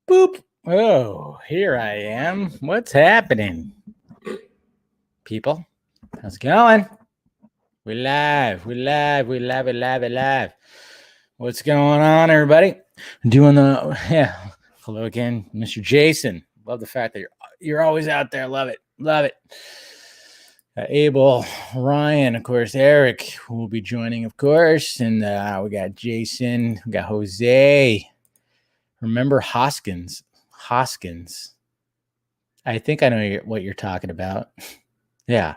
Boop. Oh, here I am. What's happening? People, how's it going? We're live. What's going on, everybody? Hello again, Mr. Jason. Love the fact that you're always out there. Love it. Abel, Ryan, of course, Eric, who will be joining, of course. And we got Jason, we got Jose. Remember Hoskins? I think I know what you're talking about. Yeah.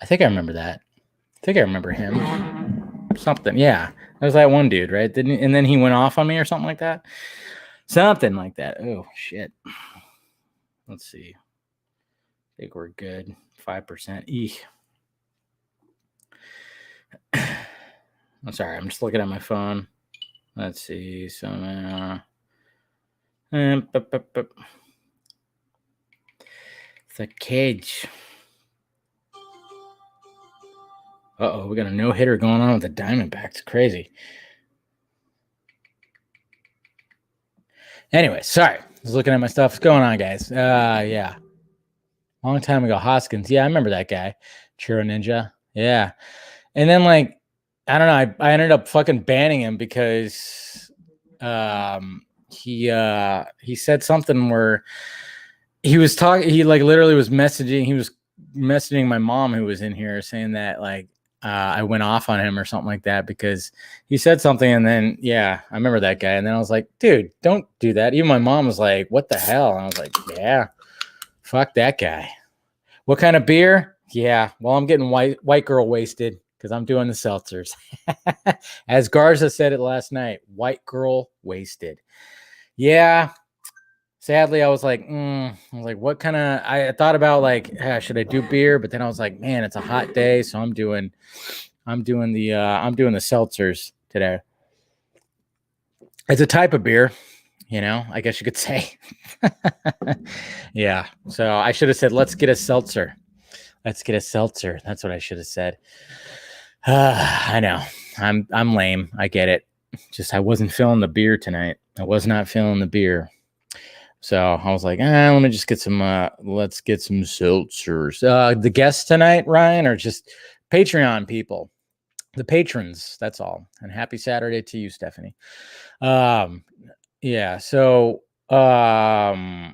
I think I remember that. I think I remember him. Something. Yeah. That was that one dude, right? And then he went off on me or something like that. Something like that. Oh, shit. Let's see. I think we're good. 5%. Eek. I'm sorry. I'm just looking at my phone. Let's see. The cage. Uh-oh, we got a no-hitter going on with the Diamondbacks. It's crazy. Anyway, sorry. I was looking at my stuff. What's going on, guys? Yeah. Long time ago, Hoskins. Yeah, I remember that guy. Churro Ninja. Yeah. And then, like, I don't know. I ended up fucking banning him because he said something where he was talking. He like literally was messaging. He was messaging my mom who was in here saying that like I went off on him or something like that because he said something. And then yeah, I remember that guy. And then I was like, dude, don't do that. Even my mom was like, what the hell? And I was like, yeah, fuck that guy. What kind of beer? Yeah, well, I'm getting white girl wasted. Because I'm doing the seltzers. As Garza said it last night, white girl wasted. Yeah. Sadly, I was like, what kind of, I thought about like, should I do beer? But then I was like, man, it's a hot day. So I'm doing the seltzers today. It's a type of beer, I guess you could say. Yeah. So I should have said, let's get a seltzer. That's what I should have said. I know I'm lame. I get it. Just I wasn't feeling the beer tonight. I was not feeling the beer. So I was like, let me just get some, let's get some seltzers. The guests tonight, Ryan, are just Patreon people, the patrons. That's all. And happy Saturday to you, Stephanie. Yeah. So, yeah,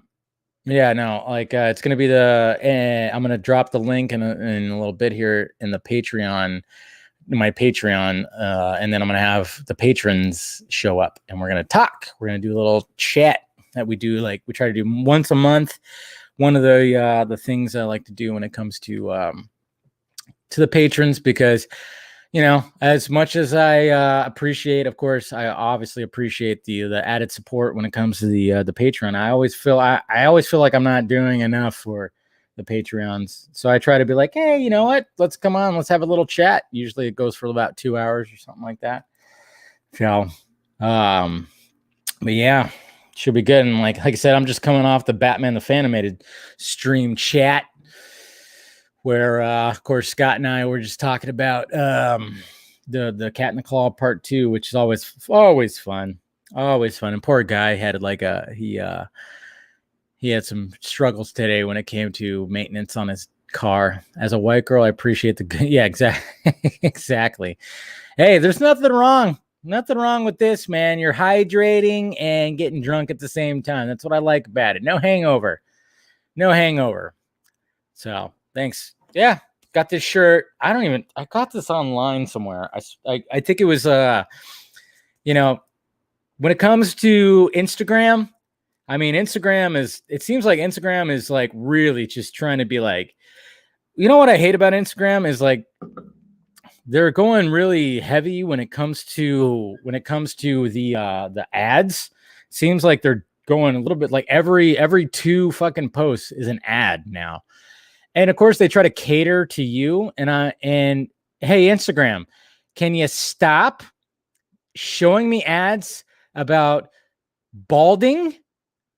no, like it's going to be I'm going to drop the link in a little bit here in the Patreon, my Patreon. And then I'm going to have the patrons show up and we're going to talk. We're going to do a little chat that we do. Like we try to do once a month. One of the things I like to do when it comes to the patrons, because as much as I appreciate, of course, I obviously appreciate the added support when it comes to the Patreon. I always feel like I'm not doing enough for the Patreons. So I try to be like, hey, you know what? Let's come on. Let's have a little chat. Usually it goes for about 2 hours or something like that. So, but yeah, should be good. And like I said, I'm just coming off the Batman the Fanimated stream chat, where, of course, Scott and I were just talking about the Cat in the Claw Part 2, which is always fun. And poor guy had he had some struggles today when it came to maintenance on his car. As a white girl, I appreciate yeah, exactly. Hey, there's nothing wrong with this, man. You're hydrating and getting drunk at the same time. That's what I like about it. No hangover. So thanks. Yeah, got this shirt. I got this online somewhere. I think it was, when it comes to Instagram, I mean, it seems like Instagram is like really just trying to be like, what I hate about Instagram is like, they're going really heavy when it comes to the ads. Seems like they're going a little bit like every 2 fucking posts is an ad now. And of course, they try to cater to you. And hey, Instagram, can you stop showing me ads about balding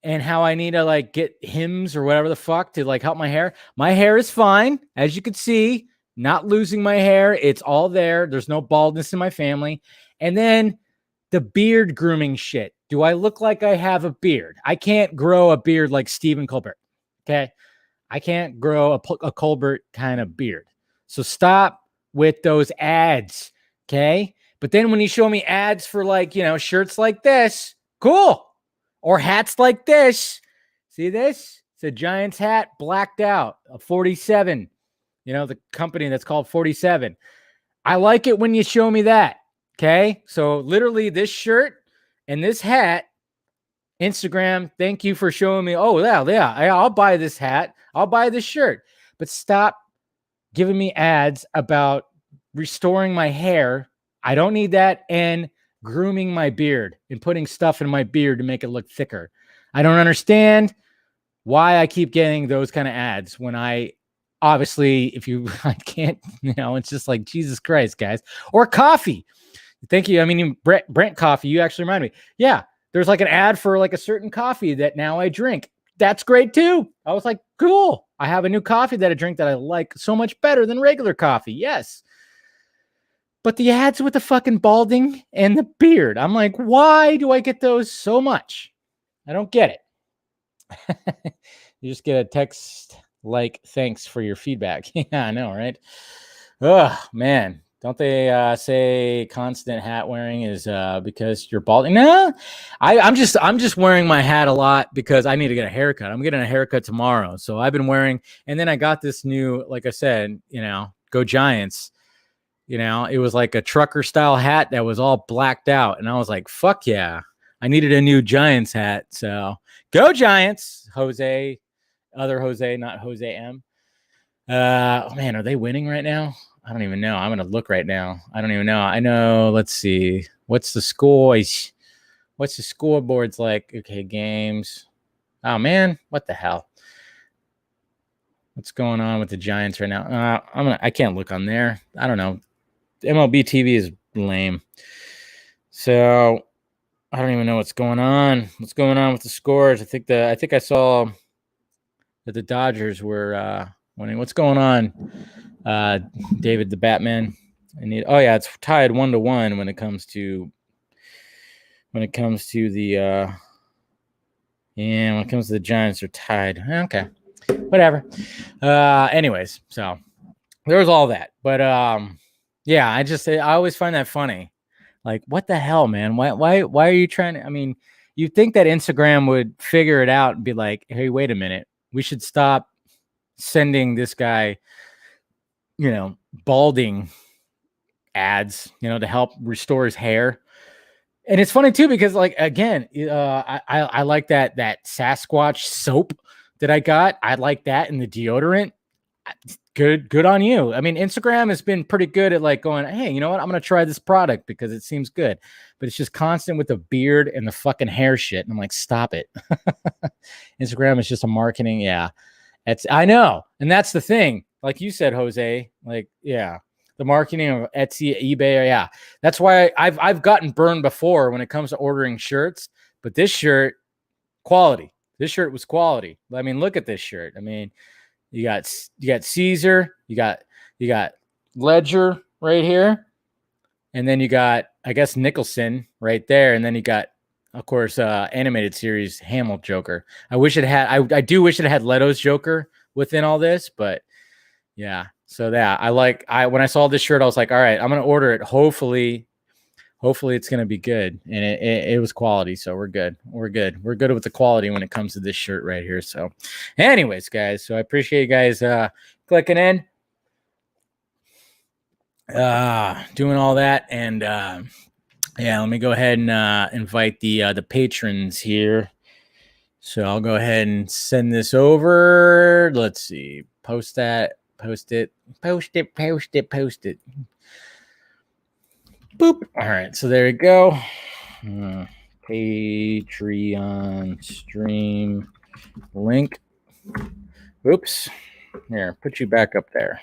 and how I need to like get Hims or whatever the fuck to like help my hair? My hair is fine, as you can see, not losing my hair. It's all there. There's no baldness in my family. And then the beard grooming shit. Do I look like I have a beard? I can't grow a beard like Stephen Colbert. Okay. I can't grow a Colbert kind of beard. So stop with those ads. Okay. But then when you show me ads for like, shirts like this, cool. Or hats like this. See this? It's a Giants hat blacked out, a 47. The company that's called 47. I like it when you show me that. Okay. So literally this shirt and this hat, Instagram, thank you for showing me. Oh, yeah, I'll buy this hat. I'll buy this shirt. But stop giving me ads about restoring my hair. I don't need that. And grooming my beard and putting stuff in my beard to make it look thicker. I don't understand why I keep getting those kind of ads when I obviously, if you, I can't, it's just like, Jesus Christ, guys. Or coffee. Thank you. I mean, Brent Coffee, you actually remind me. Yeah. There's like an ad for like a certain coffee that now I drink. That's great too. I was like, cool. I have a new coffee that I drink that I like so much better than regular coffee. Yes. But the ads with the fucking balding and the beard, I'm like, why do I get those so much? I don't get it. You just get a text like, thanks for your feedback. Yeah, I know, right? Oh, man. Don't they say constant hat wearing is because you're balding? No, I'm just wearing my hat a lot because I need to get a haircut. I'm getting a haircut tomorrow, so I've been wearing. And then I got this new, like I said, go Giants. It was like a trucker style hat that was all blacked out, and I was like, fuck yeah, I needed a new Giants hat. So go Giants, Jose, other Jose, not Jose M. Oh man, are they winning right now? I don't even know. I'm going to look right now. I don't even know. I know. Let's see. What's the score? What's the scoreboards like? Okay, games. Oh, man. What the hell? What's going on with the Giants right now? I can't look on there. I don't know. MLB TV is lame. So I don't even know what's going on. What's going on with the scores? I think I saw that the Dodgers were winning. What's going on? David the Batman. It's tied 1-1 when it comes to the when it comes to the Giants are tied. Okay, whatever. Anyways, so there was all that, but I always find that funny. Like, what the hell, man? Why are you trying to? I mean, you'd think that Instagram would figure it out and be like, hey, wait a minute, we should stop sending this guy balding ads, to help restore his hair. And it's funny too, because like, again, I like that Sasquatch soap that I got. I like that in the deodorant. Good on you. I mean, Instagram has been pretty good at like going, hey, you know what? I'm going to try this product because it seems good, but it's just constant with the beard and the fucking hair shit. And I'm like, stop it. Instagram is just a marketing. Yeah. I know. And that's the thing. Like you said, Jose, like, yeah, the marketing of Etsy, eBay. Yeah. That's why I've gotten burned before when it comes to ordering shirts, but this shirt, quality. This shirt was quality. I mean, look at this shirt. I mean, you got Caesar, you got Ledger right here, and then you got, I guess, Nicholson right there, and then you got, of course, animated series Hamill Joker. I do wish it had Leto's Joker within all this, but yeah. So when I saw this shirt, I was like, all right, I'm gonna order it. Hopefully it's gonna be good, and it was quality. So we're good with the quality when it comes to this shirt right here. So, anyways, guys, so I appreciate you guys clicking in, doing all that, and let me go ahead and invite the patrons here. So I'll go ahead and send this over. Let's see, post it. Boop. All right, so there you go. Patreon stream link. Oops. Here, put you back up there.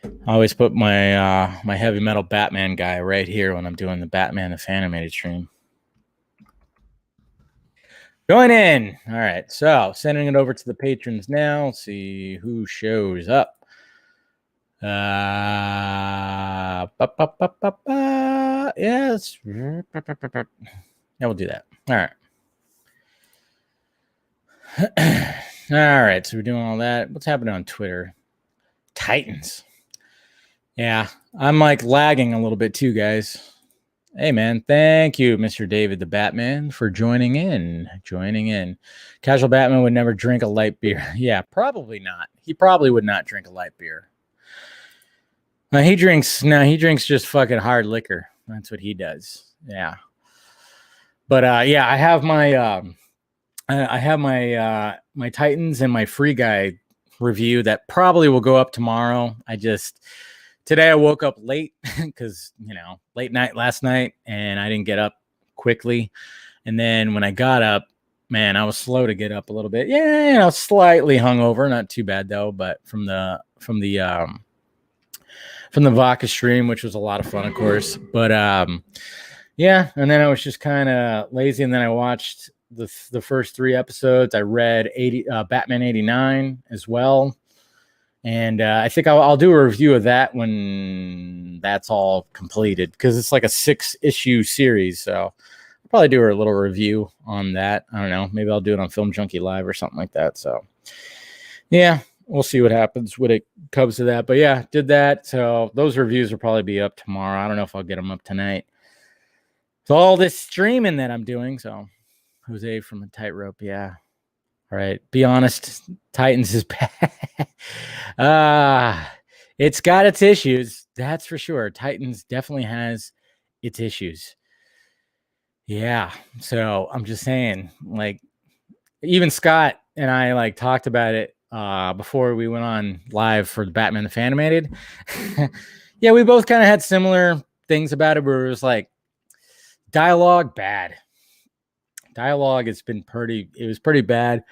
I always put my my heavy metal Batman guy right here when I'm doing the Batman the Fanimated stream. Join in. All right, so sending it over to the patrons now. Let's see who shows up. Yes. Yeah, we'll do that. All right. All right. So we're doing all that. What's happening on Twitter? Titans. Yeah, I'm like lagging a little bit too, guys. Hey, man. Thank you, Mr. David the Batman, for joining in. Casual Batman would never drink a light beer. Yeah, probably not. He probably would not drink a light beer. He drinks just fucking hard liquor. That's what he does. Yeah. But yeah, I have my Titans and my Free Guy review that probably will go up tomorrow. Today I woke up late because, late night last night, and I didn't get up quickly. And then when I got up, man, I was slow to get up a little bit. Yeah, slightly hungover, not too bad though. But from the vodka stream, which was a lot of fun, of course. But yeah, and then I was just kind of lazy, and then I watched the first 3 episodes. I read Batman 89 as well. And I think I'll do a review of that when that's all completed, because it's like a 6-issue series. So I'll probably do a little review on that. I don't know. Maybe I'll do it on Film Junkee Live or something like that. So yeah, we'll see what happens when it comes to that. But yeah, did that. So those reviews will probably be up tomorrow. I don't know if I'll get them up tonight. So all this streaming that I'm doing. So Jose from the Tightrope. Yeah. All right. Be honest. Titans is bad. It's got its issues. That's for sure. Titans definitely has its issues. Yeah. So I'm just saying, like, even Scott and I like talked about it before we went on live for the Batman the Fanimated. Yeah, we both kind of had similar things about it, where it was like dialogue bad. Dialogue it was pretty bad.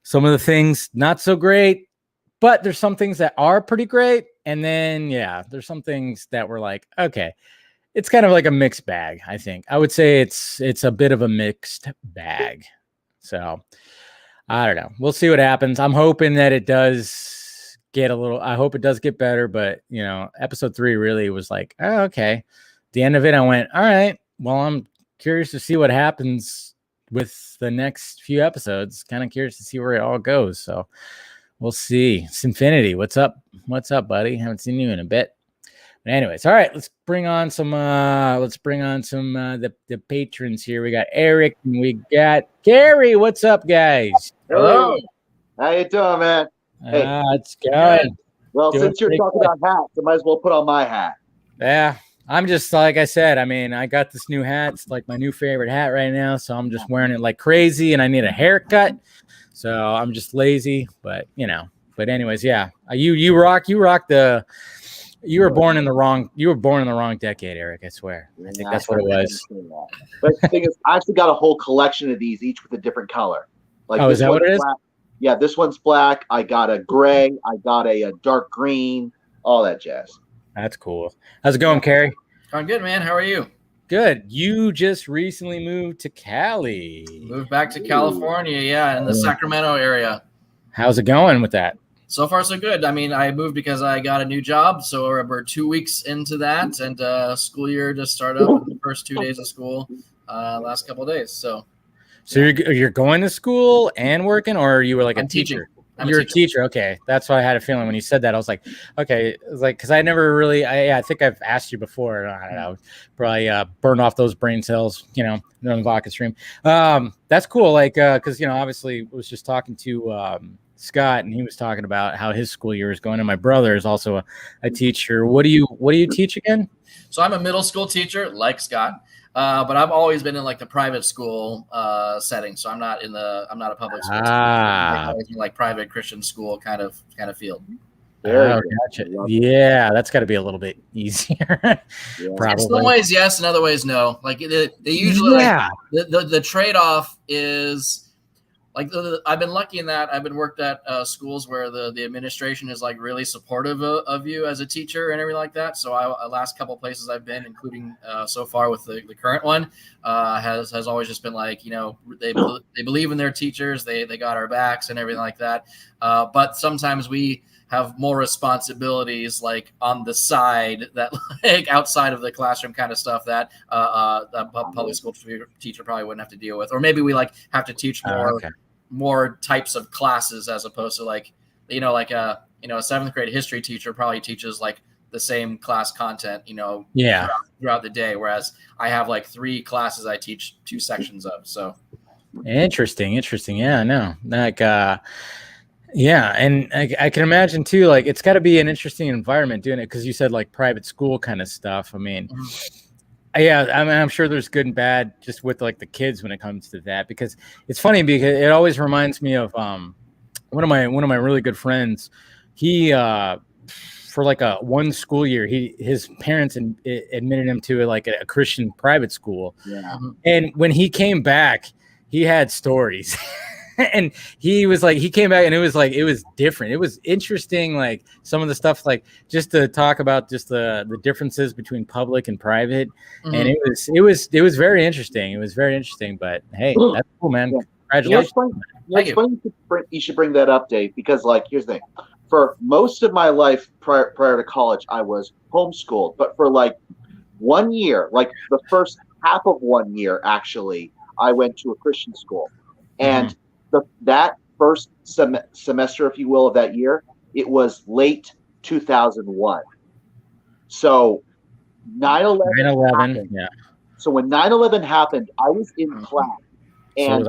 Some of the things not so great, but there's some things that are pretty great. And then, yeah, there's some things that were like, okay, it's kind of like a mixed bag. I think I would say it's a bit of a mixed bag. So I don't know. We'll see what happens. I'm hoping that it does get I hope it does get better, but episode 3 really was like, oh, okay. The end of it, I went, all right, well, I'm curious to see what happens with the next few episodes. Kind of curious to see where it all goes. So we'll see. Sinfinity, what's up? What's up, buddy? Haven't seen you in a bit. But anyways, all right, let's bring on some the patrons here. We got Eric and we got Gary. What's up, guys? Hello. How you doing, man? Hey, it's going. Well, since you're talking about hats, I might as well put on my hat. Yeah. I'm just, like I said, I mean, I got this new hat. It's like my new favorite hat right now. So I'm just wearing it like crazy, and I need a haircut. So I'm just lazy, but anyways, yeah, you rock the, you were born in the wrong decade, Eric. I swear. I think that's what it was. But the thing is, I actually got a whole collection of these, each with a different color. Like, is that what it is? Black. Yeah, this one's black. I got a gray. I got a dark green, all that jazz. That's cool. How's it going, Carrie? I'm good, man. How are you? Good. You just recently moved to Cali. Moved back to California, yeah, in the Sacramento area. How's it going with that? So far, so good. I mean, I moved because I got a new job, so we're 2 weeks into that, and school year just started up the first 2 days of school last couple of days. So you're going to school and working, or you were like a teacher? You're a teacher. Okay. That's why I had a feeling when you said that. I was like, okay. It was like, because I never really, I think I've asked you before. I don't know, probably burn off those brain cells, on the vodka stream. That's cool. Like, because, obviously I was just talking to Scott, and he was talking about how his school year is going. And my brother is also a teacher. What do you teach again? So I'm a middle school teacher, like Scott. But I've always been in like the private school setting, so I'm not a public school. I'm in like private Christian school kind of field. Oh, gotcha. Yeah, that's got to be a little bit easier. Probably. In some ways, yes. In other ways, no. Like they usually, the trade-off is like I've been lucky in that I've been worked at schools where the administration is like really supportive of you as a teacher and everything like that. So last couple of places I've been, including so far with the current one, has always just been like, you know, they believe in their teachers, they got our backs and everything like that. But sometimes we have more responsibilities like on the side that like outside of the classroom kind of stuff that a public school teacher probably wouldn't have to deal with, or maybe we like have to teach more types of classes as opposed to like, you know, like a 7th grade history teacher probably teaches like the same class content, you know, throughout the day, whereas I have like 3 classes I teach 2 sections of. So interesting. Yeah, no, like yeah, and I can imagine too, like it's got to be an interesting environment doing it, because you said like private school kind of stuff. I mean, yeah, I mean, I'm sure there's good and bad just with like the kids when it comes to that, because it's funny because it always reminds me of one of my really good friends. He for like one school year, his parents admitted him to like a Christian private school, and when he came back, he had stories. And he was like, he came back and it was different. It was interesting. Like some of the stuff, like just to talk about just the differences between public and private. And it was very interesting. It was very interesting, but hey, that's cool, man. Congratulations. You should bring that up, Dave, because like, here's the thing. For most of my life prior to college, I was homeschooled, but for like 1 year, like the first half of 1 year, actually, I went to a Christian school. And that first semester, if you will, of that year, it was late 2001. So 9/11 happened. So when 9/11 happened, I was in class, and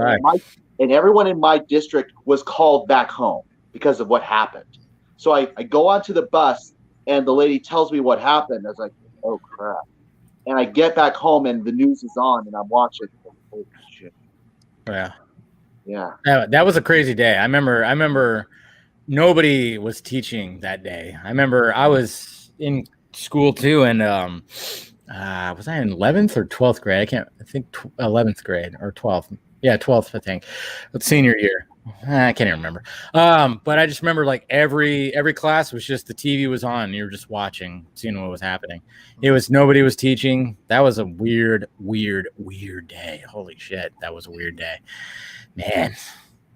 and everyone in my district was called back home because of what happened. So I go onto the bus, and the lady tells me what happened. I was like, oh crap. And I get back home, and the news is on, and I'm watching. Holy shit. Yeah. That was a crazy day. I remember nobody was teaching that day. I remember I was in school too, and was I in 11th or 12th grade? I think 11th grade or 12th. Yeah, 12th, I think. But senior year. I can't even remember. But I just remember like every class was just the TV was on and you were just watching, seeing what was happening. Nobody was teaching. That was a weird day. Holy shit. That was a weird day. Man.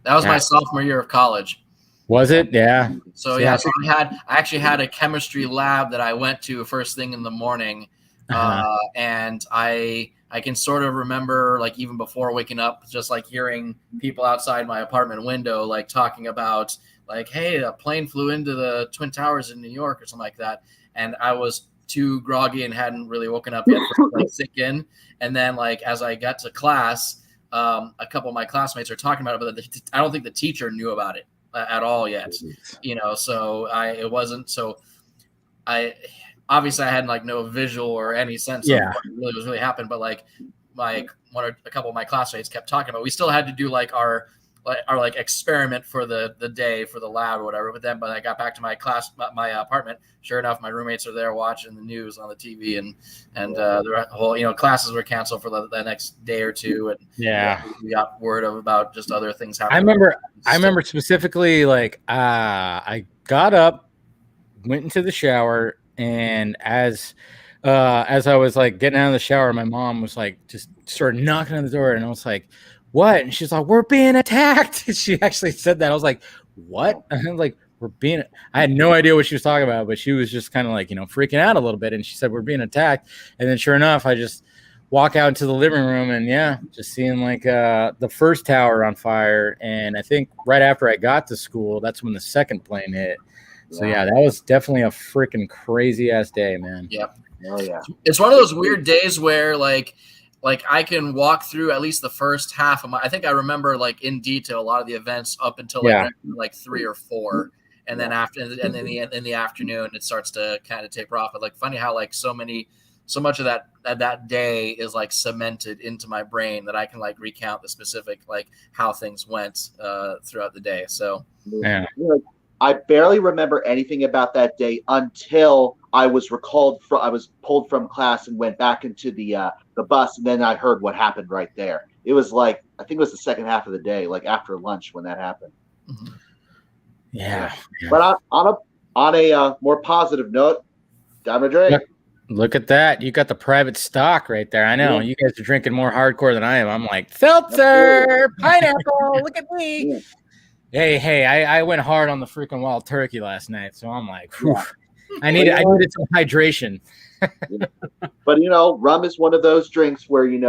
That was my sophomore year of college. Was it? Yeah. So yeah, so I actually had a chemistry lab that I went to first thing in the morning. And I can sort of remember, like, even before waking up, just like hearing people outside my apartment window, like talking about like, hey, a plane flew into the Twin Towers in New York or something like that. And I was too groggy and hadn't really woken up yet for like sink in. And then like, as I got to class, a couple of my classmates are talking about it, but I don't think the teacher knew about it at all yet, you know? So obviously I had like no visual or any sense of what really happened, but like a couple of my classmates kept talking about, we still had to do like our experiment for the day for the lab or whatever. But then, I got back to my apartment. Sure enough, my roommates are there watching the news on the TV, and the whole, classes were canceled for the next day or two. And we got word about just other things happening. I remember specifically, like, I got up, went into the shower, and as I was like getting out of the shower, my mom was like just started knocking on the door, and I was like, what? And she's like, we're being attacked. She actually said that. I was like, what? And I was like, I had no idea what she was talking about, but she was just kind of like, freaking out a little bit. And she said, we're being attacked. And then sure enough, I just walk out into the living room and just seeing like the first tower on fire. And I think right after I got to school, that's when the second plane hit. So that was definitely a freaking crazy ass day, man. Yep. Oh yeah. It's one of those weird days where like I can walk through at least the first half of I think I remember like in detail a lot of the events up until like 3 or 4, and then in the afternoon it starts to kind of taper off. But like funny how like so much of that day is like cemented into my brain that I can like recount the specific like how things went throughout the day. So I barely remember anything about that day until I was pulled from class and went back into the bus, and then I heard what happened right there. it was like, I think it was the second half of the day, like after lunch when that happened. Yeah. But on a more positive note, Diamond Drake. Look at that. You got the private stock right there. I know. Yeah. You guys are drinking more hardcore than I am. I'm like, seltzer, pineapple, look at me. Yeah. Hey, I went hard on the freaking wild turkey last night. So I'm like, whew, Yeah. I needed some hydration. But rum is one of those drinks where you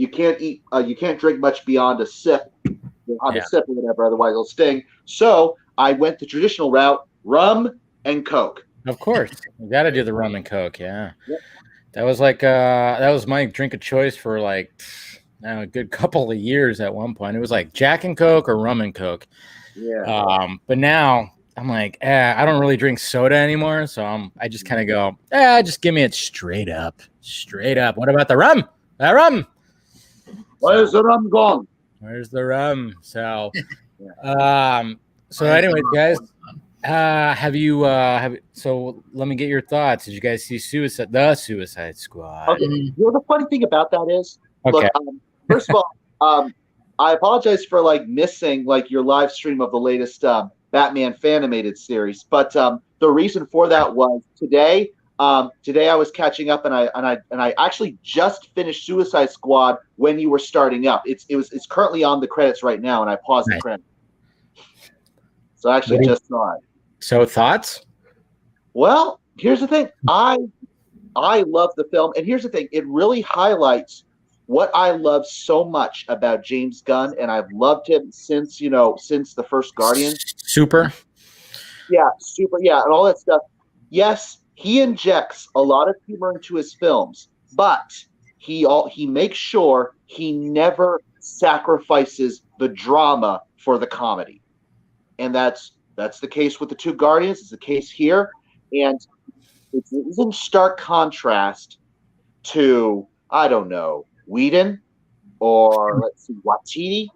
can't drink much beyond a sip, a sip or whatever, otherwise it'll sting. So I went the traditional route: rum and Coke. Of course, you got to do the rum and Coke. Yeah, Yep. That was like that was my drink of choice for like a good couple of years. At one point, it was like Jack and Coke or rum and Coke. Yeah. But now I'm like, I don't really drink soda anymore, so I just kind of go, just give me it straight up. What about the rum? That rum. Where's the rum gone? Where's the rum? So, so anyways, guys, so let me get your thoughts. Did you guys see the Suicide Squad? Okay. The funny thing about that is, okay. Look, first of all, I apologize for missing your live stream of the latest Batman Fanimated series, but the reason for that was today I was catching up, and I actually just finished Suicide Squad when you were starting up. It's currently on the credits right now, and I paused the credits. So I actually just saw it. So thoughts? Well, here's the thing. I love the film, and here's the thing. It really highlights what I love so much about James Gunn, and I've loved him since the first Guardian. Super. Yeah, and all that stuff. Yes, he injects a lot of humor into his films, but he makes sure he never sacrifices the drama for the comedy. And that's the case with the two Guardians. It's the case here. And it's in stark contrast to, I don't know, Whedon or let's see, Watiti.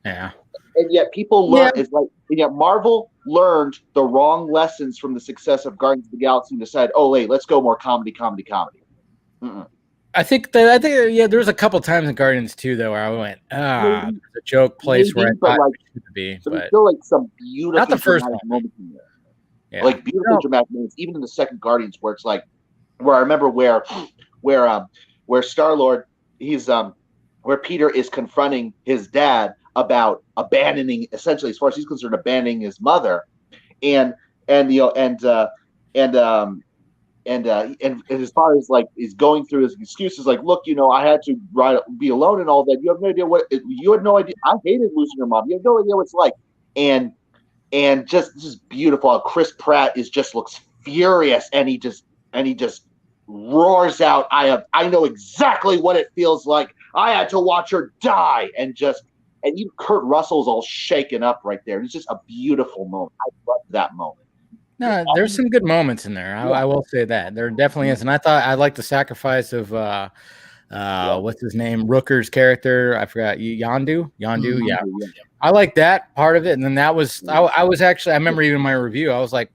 Yeah. And yet people learn and yet Marvel learned the wrong lessons from the success of Guardians of the Galaxy and decided, let's go more comedy. Mm-mm. I think there's a couple times in Guardians 2 though where I went, there's a joke place where I thought it should be, but still some beautiful not the first one. moments in there. Yeah. Beautiful dramatic moments, even in the second Guardians, where it's where I remember where Star-Lord, he's where Peter is confronting his dad about abandoning, essentially, as far as he's concerned, abandoning his mother, and as far as is going through his excuses, look, I had to be alone and all that. You have no idea you had no idea. I hated losing your mom. You have no idea what it's like. And just this is beautiful. Chris Pratt looks furious, and he just roars out, I know exactly what it feels like. I had to watch her die, and even Kurt Russell's all shaken up right there. It's just a beautiful moment. I love that moment. No, there's some good moments in there. I will say that there definitely is, and I thought I liked the sacrifice of what's his name, Rooker's character. I forgot. Yondu. Yeah, I like that part of it, and then that was I was actually I remember even my review. I was like,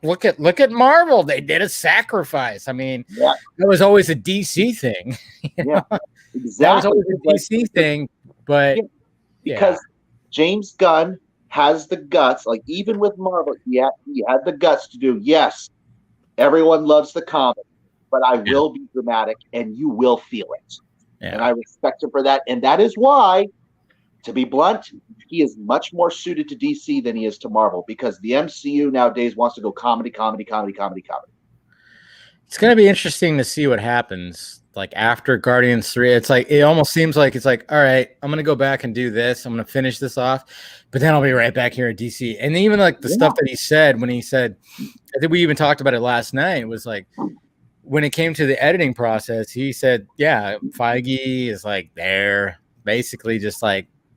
look at Marvel. They did a sacrifice. I mean, that was always a DC thing. Yeah, exactly. That was always a DC thing, but because James Gunn has the guts, even with Marvel, he had the guts to do, yes, everyone loves the comedy, but I will be dramatic and you will feel it. Yeah. And I respect him for that. And that is why, to be blunt, he is much more suited to DC than he is to Marvel, because the MCU nowadays wants to go comedy. It's going to be interesting to see what happens. After Guardians 3, it almost seems like it's all right, I'm gonna go back and do this. I'm gonna finish this off, but then I'll be right back here at DC. And even the stuff that he said when he said, I think we even talked about it last night, was when it came to the editing process, he said, Feige is there, basically just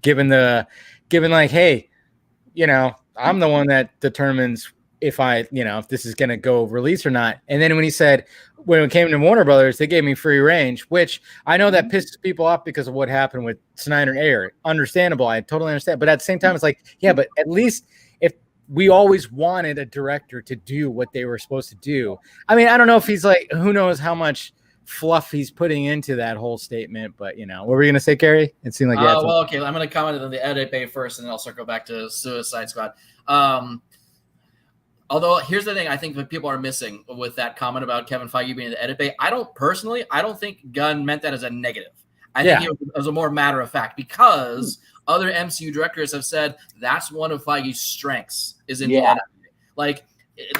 given hey, I'm the one that determines if if this is gonna go release or not. And then when he said, when it came to Warner Brothers, they gave me free range, which I know that pisses people off because of what happened with Snyder and Ayer. Understandable. I totally understand. But at the same time, it's but at least if we always wanted a director to do what they were supposed to do. I mean, I don't know if he's who knows how much fluff he's putting into that whole statement. But what were you gonna say, Carrie? It seemed like you had well, okay, I'm gonna comment on the edit bay first, and then I'll circle back to Suicide Squad. Although here's the thing, I think that people are missing with that comment about Kevin Feige being in the edit bay. I don't think Gunn meant that as a negative. I think it was a more matter of fact, because other MCU directors have said that's one of Feige's strengths is in the edit bay. Like,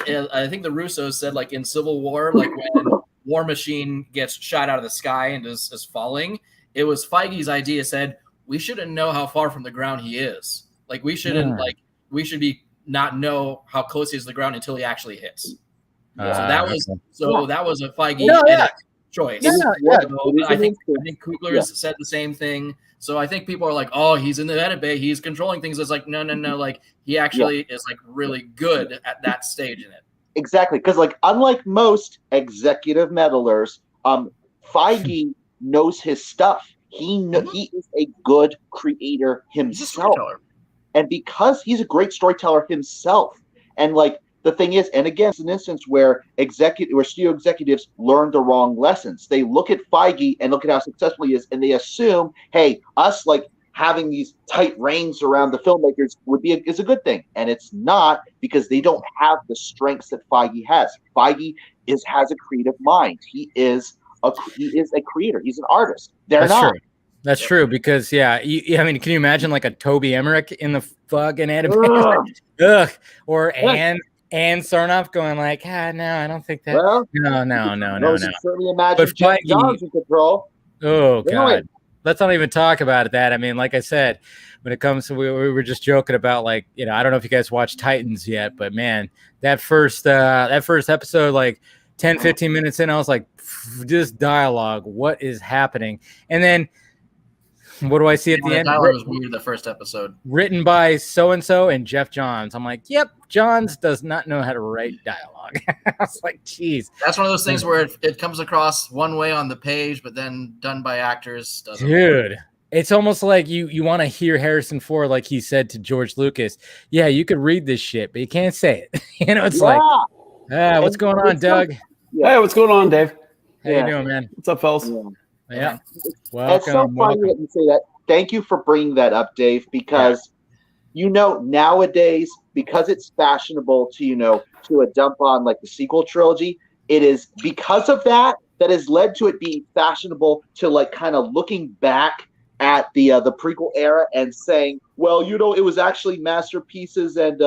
I think the Russos said, like in Civil War, like when War Machine gets shot out of the sky and is falling, it was Feige's idea. Said we shouldn't know how far from the ground he is. Like we shouldn't we should be not know how close he is to the ground until he actually hits. That was a Feige choice. I think Coogler has said the same thing. So I think people are like, oh, he's in the edit bay, he's controlling things. It's like, no. Like he actually is like really good at that stage in it. Exactly. Because like, unlike most executive meddlers, Feige knows his stuff. He is a good creator himself. And because he's a great storyteller himself, and like the thing is, and again, it's an instance where studio executives learn the wrong lessons. They look at Feige and look at how successful he is, and they assume, hey, us like having these tight reins around the filmmakers is a good thing, and it's not, because they don't have the strengths that Feige has. Feige has a creative mind. He is a creator. He's an artist. They're not. True. That's true, because I mean, can you imagine like a Toby Emmerich in the fucking animation? Or Anne Sarnoff going like, no, I don't think that. Well, no. Certainly imagine Jeff Johns in control. Oh God, let's not even talk about that. I mean, like I said, when it comes to, we were just joking about like, I don't know if you guys watched Titans yet, but man, that first episode, like 10, 15 minutes in, I was like, this dialogue, what is happening? And then, what do I see at the end? Dialogue was weird the first episode. Written by so-and-so and Jeff Johns. I'm like, yep, Johns does not know how to write dialogue. I was like, geez. That's one of those things where it comes across one way on the page, but then done by actors doesn't Dude, work. It's almost like you want to hear Harrison Ford, like he said to George Lucas, yeah, you could read this shit, but you can't say it. It's like, what's going on, Doug? Hey, what's going on, Dave? How you doing, man? What's up, fellas? Yeah. It's so funny that you say that. Thank you for bringing that up, Dave, because nowadays, because it's fashionable to a dump on like the sequel trilogy, it is because of that has led to it being fashionable to like kind of looking back at the prequel era and saying, well, it was actually masterpieces, and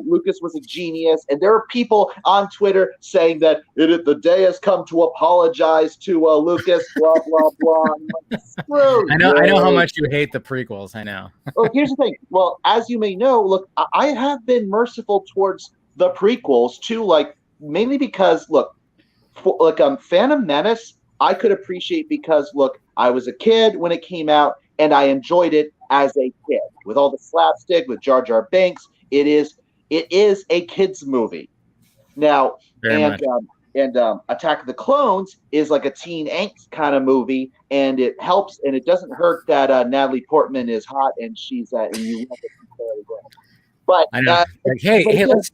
Lucas was a genius. And there are people on Twitter saying that the day has come to apologize to Lucas, blah blah blah. I know how much you hate the prequels. I know. Well, here's the thing. Well, as you may know, look, I have been merciful towards the prequels too, like mainly because Phantom Menace, I could appreciate because look, I was a kid when it came out, and I enjoyed it as a kid with all the slapstick with Jar Jar Binks. It is a kids movie now, and Attack of the Clones is like a teen angst kind of movie, and it helps, and it doesn't hurt that Natalie Portman is hot and she's and you love it very well. But I know. Hey, let's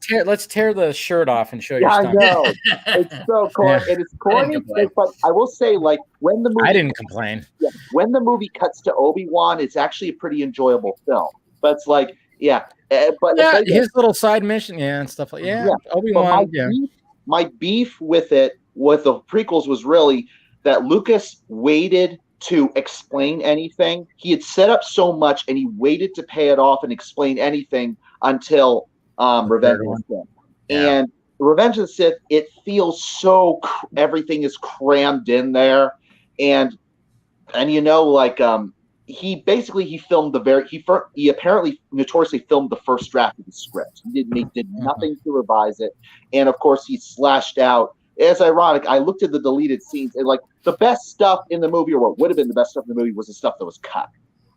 tear the shirt off and show your stomach. I know. It's so corny. It is corny, but I will say, like, when the movie... I didn't complain. Yeah, when the movie cuts to Obi-Wan, it's actually a pretty enjoyable film. But it's like, but his little side mission, and stuff like Obi-Wan. My beef with the prequels was really that Lucas waited to explain anything. He had set up so much, and he waited to pay it off and explain anything until Revenge of the Sith. And Revenge of the Sith, it feels so everything is crammed in there, and he filmed he apparently notoriously filmed the first draft of the script. He did nothing to revise it, and of course he slashed out. It's ironic. I looked at the deleted scenes, and like the best stuff in the movie, or what would have been the best stuff in the movie, was the stuff that was cut.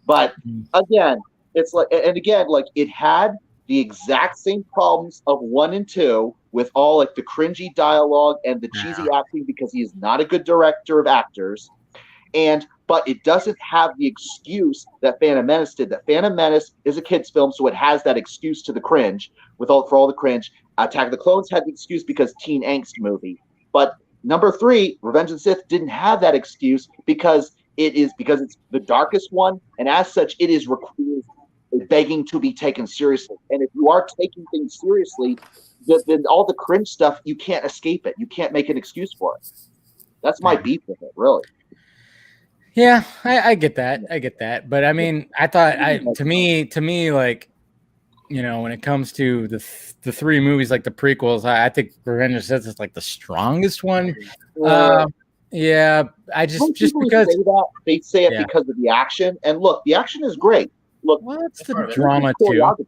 But again, it's like, and again, like it had the exact same problems of 1 and 2 with all like the cringy dialogue and the cheesy acting, because he is not a good director of actors. But it doesn't have the excuse that Phantom Menace did. That Phantom Menace is a kid's film, so it has that excuse to the cringe for all the cringe. Attack of the Clones had the excuse because teen angst movie. But number 3, Revenge of the Sith, didn't have that excuse because it's the darkest one, and as such, it is begging to be taken seriously. And if you are taking things seriously, then all the cringe stuff, you can't escape it. You can't make an excuse for it. That's my beef with it, really. Yeah, I get that. I get that. But I mean, I thought to me, like, you know, when it comes to the 3 movies, like the prequels, I think Revenge of the Sith is like the strongest one. Yeah, I just because they say it because of the action. And look, the action is great. Look, what's the drama too?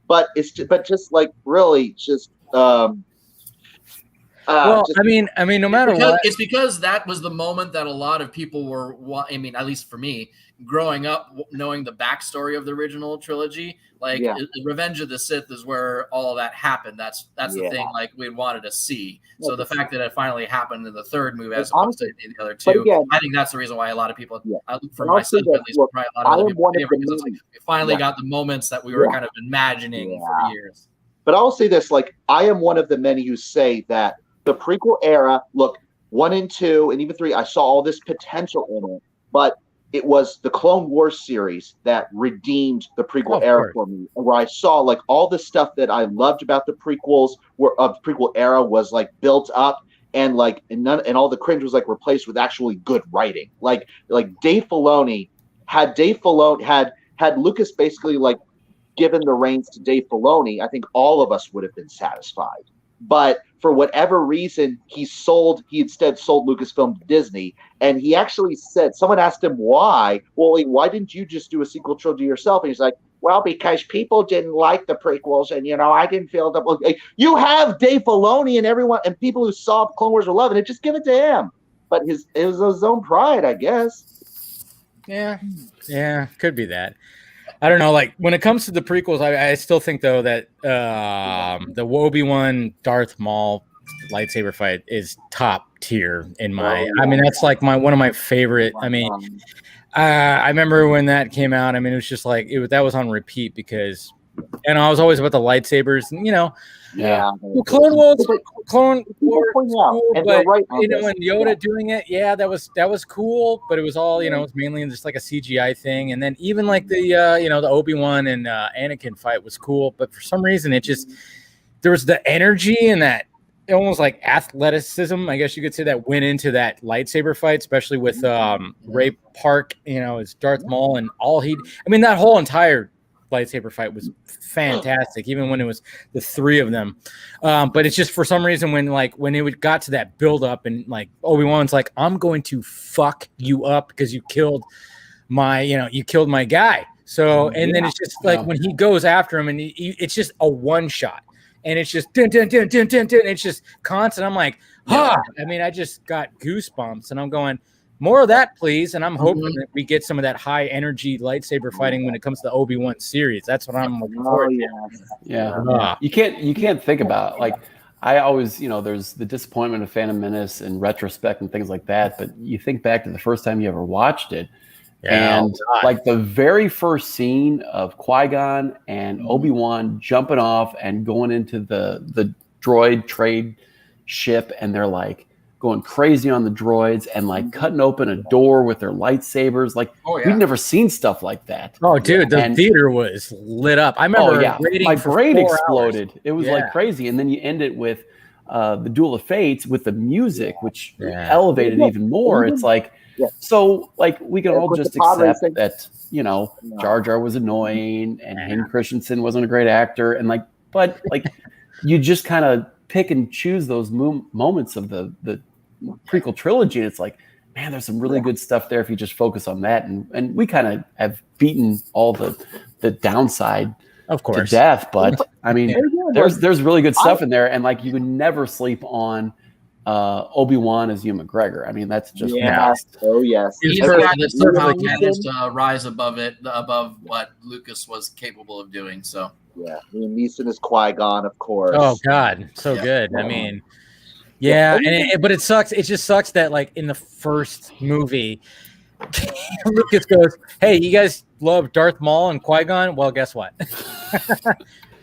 But it's just like really just. Well, I mean, no matter what, it's because that was the moment that a lot of people were. I mean, at least for me, growing up, knowing the backstory of the original trilogy, like Revenge of the Sith is where all of that happened. That's the thing. Like we wanted to see. So the fact that it finally happened in the 3rd movie as opposed to the other 2, again, I think that's the reason why a lot of people, for myself at least, probably a lot of other people, because it's like we finally got the moments that we were kind of imagining for years. But I'll say this: like, I am one of the many who say that the prequel era, look, 1 and 2 and even 3, I saw all this potential in it, but it was the Clone Wars series that redeemed the prequel era for me, where I saw like all the stuff that I loved about the prequels of the prequel era was like built up, and like and all the cringe was like replaced with actually good writing. Like Dave Filoni had Lucas basically like given the reins to Dave Filoni, I think all of us would have been satisfied. But for whatever reason, he instead sold Lucasfilm to Disney. And he actually said, someone asked him why. Well, why didn't you just do a sequel trilogy yourself? And he's like, well, because people didn't like the prequels, and I didn't feel that. Like, you have Dave Filoni and everyone and people who saw Clone Wars were loving it. Just give it to him. But it was his own pride, I guess. Yeah, could be that. I don't know. Like when it comes to the prequels, I still think though that the Obi-Wan Darth Maul lightsaber fight is top tier in my. I mean, that's like one of my favorite. I mean, I remember when that came out. I mean, it was just like that was on repeat because, and I was always about the lightsabers. Well, Clone Wars, cool, and but right and Yoda doing it, that was cool, but it was all it was mainly just like a CGI thing. And then even like the the Obi-Wan and Anakin fight was cool, but for some reason there was the energy and that almost like athleticism, I guess you could say, that went into that lightsaber fight, especially with Ray Park, as Darth Maul and that whole entire lightsaber fight was fantastic, even when it was the 3 of them. But it's just for some reason when it got to that build up and like Obi-Wan's like, I'm going to fuck you up because you killed my guy. So and then it's just like when he goes after him and it's just a one shot and it's just dun, dun, dun, dun, dun, dun, it's just constant. I'm like, I mean, I just got goosebumps and I'm going, more of that, please. And I'm hoping that we get some of that high energy lightsaber fighting when it comes to the Obi-Wan series. That's what I'm looking forward to. Yeah. You can't think about like, I always, there's the disappointment of Phantom Menace and retrospect and things like that. But you think back to the first time you ever watched it. And like the very first scene of Qui-Gon and Obi-Wan jumping off and going into the droid trade ship. And they're like, going crazy on the droids and like cutting open a door with their lightsabers. Like we'd never seen stuff like that. Oh, dude, the theater was lit up. I remember my brain exploded. It was like crazy. And then you end it with the Duel of Fates with the music, which elevated even more. It's like, so like we can all just accept that, Jar Jar was annoying and Hayden Christensen wasn't a great actor. And like, but like you just kind of pick and choose those moments of the prequel trilogy. It's like, man, there's some really good stuff there if you just focus on that. And we kind of have beaten all the downside of course to death. But I mean, there's really good stuff in there. And like, you would never sleep on Obi-Wan as Ewan McGregor. I mean, that's just best. Oh yes. He's the guy that somehow managed to rise above what Lucas was capable of doing. So yeah, Liam Neeson is Qui-Gon, of course. Oh God, so good. I mean, but it sucks. It just sucks that like in the first movie, Lucas goes, "Hey, you guys love Darth Maul and Qui-Gon? Well, guess what?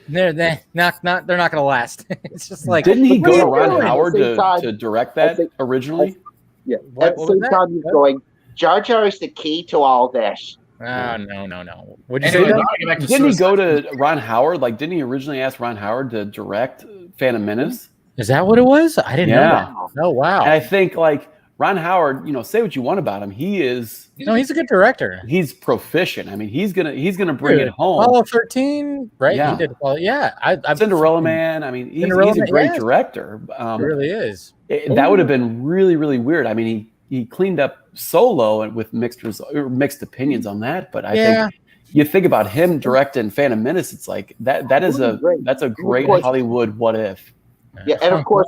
they're not gonna last. It's just like, didn't he go to Ron Howard to direct that originally? Yeah. At the same time, he's going, Jar Jar is the key to all this. Oh, no. Would you Anyway, say didn't he go to Ron Howard? Like, didn't he originally ask Ron Howard to direct Phantom Menace? Is that what it was? I didn't know that. Oh, wow. And I think, like, Ron Howard, say what you want about him. He is. He's a good director. He's proficient. I mean, he's gonna bring it home. Apollo 13, right? Yeah. He did. Well, yeah. Cinderella Man. I mean, he's a great director. He really is. That would have been really, really weird. I mean, he cleaned up Solo and with mixed opinions on that. But I think you think about him directing Phantom Menace, it's like that's a great Hollywood what if. Yeah, and of course,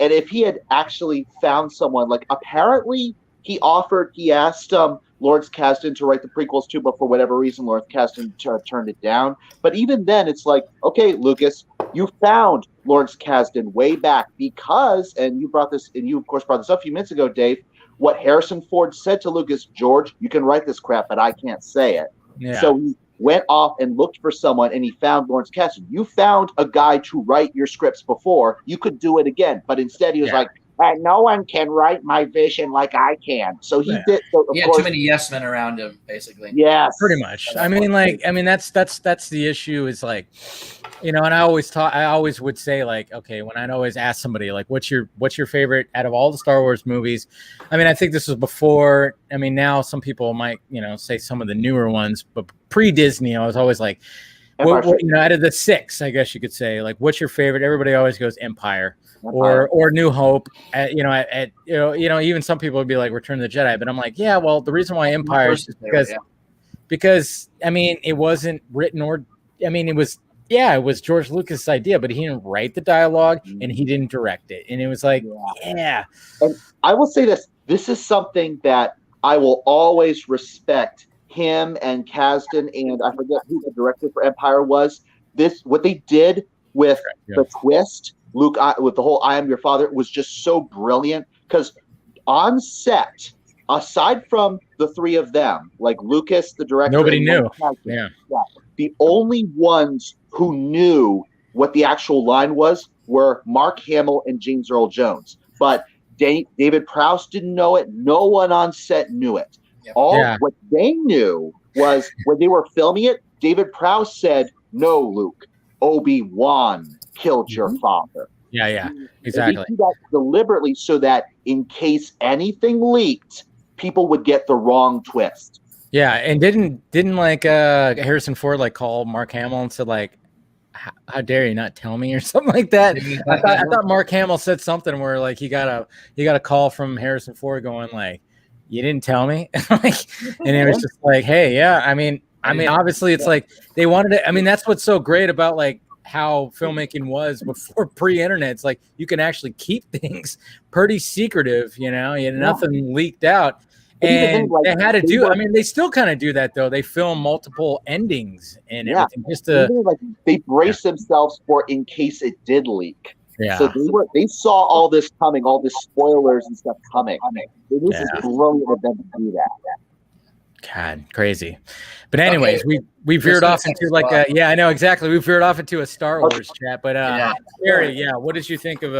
and if he had actually found someone, like apparently he asked Lawrence Kasdan to write the prequels too, but for whatever reason, Lawrence Kasdan turned it down. But even then, it's like, okay, Lucas, you found Lawrence Kasdan way back because, and you of course brought this up a few minutes ago, Dave, what Harrison Ford said to Lucas, George, you can write this crap, but I can't say it. Yeah. So he went off and looked for someone, and he found Lawrence Kasdan. You found a guy to write your scripts before. You could do it again, but instead he was like, no one can write my vision like I can. So he did. So he had too many yes men around him, basically. Yes, pretty much. I mean, that's the issue. Is like, and I always would say, like, okay, when I'd always ask somebody, like, what's your favorite out of all the Star Wars movies? I mean, I think this was before. I mean, now some people might, say some of the newer ones, but pre-Disney, I was always like, what, out of the 6, I guess you could say, like, what's your favorite? Everybody always goes Empire. Or New Hope, even some people would be like Return of the Jedi, but I'm like, yeah, well, the reason why Empire is because I mean, it wasn't written it was George Lucas' idea, but he didn't write the dialogue and he didn't direct it, and it was like, yeah. And I will say this is something that I will always respect him and Kasdan, and I forget who the director for Empire was. What they did with the twist. Luke, with the whole "I am your father" was just so brilliant because on set, aside from the 3 of them, like Lucas, the director, nobody knew. The only ones who knew what the actual line were Mark Hamill and James Earl Jones. But David Prowse didn't know it. No one on set knew it. What they knew was when they were filming it, David Prowse said, "No, Luke, Obi-Wan killed your father." Yeah, exactly. They do that deliberately so that in case anything leaked, people would get the wrong twist. Yeah, and didn't like Harrison Ford like call Mark Hamill and said like, "How dare you not tell me?" or something like that. I thought Mark Hamill said something where like he got a call from Harrison Ford going like, "You didn't tell me," and it was just like, "Hey, yeah." I mean, obviously it's like they wanted it. I mean, that's what's so great about like how filmmaking was before pre-internet. It's like you can actually keep things pretty secretive, nothing leaked out. And they had to do, they still kind of do that though. They film multiple endings and everything just to they brace themselves for in case it did leak. Yeah. So they saw all this coming, all the spoilers and stuff coming. It was just brilliant of them to do that. God, crazy. But anyways, we veered off into like I know exactly. We veered off into a Star Wars chat. But Gary, what did you think of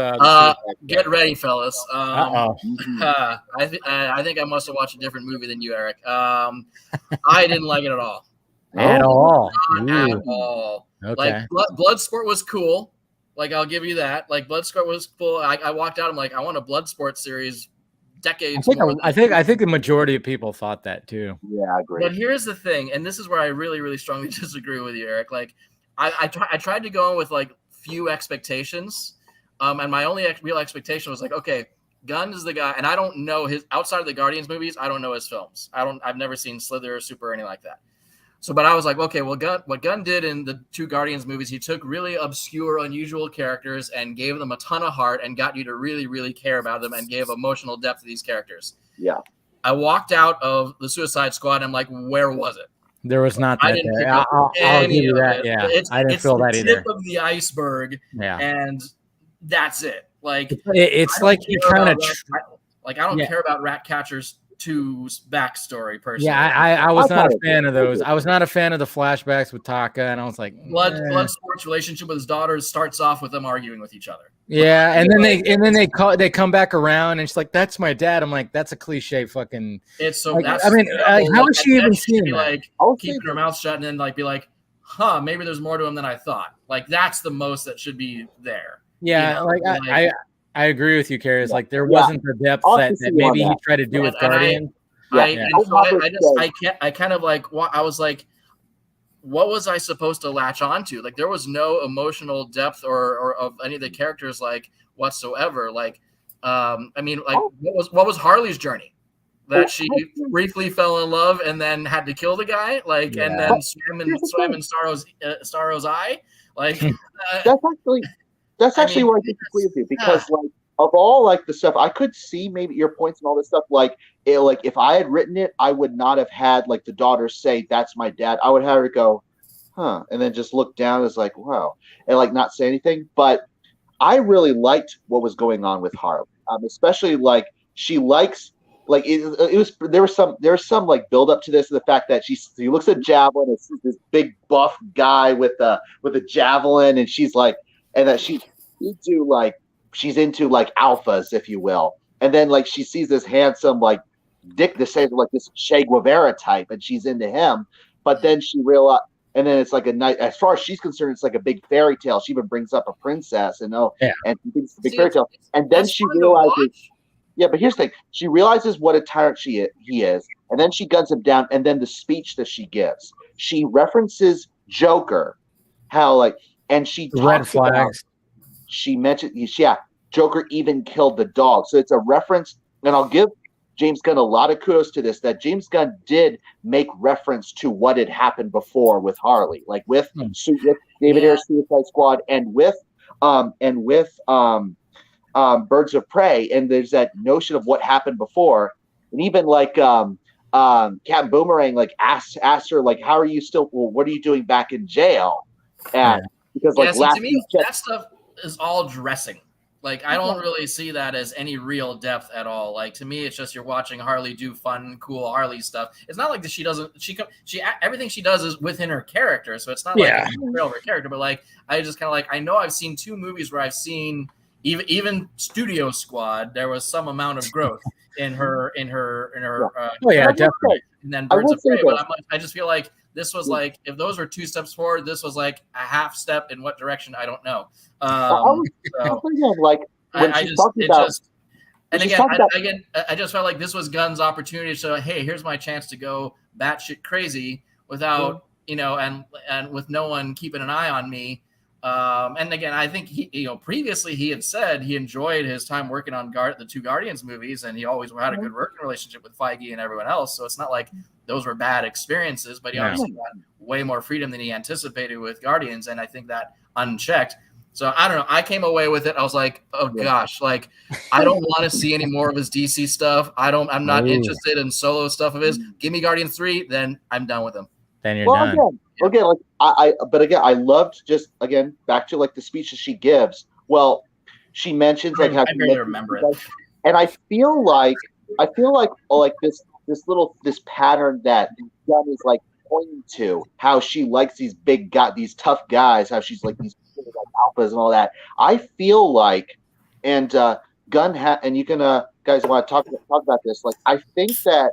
get ready, fellas. I think I must have watched a different movie than you, Eric. I didn't like it at all. At all. At all. Okay. Like Bloodsport was cool. Like I'll give you that. Like Bloodsport was cool. I walked out, I'm like, I want a Bloodsport series. Decades. I think the majority of people thought that too. Yeah, I agree. But here's the thing, and this is where I really, really strongly disagree with you, Eric. Like, I tried to go in with like few expectations, and my only real expectation was like, okay, Gunn is the guy, and I don't know his outside of the Guardians movies. I don't know his films. I've never seen Slither or Super or anything like that. So, but I was like, okay, well, what Gunn did in the 2 Guardians movies, he took really obscure, unusual characters and gave them a ton of heart and got you to really, really care about them and gave emotional depth to these characters. Yeah. I walked out of the Suicide Squad and I'm like, where was it? There was not that there. I'll give you that. Yeah, I didn't feel that either. It's the tip of the iceberg. Yeah. And that's it. Like it's like you're trying to I don't care about Ratcatcher's 2's backstory personally. Yeah, I was not a fan of those. I was not a fan of the flashbacks with Taka, and I was like, Bloodsport's relationship with his daughters starts off with them arguing with each other. Yeah, and then they come back around, and she's like, "That's my dad." I'm like, "That's a cliche fucking." It's so. Like, I mean, how is she even seeing that? Like keeping her mouth shut, and then like be like, "Huh, maybe there's more to him than I thought." Like that's the most that should be there. Yeah, you know? I agree with you, Carrie. It's like there wasn't the depth that maybe he tried to do with Guardian. I kind of like I was like, what was I supposed to latch onto? Like there was no emotional depth or of any of the characters like whatsoever. Like, I mean, like what was Harley's journey? That she briefly fell in love and then had to kill the guy, like, and then swam in Starro's eye. Like that's actually where I disagree with you, because like of all like the stuff I could see maybe your points and all this stuff, like if I had written it, I would not have had like the daughter say that's my dad. I would have her go, huh, and then just look down as like, wow, and like not say anything. But I really liked what was going on with Harley, especially like she likes. Like there was some like build up to this, the fact that she looks at Javelin, it's this big buff guy with a javelin, and she's like, and that she's into like alphas, if you will, and then like she sees this handsome like Dick, the same like this Che Guevara type, and she's into him, but then she realized, and then it's like a night, as far as she's concerned, it's like a big fairy tale. She even brings up a princess, and and she thinks it's a big fairy tale, and then she realizes. Yeah, but here's the thing. She realizes what a tyrant he is, and then she guns him down, and then the speech that she gives. She references Joker, how like, and she red flags. She mentioned, Joker even killed the dog. So it's a reference, and I'll give James Gunn a lot of kudos to this, that James Gunn did make reference to what had happened before with Harley, like with David Ayer's Suicide Squad, and with Birds of Prey, and there's that notion of what happened before, and even like Captain Boomerang like asked her like, how are you still? Well, what are you doing back in jail? And because like to me, that stuff is all dressing. Like I don't really see that as any real depth at all. Like to me, it's just you're watching Harley do fun, cool Harley stuff. It's not like that she everything she does is within her character, so it's not like it's real of her character. But like I just kind of like I know I've seen 2 movies where I've seen. Even Studio Squad, there was some amount of growth in her. Definitely. And then Birds of Prey, but I just feel like this was like if those were 2 steps forward, this was like a half step in what direction I don't know. I just felt like this was Gunn's opportunity to say, hey, here's my chance to go batshit crazy without and with no one keeping an eye on me. And again, I think previously he had said he enjoyed his time working on the 2 Guardians movies, and he always had a good working relationship with Feige and everyone else. So it's not like those were bad experiences, but he obviously got way more freedom than he anticipated with Guardians, and I think that unchecked. So I don't know. I came away with it. I was like, oh gosh, like I don't want to see any more of his DC stuff. I'm not interested in solo stuff of his. Give me Guardians 3, then I'm done with him. Then you're done. Again, like I loved just back to like the speech that she gives. Well, she mentions like how I barely remember it, and I feel like this pattern that Gunn is like pointing to, how she likes these these tough guys, how she's like these like alphas and all that. I feel like, and Gunn and you can guys want to talk about this. Like I think that.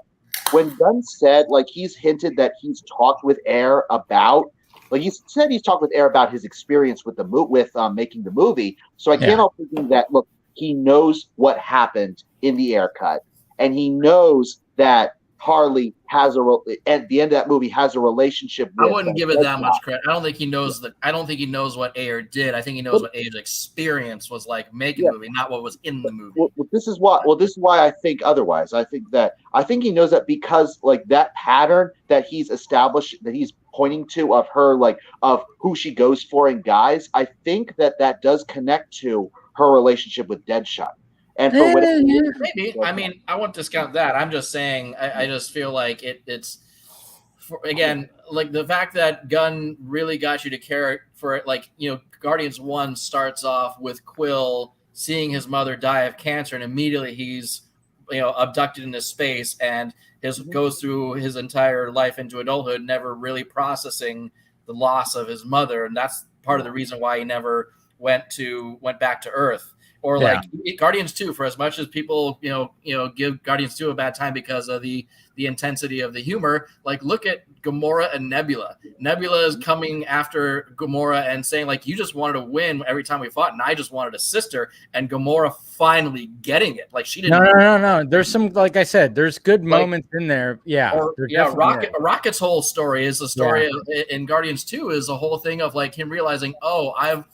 When Gunn said, like, he's hinted that he's talked with Ayer about, like, he said he's talked with Ayer about his experience with making the movie. So I can't help thinking that, look, he knows what happened in the Ayer cut, and he knows that Harley at the end of that movie has a relationship with. I wouldn't give it that much credit. I don't think he knows that. I don't think he knows what Ayer did. I think he knows what Ayer's experience was like making the movie, not what was in the movie. This is why I think otherwise. I think he knows that because like that pattern that he's established, that he's pointing to of her, like of who she goes for in guys. I think that does connect to her relationship with Deadshot. And for maybe, I mean, I won't discount that. I'm just saying, I just feel like it's again, like the fact that Gunn really got you to care for it. Like, Guardians 1 starts off with Quill seeing his mother die of cancer, and immediately he's abducted into space and goes through his entire life into adulthood, never really processing the loss of his mother, and that's part of the reason why he never went back to Earth. Or like Guardians 2, for as much as people give Guardians 2 a bad time because of the intensity of the humor, like look at Gamora and Nebula. Nebula is coming after Gamora and saying like, you just wanted to win every time we fought, and I just wanted a sister. And Gamora finally getting it. Like she didn't. No. There's some, like I said, there's good moments in there. Yeah. Rocket's whole story is the story in Guardians 2 is the whole thing of like him realizing, oh, I've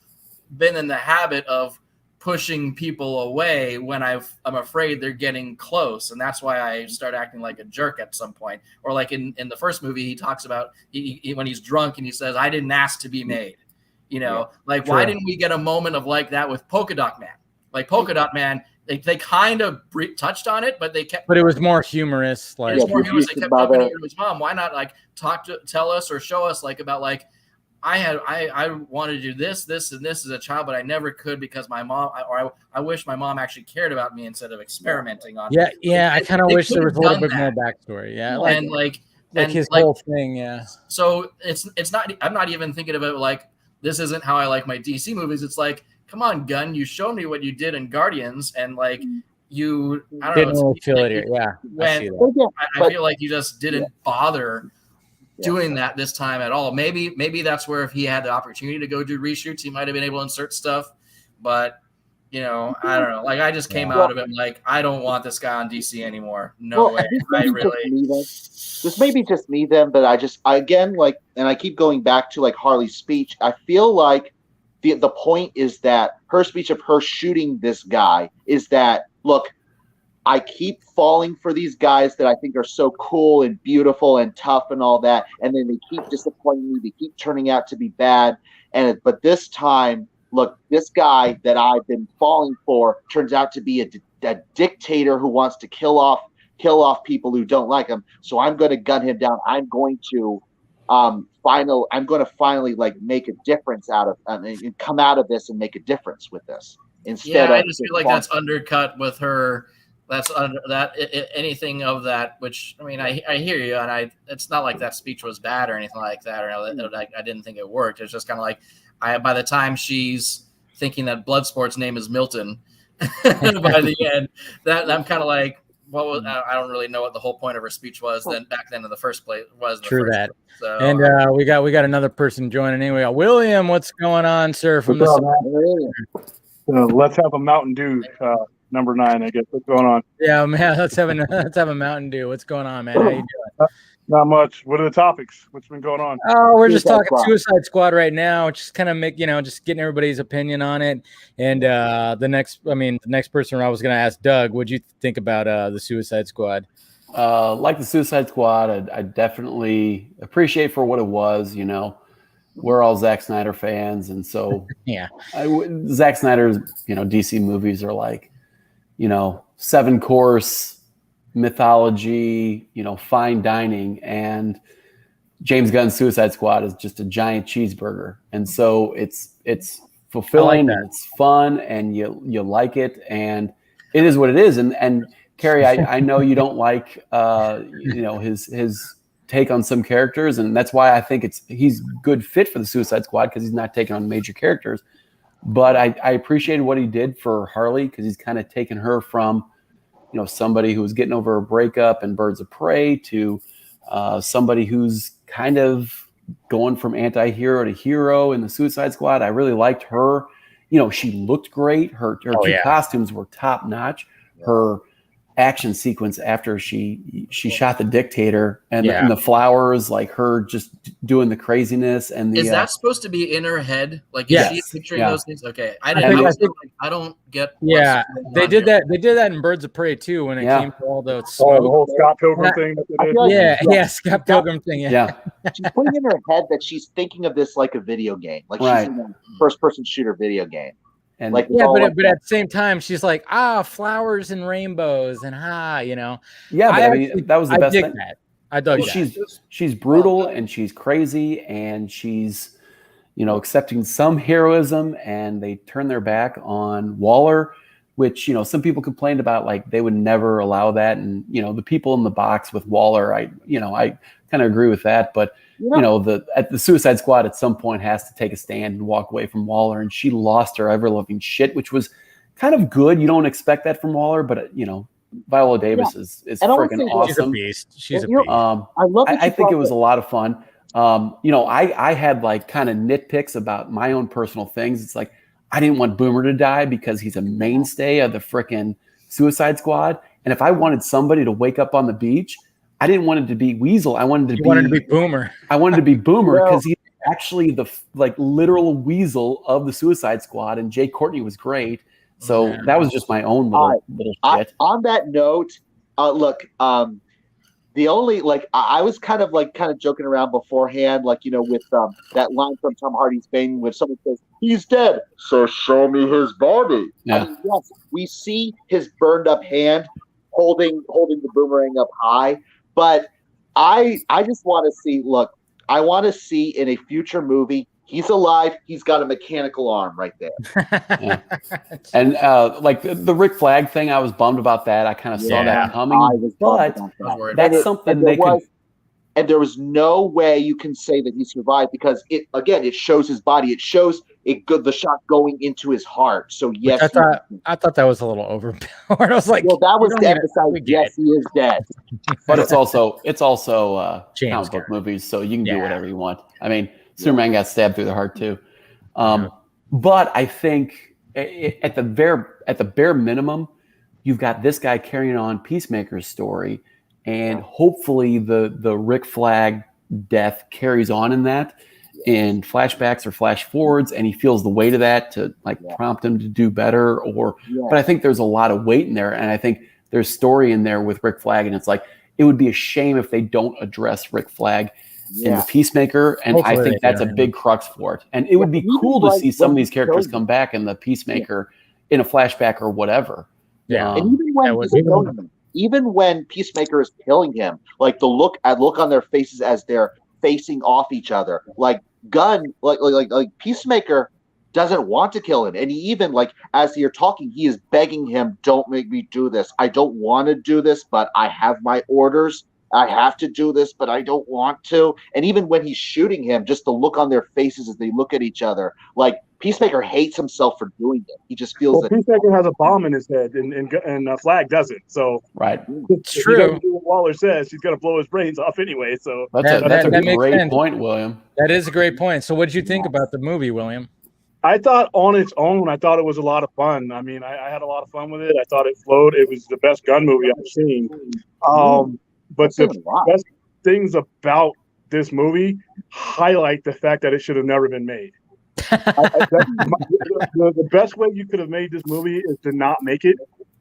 been in the habit of pushing people away when I'm afraid they're getting close, and that's why I start acting like a jerk at some point. Or like in the first movie, he talks about when he's drunk and he says, "I didn't ask to be made." Why didn't we get a moment of like that with Polka Dot Man? Like Polka Dot Man, they kind of touched on it, but it was more humorous. Like it's more humorous. They kept jumping over to his mom. Why not like tell us or show us like about like, I wanted to do this, and this as a child, but I never could because my mom, I wish my mom actually cared about me instead of experimenting on me. Yeah. I kind of wish there was a little bit more backstory. Yeah. And his whole thing. Yeah. So it's not, I'm not even thinking about like, this isn't how I like my DC movies. It's like, come on, Gun, you showed me what you did in Guardians, and like I don't didn't know. Really feel it. Yeah. I feel like you just didn't bother doing that this time at all. Maybe that's where if he had the opportunity to go do reshoots, he might have been able to insert stuff. But I don't know. Like I just came out of it like I don't want this guy on DC anymore. No way. This may be just me then, but I keep going back to like Harley's speech. I feel like the point is that her speech of her shooting this guy is that, look, I keep falling for these guys that I think are so cool and beautiful and tough and all that, and then they keep disappointing me. They keep turning out to be bad. But this time, look, this guy that I've been falling for turns out to be a dictator who wants to kill off people who don't like him. So I'm going to gun him down. I'm going to finally like make a difference out of and come out of this and make a difference with this. Instead, I just feel like that's undercut with her. That's under that anything of that, which I mean, I hear you, and it's not like that speech was bad or anything like that, or I didn't think it worked. It's just kind of like by the time she's thinking that Bloodsport's name is Milton, by the end, that I'm kind of like, I don't really know what the whole point of her speech was then back then in the first place was. True that. So, and we got another person joining anyway. William, what's going on, sir? From let's have a Mountain Dew. Number 9, I guess. What's going on? Yeah, man. Let's have a Mountain Dew. What's going on, man? How you doing? Not much. What are the topics? What's been going on? Oh, we're just talking Suicide Squad right now. Just kind of just getting everybody's opinion on it. And the next person I was going to ask, Doug, what'd you think about the Suicide Squad? Like the Suicide Squad, I definitely appreciate for what it was. We're all Zack Snyder fans, and so Zack Snyder's DC movies are like 7-course mythology, fine dining, and James Gunn's Suicide Squad is just a giant cheeseburger. And so it's fulfilling and it's fun and you like it, and it is what it is. And Carrie, I know you don't like his take on some characters, and that's why I think he's good fit for the Suicide Squad, because he's not taking on major characters. But I appreciated what he did for Harley, because he's kind of taken her from somebody who was getting over a breakup and Birds of Prey to somebody who's kind of going from anti-hero to hero in the Suicide Squad. I really liked her. She looked great. Her two costumes were top notch. Her action sequence after she shot the dictator and the flowers, like her just doing the craziness. And is that supposed to be in her head? Like, is she picturing those things? Okay, I don't get. Yeah, they did that. They did that in Birds of Prey too, when it came to all the smoke. The whole Scott Pilgrim thing. Scott Pilgrim thing. Yeah. She's putting in her head that she's thinking of this like a video game, like she's in a first-person shooter video game. And but at the same time, she's like, flowers and rainbows and Yeah, but I mean, that was the best thing. I dug that. She's brutal and she's crazy and she's, accepting some heroism, and they turn their back on Waller. which, some people complained about, like they would never allow that. And, the people in the box with Waller, I kind of agree with that. But, at the Suicide Squad at some point has to take a stand and walk away from Waller. And she lost her ever-loving shit, which was kind of good. You don't expect that from Waller, but, Viola Davis is freaking awesome. She's a beast. I think it was a lot of fun. I had like kind of nitpicks about my own personal things. It's like, I didn't want Boomer to die because he's a mainstay of the freaking Suicide Squad. And if I wanted somebody to wake up on the beach, I didn't want it to be Weasel. I wanted to be Boomer. I wanted to be Boomer because he's actually the literal Weasel of the Suicide Squad. And Jay Courtney was great. So that was just my own little shit. On that note, look, the only I was kind of joking around beforehand, with that line from Tom Hardy's Bane, when someone says he's dead, so show me his body. Yeah. I mean, yes, we see his burned up hand holding the boomerang up high, but I just want to see. Look, I want to see in a future movie. He's alive. He's got a mechanical arm right there. Yeah. And the Rick Flag thing, I was bummed about that. I kind of saw that coming. But that's something they could. And there was no way you can say that he survived because it shows his body. It shows the shot going into his heart. So yes, I thought that was a little overpowered. I was like, well, that was to emphasize. Yes, he is dead. But it's also comic book movies, so you can do whatever you want. I mean. Superman got stabbed through the heart too, but I think at the bare minimum, you've got this guy carrying on Peacemaker's story, and hopefully the Rick Flag death carries on in that, in flashbacks or flash forwards, and he feels the weight of that to prompt him to do better. But I think there's a lot of weight in there, and I think there's story in there with Rick Flag, and it's like it would be a shame if they don't address Rick Flag. In the Peacemaker, and hopefully I think that's a big crux for it. And it would be cool to see some of these characters come back in the Peacemaker in a flashback or whatever. Yeah, and even when Peacemaker is killing him, the look on their faces as they're facing off each other, Gun, Peacemaker doesn't want to kill him, and he even as you're talking, he is begging him, "Don't make me do this. I don't want to do this, but I have my orders." I have to do this, but I don't want to. And even when he's shooting him, just the look on their faces as they look at each other, Peacemaker hates himself for doing it. He just feels that Peacemaker has a bomb in his head, and Flag doesn't. So it's true. He doesn't do what Waller says. He's going to blow his brains off anyway. So that's a great point, William. That is a great point. So, what did you think about the movie, William? I thought on its own, I thought it was a lot of fun. I mean, I had a lot of fun with it. I thought it flowed. It was the best gun movie I've seen. But the best things about this movie highlight the fact that it should have never been made. The best way you could have made this movie is to not make it,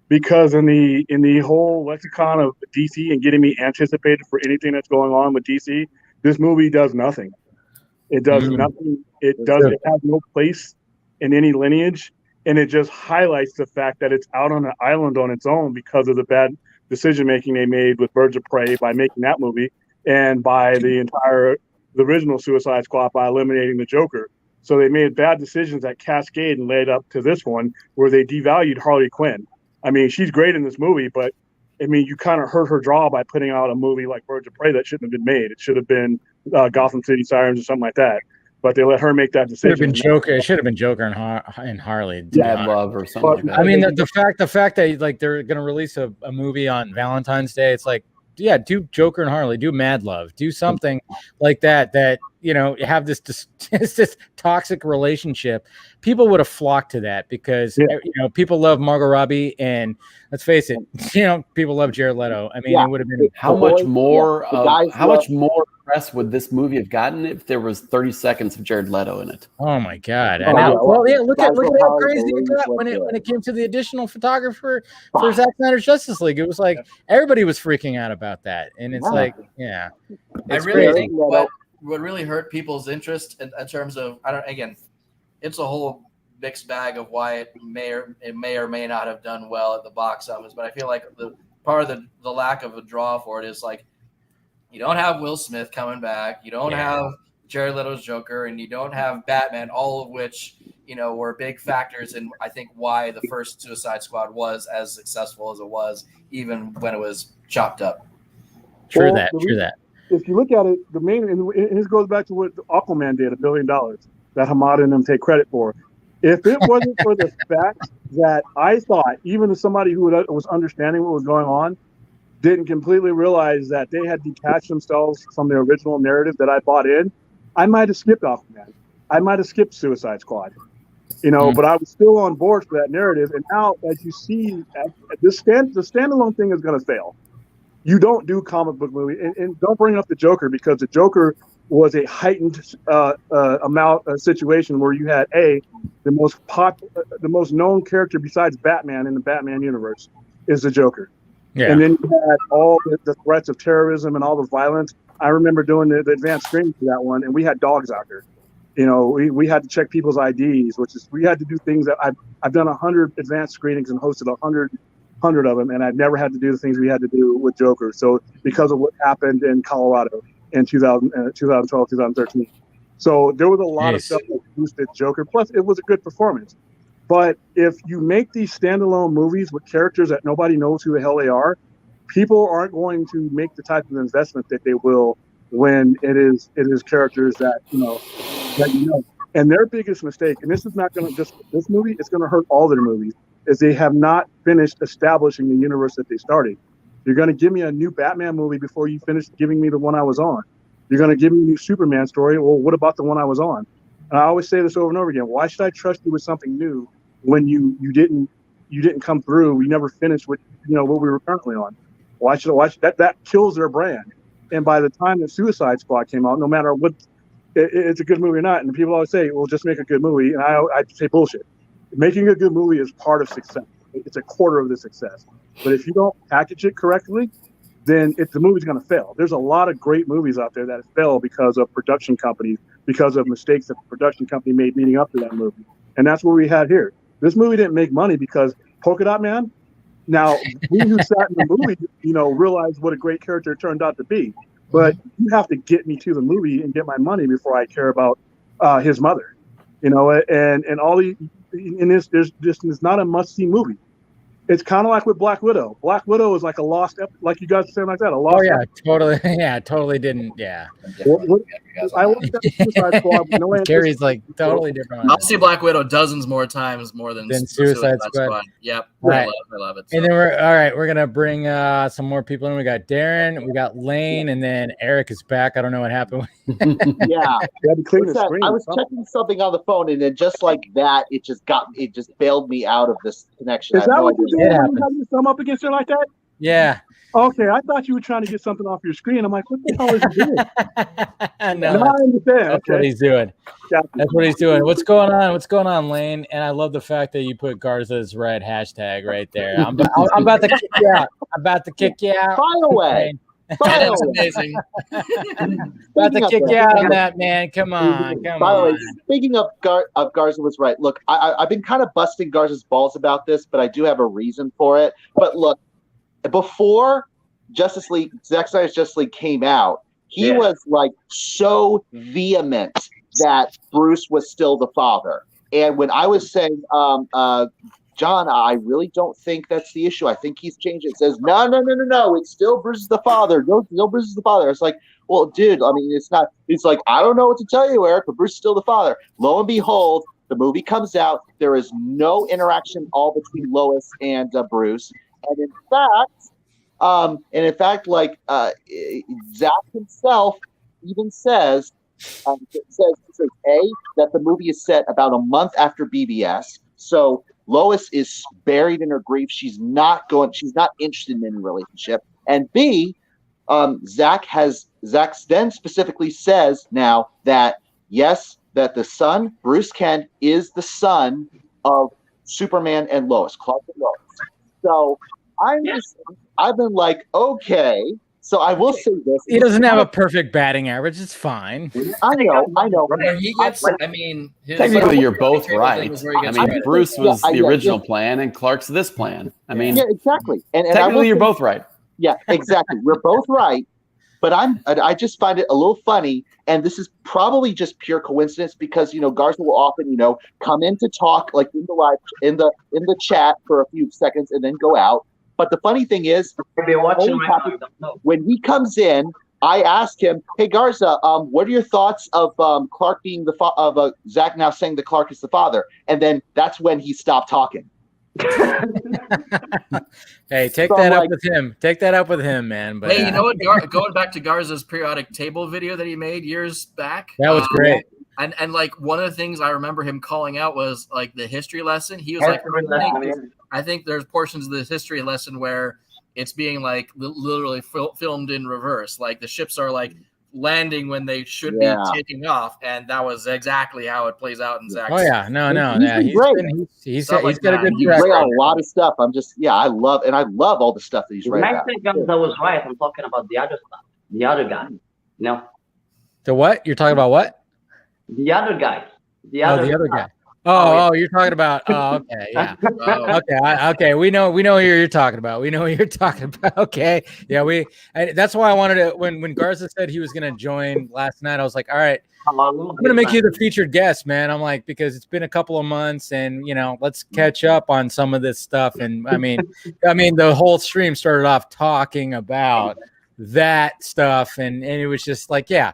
because in the whole lexicon of DC and getting me anticipated for anything that's going on with DC, this movie does nothing. It does nothing. It has no place in any lineage, and it just highlights the fact that it's out on an island on its own because of the bad decision making they made with Birds of Prey by making that movie, and by the original Suicide Squad by eliminating the Joker. So they made bad decisions that cascade and led up to this one where they devalued Harley Quinn. I mean, she's great in this movie, but I mean, you kind of hurt her draw by putting out a movie like Birds of Prey that shouldn't have been made. It should have been Gotham City Sirens or something like that. But they let her make that decision. It should have been Joker and Harley. Mad Love or something like that. I mean, the fact that they're going to release a movie on Valentine's Day, it's like, yeah, do Joker and Harley, do Mad Love, do something like that have this toxic relationship. People would have flocked to that because people love Margot Robbie, and let's face it, people love Jared Leto. I mean, it would have been how much more press would this movie have gotten if there was 30 seconds of Jared Leto in it? Oh my God! Look at how crazy it got when it came to the additional photographer for Zack Snyder's Justice League. It was like everybody was freaking out about that, and it's I really think what really hurt people's interest in terms of it's a whole mixed bag of why it may or may not have done well at the box office, but I feel like the part of the lack of a draw for it is you don't have Will Smith coming back, you don't have Jared Leto's Joker, and you don't have Batman, all of which were big factors in, I think, why the first Suicide Squad was as successful as it was, even when it was chopped up. True that. If you look at it, the main, and this goes back to what Aquaman did, $1 billion that Hamada and them take credit for. If it wasn't for the fact that I thought, even as somebody who was understanding what was going on, didn't completely realize that they had detached themselves from the original narrative that I bought in, I might have skipped Aquaman. I might have skipped Suicide Squad, but I was still on board for that narrative. And now, as you see, the standalone thing is going to fail. You don't do comic book movie, and don't bring up the Joker, because the Joker was a heightened situation where you had the most known character besides Batman in the Batman universe is the Joker. Yeah. And then you had all the threats of terrorism and all the violence. I remember doing the advanced screening for that one, and we had dogs out there. We had to check people's IDs, we had to do things that I've done 100 advanced screenings and hosted 100 of them, and I've never had to do the things we had to do with Joker. So because of what happened in Colorado in 2012, 2013. So there was a lot of stuff that boosted Joker. Plus, it was a good performance. But if you make these standalone movies with characters that nobody knows who the hell they are, people aren't going to make the type of investment that they will when it is characters that And their biggest mistake, and this is not going to just this movie, it's going to hurt all their movies, is they have not finished establishing the universe that they started. You're going to give me a new Batman movie before you finish giving me the one I was on. You're going to give me a new Superman story. Well, what about the one I was on? And I always say this over and over again. Why should I trust you with something new when you didn't come through? You never finished with what we were currently on. Why should that kills their brand? And by the time the Suicide Squad came out, no matter what, it's a good movie or not, and people always say, "Well, just make a good movie," and I say bullshit. Making a good movie is part of success. It's a quarter of the success. But if you don't package it correctly, then the movie's going to fail. There's a lot of great movies out there that fail because of production companies, because of mistakes that the production company made leading up to that movie. And that's what we had here. This movie didn't make money because Polka Dot Man. Now, we who sat in the movie, realized what a great character it turned out to be. But you have to get me to the movie and get my money before I care about his mother. And all the in this, there's not a must-see movie. It's kind of like with Black Widow. Black Widow is like a lost, like you guys are saying like that. A lost. Oh yeah, totally. Yeah, totally didn't. Yeah. I watched that Suicide Squad. Gary's like totally different. I'll see Black Widow dozens more times more than Suicide Squad. Yep. Right. I love it. So. And then we're gonna bring some more people in. We got Darren, we got Lane, and then Eric is back. I don't know what happened. Yeah. I was checking something on the phone, and then just like that, it just bailed me out of this connection. Is that what you did? You have your thumb up against it like that? Yeah. Okay, I thought you were trying to get something off your screen. I'm like, what the hell is he doing? No, I understand. That's what he's doing. That's what he's doing. What's going on? What's going on, Lane? And I love the fact that you put Garza's red hashtag right there. I'm about to kick you out. I'm about to kick you out. Fire away. That's amazing. About to kick you out on that, man. Come on. By the way, speaking of Garza was right. Look, I've been kind of busting Garza's balls about this, but I do have a reason for it. But look, before Justice League, Zack Snyder's Justice League came out, he was like so vehement that Bruce was still the father. And when I was saying, John, I really don't think that's the issue. I think he's changed it. It says, no. It's still Bruce is the father. No, Bruce is the father. It's like, well, dude, I mean, it's not. It's like, I don't know what to tell you, Eric, but Bruce is still the father. Lo and behold, the movie comes out. There is no interaction all between Lois and Bruce. And in fact, like Zack himself even says, that the movie is set about a month after BBS. So Lois is buried in her grief. She's not interested in any relationship. And B, Zack then specifically says now that yes, that the son, Bruce Kent, is the son of Superman and Lois, Clark and Lois. So I've been like, okay. So I will say this: he doesn't have a perfect batting average. It's fine. I know. He gets. I mean, technically, you're both right. I mean, Bruce was the original plan, and Clark's this plan. I mean, yeah, exactly. And technically, you're both right. Yeah, exactly. We're both right. But I just find it a little funny, and this is probably just pure coincidence because Garza will often come in to talk like in the live in the chat for a few seconds and then go out. But the funny thing is, when he comes in, I ask him, "Hey Garza, what are your thoughts of Clark being of Zack now saying that Clark is the father?" And then that's when he stopped talking. Hey, take that up with him. Take that up with him, man. But hey, you know what? Going back to Garza's periodic table video that he made years back, that was great. And like one of the things I remember him calling out was like the history lesson. He was like, I think there's portions of this history lesson where it's being like literally filmed in reverse. Like the ships are like landing when they should be taking off, and that was exactly how it plays out in Zack's. Oh yeah, no, he's got a good track. He's great on a lot of stuff. I love all the stuff that he's writing about. I think that was right. I'm talking about the other stuff, the other guy. No, the what? You're talking about what? The other guy. The other guy. Oh, you're talking about. Oh, okay, yeah. Okay. We know who you're talking about. We know who you're talking about. Okay, yeah. That's why I wanted to. When Garza said he was going to join last night, I was like, all right, I'm going to make you the featured guest, man. I'm like, because it's been a couple of months, and let's catch up on some of this stuff. And I mean, the whole stream started off talking about that stuff, and it was just like, yeah,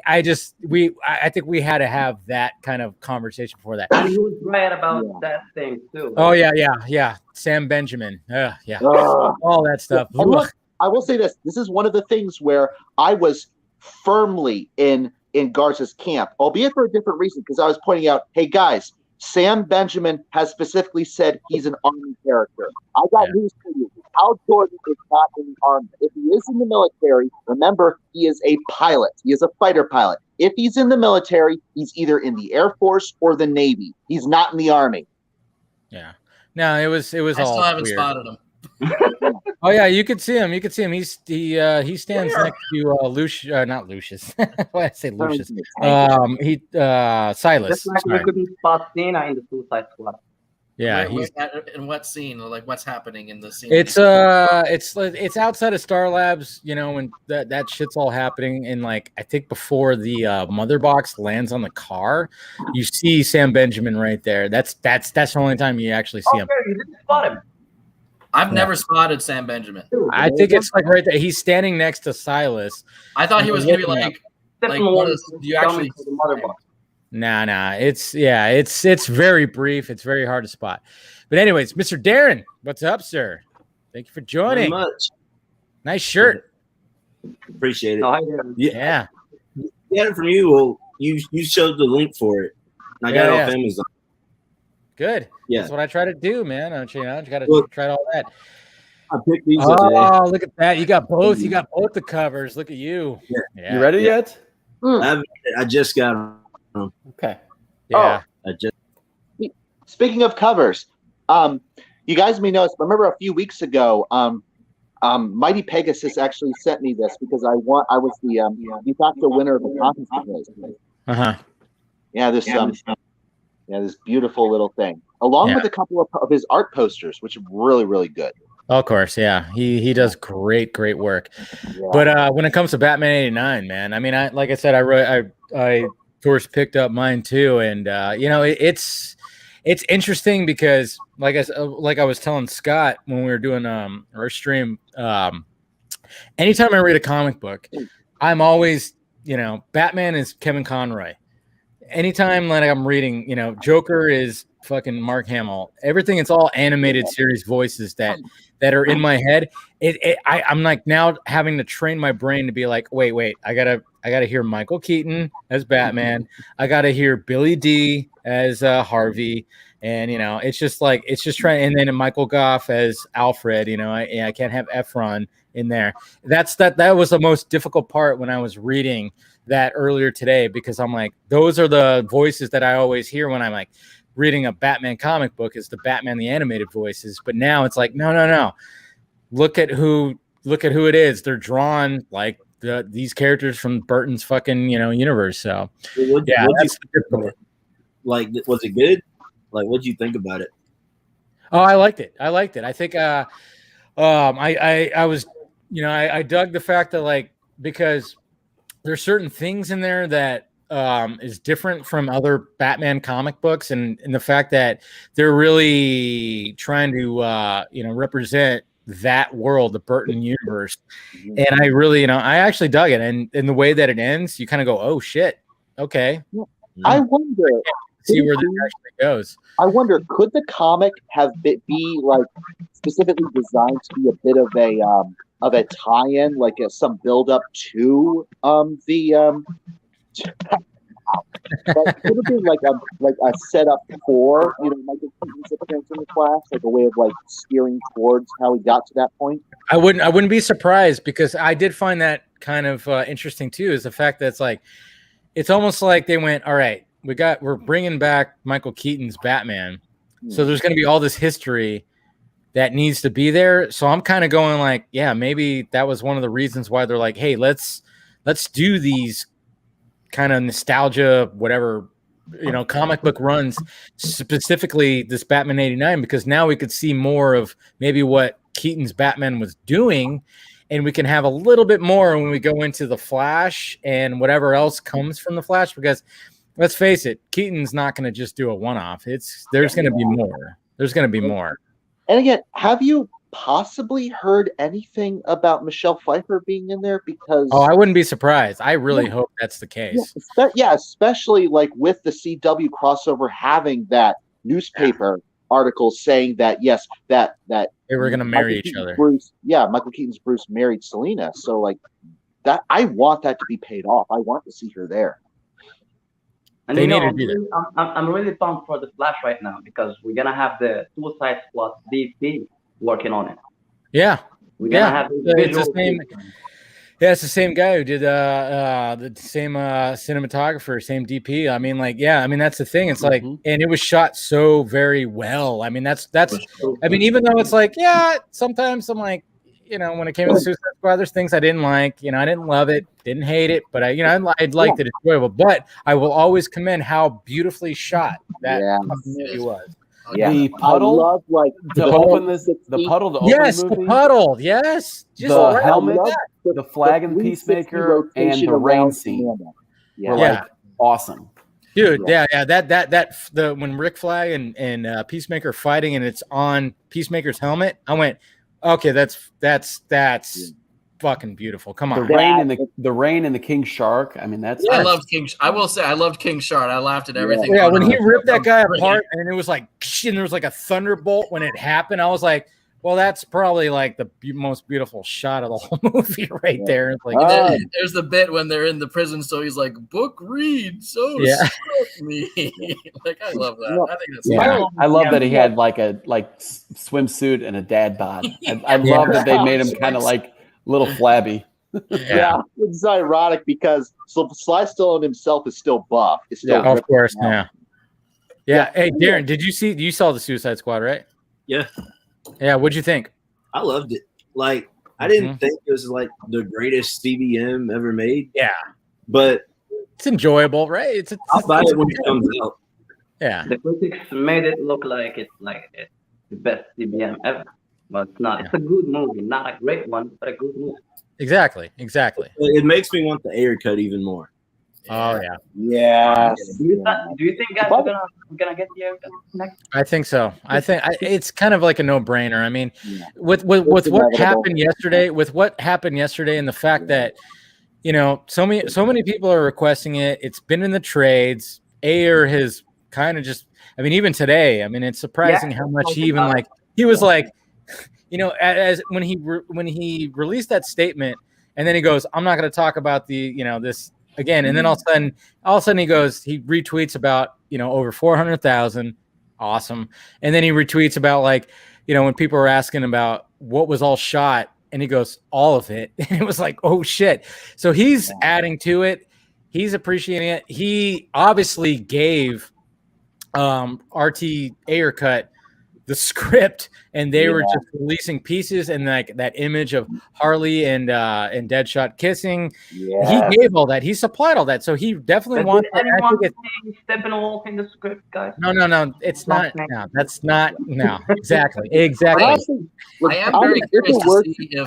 I think we had to have that kind of conversation before that. And he was right about that thing too. Oh yeah. Sam Benjamin, all that stuff. I will say this is one of the things where I was firmly in Garza's camp, albeit for a different reason, because I was pointing out, hey guys, Sam Benjamin has specifically said he's an Army character. I got news for you. Hal Jordan is not in the Army. If he is in the military, remember, he is a pilot. He is a fighter pilot. If he's in the military, he's either in the Air Force or the Navy. He's not in the Army. Yeah. No, it was I all still haven't weird. spotted him. Oh yeah, you could see him. He stands next to Lucius, not Lucius. Why did I say Lucius? Silas. Just like you couldn't spot Cena in the Suicide Squad. Yeah, in what scene? Like what's happening in the scene? It's outside of Star Labs, when that shit's all happening, and like I think before the mother box lands on the car, you see Sam Benjamin right there. That's the only time you actually see him. You didn't spot him. I've never spotted Sam Benjamin. I think it's like right there. He's standing next to Silas. I thought he was gonna be like you actually the mother box. Nah. It's very brief. It's very hard to spot. But anyways, Mr. Darren, what's up, sir? Thank you for joining. Very much. Nice shirt. Appreciate it. Oh, yeah. Get it from you. Well, you showed the link for it. I got it off Amazon. Good. Yeah. That's what I try to do, man. I got to try all that. I picked these up today. Look at that. You got both. You got both the covers. Look at you. Yeah. You ready yet? I just got them. Okay. Yeah. Speaking of covers, you guys may know. Remember a few weeks ago, Mighty Pegasus actually sent me this because I was the de facto winner of the contest. Yeah, this beautiful little thing, along with a couple of his art posters, which are really, really good. Of course, yeah, he does great work. Yeah. But when it comes to Batman '89, man, I mean, I course picked up mine too, and it's interesting because like I was telling Scott when we were doing our stream, anytime I read a comic book, I'm always Batman is Kevin Conroy. Anytime like I'm reading, Joker is fucking Mark Hamill. Everything, it's all animated series voices that are in my head. I'm like now having to train my brain to be like, wait, I gotta hear Michael Keaton as Batman. I gotta hear Billy D as Harvey, and it's just trying. And then Michael Goff as Alfred. I can't have Efron in there. That was the most difficult part when I was reading that earlier today, because I'm like, those are the voices that I always hear when I'm like reading a Batman comic book, is the Batman the animated voices. But now it's like, no. Look at who it is. They're drawn like these characters from Burton's fucking universe. So like, was it good? Like, what do you think about it? Oh, I liked it. I think I was I dug the fact that like because there's certain things in there that is different from other Batman comic books, and the fact that they're really trying to represent that world, the Burton universe. And I really, I actually dug it, and in the way that it ends, you kind of go, oh shit, okay. I wonder, see where this actually goes. I wonder, could the comic have be like specifically designed to be a bit of a tie-in, like some build-up to the but could it be like a setup for Michael Keaton's appearance in the Flash, like a way of like steering towards how he got to that point? I wouldn't be surprised, because I did find that kind of interesting too, is the fact that it's almost like they went, all right, we're bringing back Michael Keaton's Batman, so there's going to be all this history that needs to be there. So I'm kind of going like, yeah, maybe that was one of the reasons why they're like, hey, let's do these kind of nostalgia, whatever, comic book runs, specifically this Batman 89, because now we could see more of maybe what Keaton's Batman was doing, and we can have a little bit more when we go into the Flash and whatever else comes from the Flash, because let's face it, Keaton's not going to just do a one-off. There's going to be more. There's going to be more. And again, have you possibly heard anything about Michelle Pfeiffer being in there? Because I wouldn't be surprised. I really hope that's the case. Yeah, especially like with the CW crossover having that newspaper article saying that yes, that they were going to marry each other. Michael Keaton's Bruce married Selena. So like that, I want that to be paid off. I want to see her there. And I'm really pumped for the Flash right now, because we're gonna have the Suicide Squad DC working on it. Yeah, we're gonna have it's the same. Yeah, it's the same guy who did the same cinematographer, same DP. I mean, that's the thing. It's like, and it was shot so very well. I mean, that's. I mean, even though it's like, sometimes I'm like, when it came to Suicide Squad, there's things I didn't like. I didn't love it, didn't hate it, but I liked it, enjoyable. But I will always commend how beautifully shot that movie was. Yeah. The puddle, I love, like, to open the puddle to open yes, the movie. The puddle, yes. Just the helmet, the flag and Peacemaker, and the rain scene were like awesome. Dude, that when Rick Flag and Peacemaker fighting and it's on Peacemaker's helmet, I went, okay, that's fucking beautiful. Come on, the rain and the King Shark. I mean, I loved King. I will say I loved King Shark. I laughed at everything. Yeah, when he ripped that guy apart and it was like, and there was like a thunderbolt when it happened. I was like, well, that's probably like the most beautiful shot of the whole movie right there. It's like, there's the bit when they're in the prison, so he's like, "Book read, so me." Like, I love that. I think that's I love that he had like a swimsuit and a dad bod. I love that they made him kind of like little flabby. It's ironic because Sly Stallone himself is still buff. Of course, yeah. Hey, Darren, you saw the Suicide Squad, right? Yeah. Yeah, what'd you think? I loved it. Like, I didn't think it was like the greatest CBM ever made. Yeah, but it's enjoyable, right? I'll buy it when it comes out. Yeah, the critics made it look like it's the best CBM ever, but it's not. It's a good movie, not a great one, but a good movie. Exactly. It makes me want the Ayer cut even more. Oh yeah. Do you think guys we're gonna get the Ayer cut next? I think so. I think it's kind of like a no-brainer. I mean, with what happened yesterday, and the fact that so many people are requesting it. It's been in the trades. Ayer has kind of just. I mean, even today. I mean, it's surprising how much he was like. As when he released that statement, and then he goes, "I'm not going to talk about the this." Again, and then all of a sudden he retweets about over 400,000, awesome, and then he retweets about when people are asking about what was all shot, and he goes all of it, and it was like, oh shit. So he's adding to it, he's appreciating it. He obviously gave RT Ayer cut the script, and they were just releasing pieces, and like that image of Harley and Deadshot kissing. He gave all that. He supplied all that. So he definitely wants. Steppenwolf in the script, guys. No. It's not. No, that's not. No, exactly. I am very curious to see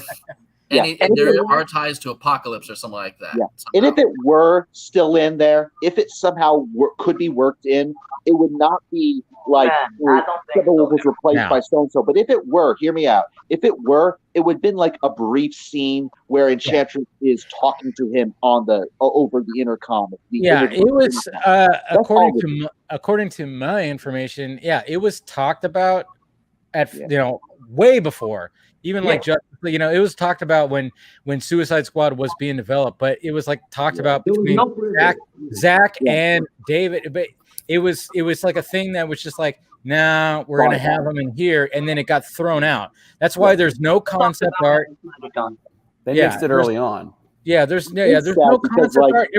there are ties to Apocalypse or something like that. Yeah. Somehow. And if it were still in there, if it somehow could be worked in, it would not be like Steppenwolf was replaced by so-and-so. But if it were, hear me out, if it were, it would have been like a brief scene where Enchantress is talking to him over the intercom. It was according to my information, it was talked about at way before. Even like just it was talked about when Suicide Squad was being developed, but it was like talked about between Zack and David. But it was like a thing that was just like, nah, we're gonna have them in here, and then it got thrown out. That's why there's no concept art. They mixed it early on. There's no concept art.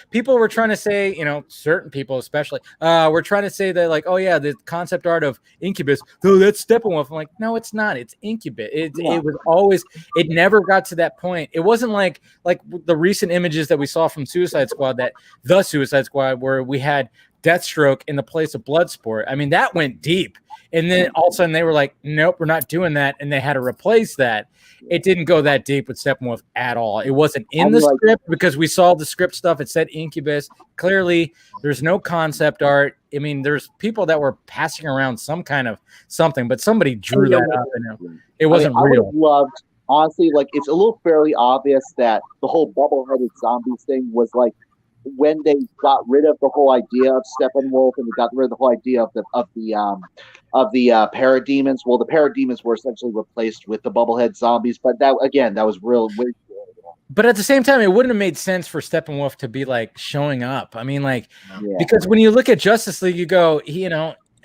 People were trying to say, certain people especially, were trying to say that like, oh yeah, the concept art of Incubus, that's Steppenwolf. I'm like, no, it's not. It's Incubus. It was always. It never got to that point. It wasn't like the recent images that we saw from Suicide Squad, where we had Deathstroke in the place of Bloodsport. I mean, that went deep. And then all of a sudden they were like, nope, we're not doing that. And they had to replace that. It didn't go that deep with Steppenwolf at all. It wasn't in the script because we saw the script stuff. It said Incubus. Clearly, there's no concept art. I mean, there's people that were passing around some kind of something, but somebody drew that up. And it wasn't real. I would have loved, honestly, like it's a little fairly obvious that the whole bubble-headed zombies thing was like, when they got rid of the whole idea of Steppenwolf and they got rid of the whole idea of the parademons. Well, the parademons were essentially replaced with the bubblehead zombies, but that was real weird. But at the same time, it wouldn't have made sense for Steppenwolf to be like showing up. I mean, because when you look at Justice League, you go,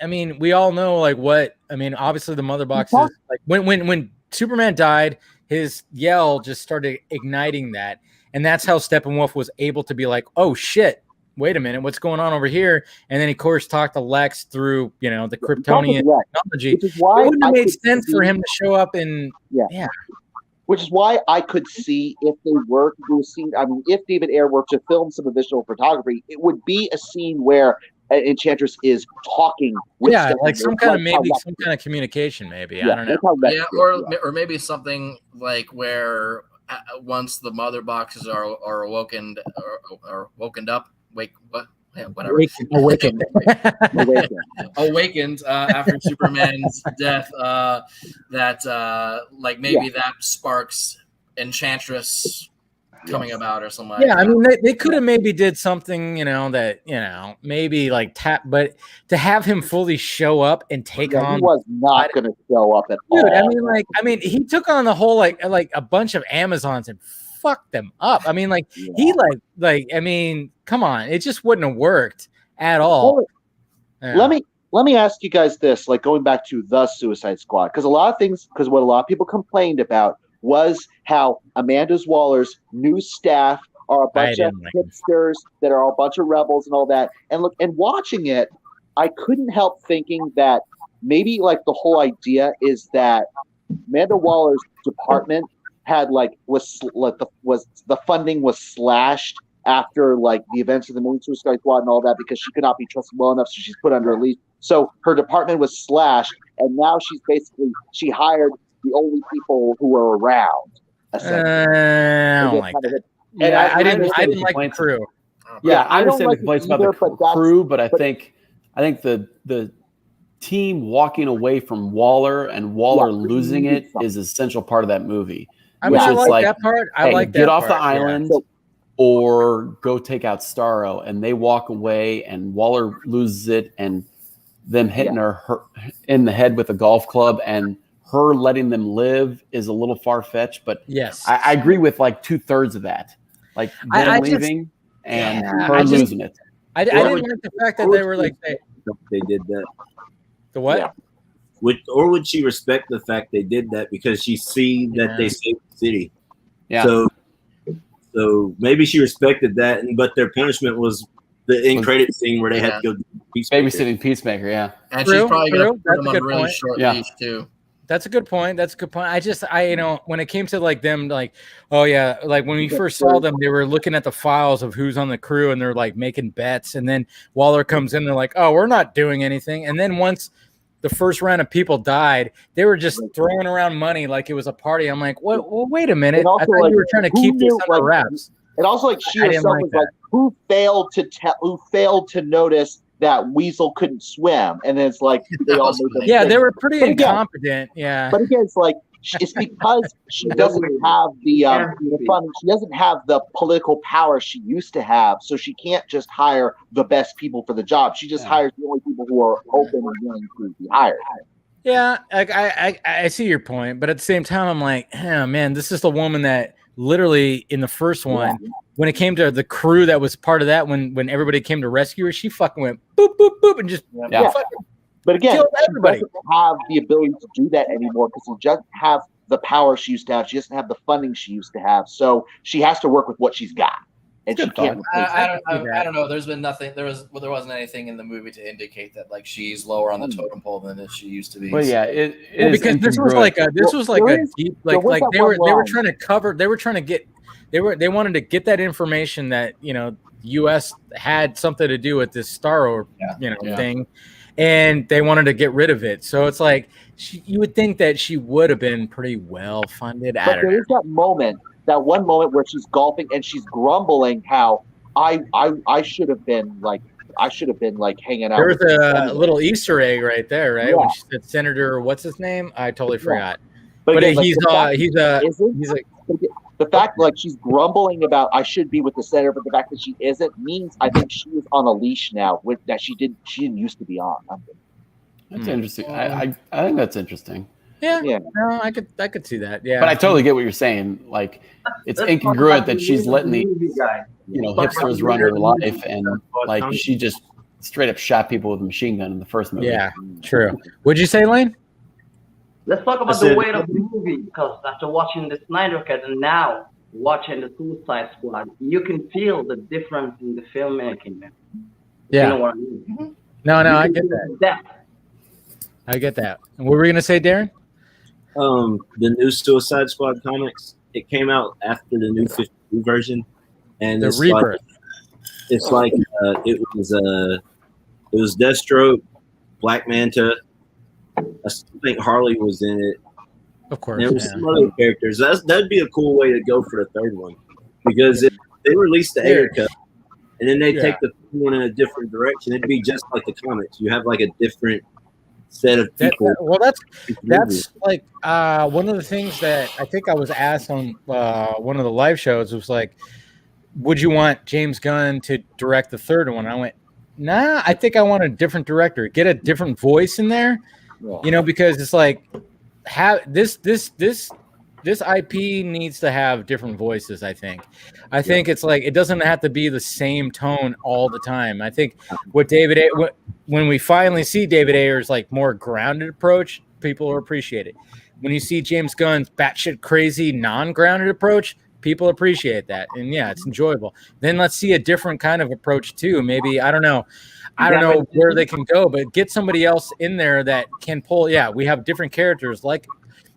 I mean, we all know obviously the mother boxes, like when Superman died, his yell just started igniting that. And that's how Steppenwolf was able to be like, oh, shit, wait a minute, what's going on over here? And then, of course, talked to Lex through, the Kryptonian technology. Which is why it wouldn't have made sense for him to show up in, Which is why I could see if they were to do a scene. I mean, if David Ayer were to film some additional photography, it would be a scene where Enchantress is talking with like some kind of communication, maybe. I don't know. Yeah, or maybe something like where once the mother boxes are awoken or woken up, awakened after Superman's death, that that sparks Enchantress coming about or something like that. I mean, they could have maybe did something, maybe like tap, but to have him fully show up and take on, he was not going to show up at all. Dude, he took on the whole like a bunch of Amazons and fucked them up. I mean, come on, it just wouldn't have worked at all. Let me ask you guys this, like going back to the Suicide Squad, because what a lot of people complained about was how Amanda Waller's new staff are a bunch of hipsters that are a bunch of rebels and all that. And watching it, I couldn't help thinking that maybe like the whole idea is that Amanda Waller's department had the funding was slashed after like the events of the main Suicide Squad and all that, because she could not be trusted well enough, so she's put under release. So her department was slashed, and now she hired the only people who were around. I don't like that. And I didn't like the crew. I understand the complaints about the crew, but I think the team walking away from Waller and Waller losing it is an essential part of that movie. I mean, I like that part. I like that. Get off the island or go take out Starro, and they walk away, and Waller loses it, and them hitting her in the head with a golf club and her letting them live is a little far-fetched, but yes, I agree with like 2/3 of that. Like them leaving and her losing it. I didn't like the fact that they were like they did that. The what? Yeah. Would she respect the fact they did that because she see that they saved the city? Yeah. So maybe she respected that, but their punishment was the end credit scene where they had to go babysitting Peacemaker. Yeah, and she's probably going to put them on a really short leash too. That's a good point. I when it came to like them, like, oh yeah, like when we first saw them, they were looking at the files of who's on the crew and they're like making bets. And then Waller comes in, they're like, oh, we're not doing anything. And then once the first round of people died, they were just throwing around money like it was a party. I'm like, what? Well, wait a minute. I thought you were trying to keep this under wraps. And also, like, she herself was like, who failed to notice that Weasel couldn't swim? And then it's like, they all made they were pretty incompetent. But again, it's like, it's because she doesn't have the funding. She doesn't have the political power she used to have, so she can't just hire the best people for the job. She just hires the only people who are open and willing to be hired. Yeah, like I see your point, but at the same time, I'm like, oh, man, this is the woman that literally in the first one, when it came to the crew that was part of that, when everybody came to rescue her, she fucking went boop boop boop and just fucking. But again, everybody. she doesn't have the ability to do that anymore because she doesn't have the power she used to have. She doesn't have the funding she used to have. So she has to work with what she's got. And she can't. I don't know. There's been nothing. There wasn't anything in the movie to indicate that like she's lower on the totem pole than she used to be. Well, yeah, because this was like a deep they were trying to cover. They were trying to get. They wanted to get that information that U.S. had something to do with this Star thing. And they wanted to get rid of it. So it's like you would think that she would have been pretty well funded. But there is that one moment where she's golfing and she's grumbling how I should have been like hanging out. There was a little Easter egg right there, right? Yeah. When she said Senator, what's his name? I totally forgot. But again, the fact like she's grumbling about I should be with the senator, but the fact that she isn't means I think she is on a leash now that she didn't used to be on. That's interesting. I think that's interesting. Yeah. No, I could see that. Yeah. But I totally get what you're saying. Like it's incongruent that she's letting the hipsters run her life and like she just straight up shot people with a machine gun in the first movie. Yeah, true. What'd you say, Lane? Let's talk about the weight of the movie, because after watching the Snyder Cut and now watching the Suicide Squad, you can feel the difference in the filmmaking. Yeah. You know what I mean? No, I get that. I get that. And what were we gonna say, Darren? The new Suicide Squad comics. It came out after the new 52 version, and the rebirth. It was Deathstroke, Black Manta. I still think Harley was in it. Of course. And there was some other characters. That'd be a cool way to go for the third one. Because if they release the Ayer cut and then they take the one in a different direction, it'd be just like the comics. You have like a different set of people. That's like one of the things that I think I was asked on one of the live shows was like, would you want James Gunn to direct the third one? I went, nah, I think I want a different director. Get a different voice in there. Because it's like this IP needs to have different voices. I think it's like it doesn't have to be the same tone all the time. I think when we finally see David Ayer's like more grounded approach, people will appreciate it. When you see James Gunn's batshit crazy non-grounded approach, people appreciate that, and it's enjoyable. Then let's see a different kind of approach too. Maybe I don't know where they can go, but get somebody else in there that can pull. Yeah, we have different characters. Like,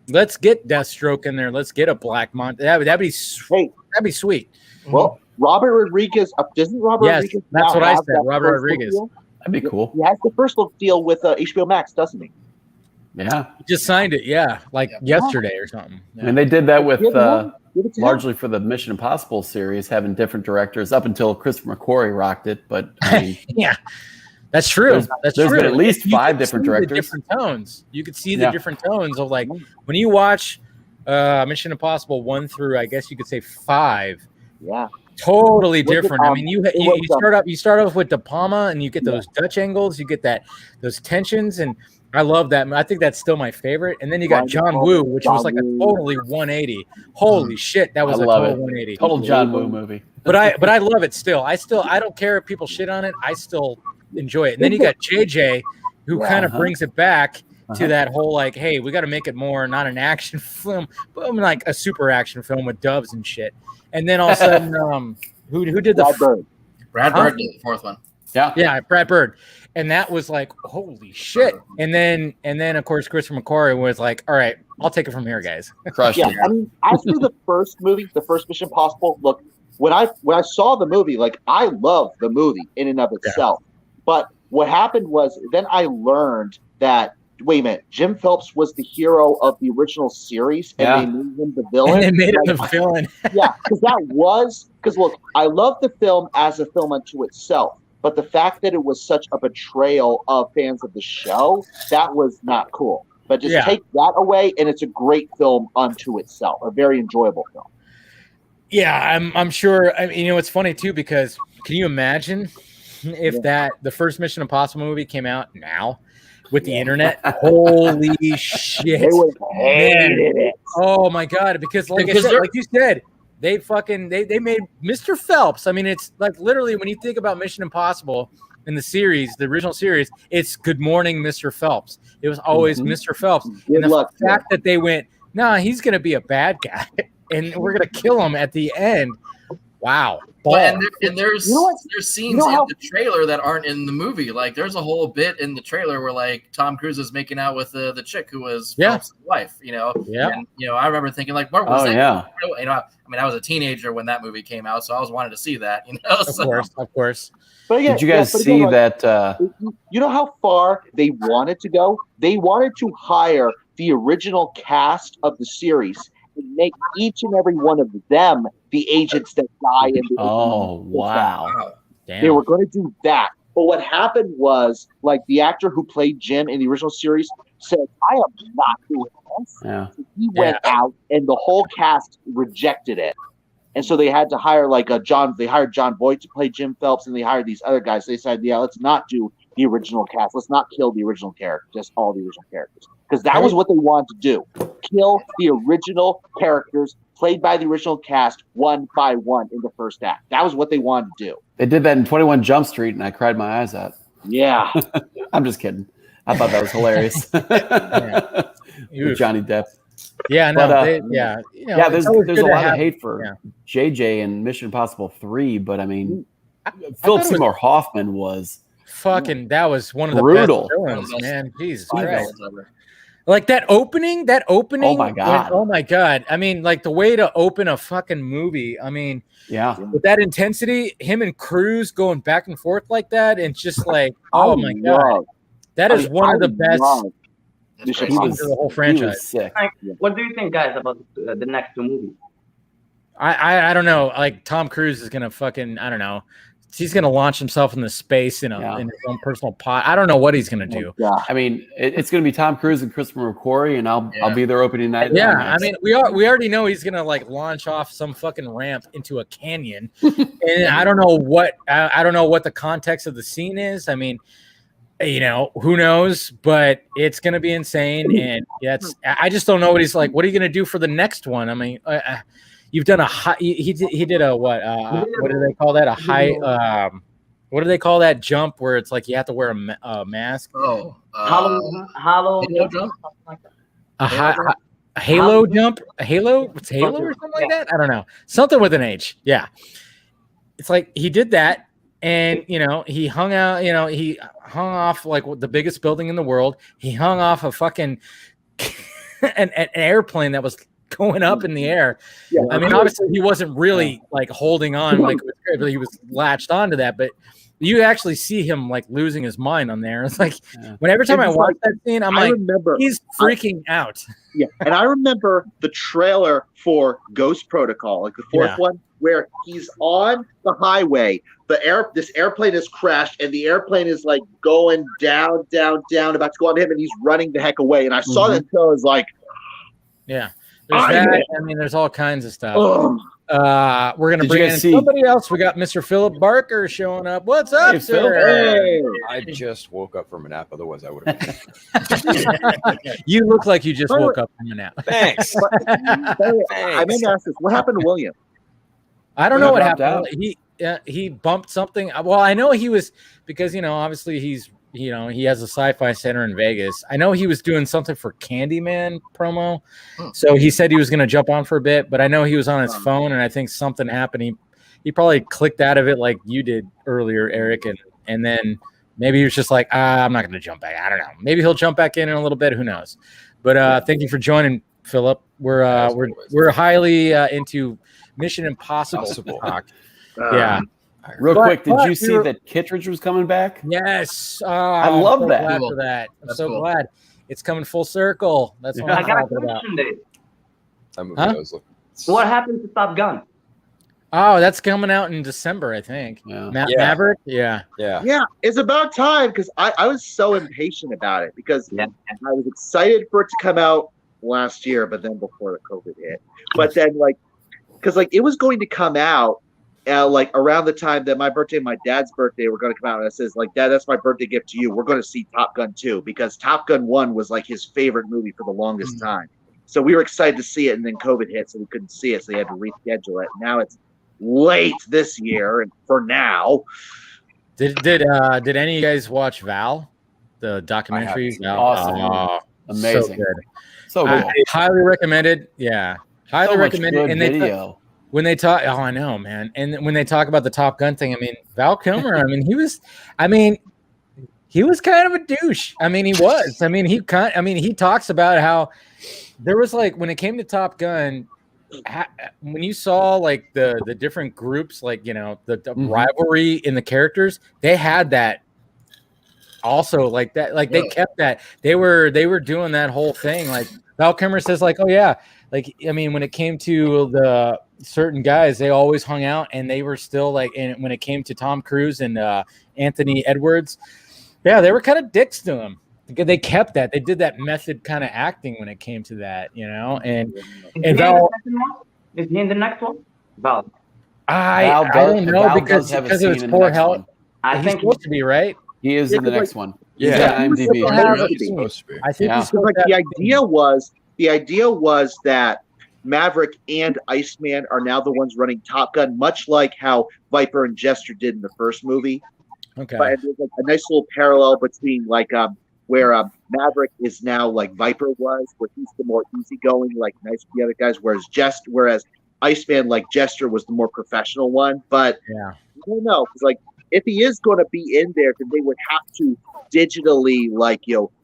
let's get Deathstroke in there. Let's get a Black Manta. That'd be sweet. That'd be sweet. Well, Robert Rodriguez doesn't Robert? Yes, Rodriguez that's what I said. Robert Rodriguez. That'd be cool. He has the first look deal with HBO Max, doesn't he? Yeah, he just signed it. Yeah, like yesterday or something. Yeah. And they did that with largely for the Mission Impossible series, having different directors up until Christopher McQuarrie rocked it. But I mean, yeah, that's true. There's been at least 5 different directors. Different tones. You could see the different tones of like when you watch Mission Impossible 1 through, I guess you could say 5. Yeah. Totally different. I mean, you start off with De Palma, and you get those Dutch angles, you get those tensions, and I love that. I think that's still my favorite. And then you got John Woo, which was like a totally 180. Holy shit, that was a total 180. Total John Woo movie. But I love it still. I don't care if people shit on it. I still enjoy it. And then you got JJ, who kind of brings it back to that whole like, hey, we got to make it more not an action film, but like a super action film with doves and shit. And then all of a sudden, who did the Brad Bird did the fourth one. Yeah, Brad Bird. And that was like, holy shit. And then of course Christopher McQuarrie was like, all right, I'll take it from here, guys. Crushed it. I mean, after the first movie, the first Mission Impossible, look, when I saw the movie, like I love the movie in and of itself. But what happened was then I learned that wait a minute, Jim Phelps was the hero of the original series, and they made him the villain. And they made him the villain. Yeah, because look, I love the film as a film unto itself, but the fact that it was such a betrayal of fans of the show, that was not cool. But just take that away, and it's a great film unto itself, a very enjoyable film. Yeah, I'm sure. I mean, it's funny too, because can you imagine if the first Mission Impossible movie came out now with the internet? Holy shit! They would have hated it. Oh my god! Because like you said, they made Mr. Phelps. I mean, it's like literally when you think about Mission Impossible in the series, the original series, it's Good Morning, Mr. Phelps. It was always Mr. Phelps. And the fact that they went, nah, he's gonna be a bad guy. And we're gonna kill him at the end. Wow. And there's scenes in the trailer that aren't in the movie. Like there's a whole bit in the trailer where like Tom Cruise is making out with the chick who was Phelps' wife. Yeah. And I remember thinking like, what was that? Yeah. I mean, I was a teenager when that movie came out, so I was wanting to see that. Of course. But again, did you guys see that? You know how far they wanted to go? They wanted to hire the original cast of the series. Make each and every one of them the agents that die in the wow. Damn. They were going to do that. But what happened was, like, the actor who played Jim in the original series said, I am not doing this. Yeah. So he went out, and the whole cast rejected it. And so they had to hire, they hired John Voight to play Jim Phelps, and they hired these other guys. They said, let's not do the original cast. Let's not kill the original character, just all the original characters. Because that was what they wanted to do. Kill the original characters played by the original cast one by one in the first act. That was what they wanted to do. They did that in 21 Jump Street, and I cried my eyes out. Yeah. I'm just kidding. I thought that was hilarious. With Johnny Depp. Yeah, no, but, there's a lot of hate for JJ and Mission Impossible 3, but I mean, Philip Seymour Hoffman was fucking, that was one of the brutal best villains, man. Jesus Christ. Like that opening. Oh my god. I mean, like the way to open a fucking movie. I mean, with that intensity, him and Cruise going back and forth like that, and just like, oh my god, that is one of the best. He was the whole franchise. Sick. What do you think, guys, about the next two movies? I don't know. Like Tom Cruise is gonna fucking, I don't know. He's going to launch himself into space in his own personal pod. I don't know what he's going to do. I mean, it's going to be Tom Cruise and Christopher McQuarrie, and I'll be there opening night. Yeah, I mean, we already know he's going to like launch off some fucking ramp into a canyon, and I don't know what the context of the scene is. I mean, who knows? But it's going to be insane, and I just don't know what he's like. What are you going to do for the next one? I mean. You've done a high. He did a what? What do they call that? A high. What do they call that jump where it's like you have to wear a mask? Halo jump. A halo jump. A halo. It's halo or something like that. I don't know. Something with an H. Yeah. It's like he did that, and he hung out. He hung off like the biggest building in the world. He hung off a fucking an airplane that was going up in the air. Yeah, I mean, obviously he wasn't really like holding on like he was latched onto that, but you actually see him like losing his mind on there. It's like every time I watch that scene, I'm he's freaking out. Yeah, and I remember the trailer for Ghost Protocol, like the fourth one, where he's on the highway. This airplane has crashed, and the airplane is like going down, about to go on him, and he's running the heck away. And I saw that until I was like, yeah. There's that. I mean, there's all kinds of stuff. We're gonna bring in somebody else. We got Mr. Philip Barker showing up. What's up, sir? Hey. I just woke up from a nap. Otherwise, I would have. You look like you just woke up from a nap. Thanks. I mean, ask this: what happened to William? I don't know what happened. He bumped something. Well, I know he was because obviously he's. He has a sci-fi center in Vegas. I know he was doing something for Candyman promo. So he said he was going to jump on for a bit, but I know he was on his phone and I think something happened. He probably clicked out of it like you did earlier, Eric. And then maybe he was just like, I'm not going to jump back. I don't know. Maybe he'll jump back in a little bit. Who knows? But thank you for joining, Philip. We're highly into Mission Impossible talk. Yeah. Real quick, did you see that Kittredge was coming back? Yes. I love that. I'm so glad. It's coming full circle. That's what I I'm got a talking about. question, Dave. That movie does look. What happened to Top Gun? Oh, that's coming out in December, I think. Yeah. Maverick? Yeah. Yeah, it's about time because I was so impatient about it because I was excited for it to come out last year, but then before the COVID hit. But then, because it was going to come out around the time that my birthday and my dad's birthday were going to come out, and I says, Dad, that's my birthday gift to you. We're going to see Top Gun 2 because Top Gun 1 was his favorite movie for the longest time. So we were excited to see it, and then COVID hit, so we couldn't see it, so they had to reschedule it. Now it's late this year, and for now. Did any of you guys watch Val, the documentary? Val? Awesome, amazing, so good. Highly recommended. Yeah, highly recommended. And video. When they talk, I know, man. And when they talk about the Top Gun thing, Val Kilmer. he was kind of a douche. He was. He talks about how there was when it came to Top Gun, when you saw the different groups, the rivalry in the characters, they had that also they kept that. They were doing that whole thing. Val Kilmer says oh yeah, when it came to the certain guys, they always hung out, and they were still and when it came to Tom Cruise and Anthony Edwards, yeah, they were kind of dicks to him. They kept that. They did that method kind of acting when it came to that, and Val. Is he in the next one? Val. I don't know because of his poor health. I think he's supposed to be, right? He is in the next one. Yeah, IMDb. Supposed to be. I think he's the idea was that Maverick and Iceman are now the ones running Top Gun, much like how Viper and Jester did in the first movie. Okay. But there's a nice little parallel between where Maverick is now Viper was, where he's the more easygoing, nice with the other guys, whereas Iceman, Jester, was the more professional one. But yeah, I don't know, because if he is going to be in there, then they would have to digitally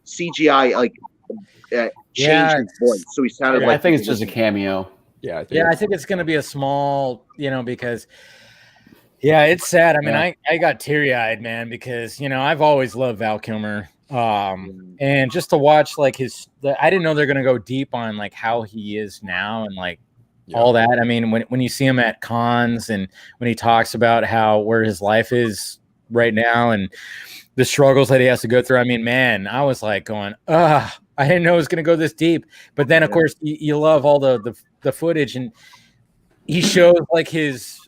CGI change his voice, so he sounded I think it's just a cameo. Yeah, I think it's going to be a small, because. Yeah, it's sad. I got teary-eyed, man, because I've always loved Val Kilmer, and just to watch I didn't know they're gonna go deep on how he is now and all that. When you see him at cons and when he talks about where his life is right now and the struggles that he has to go through, man, I was going, I didn't know it was gonna go this deep. But then of course you love all the footage, and he shows his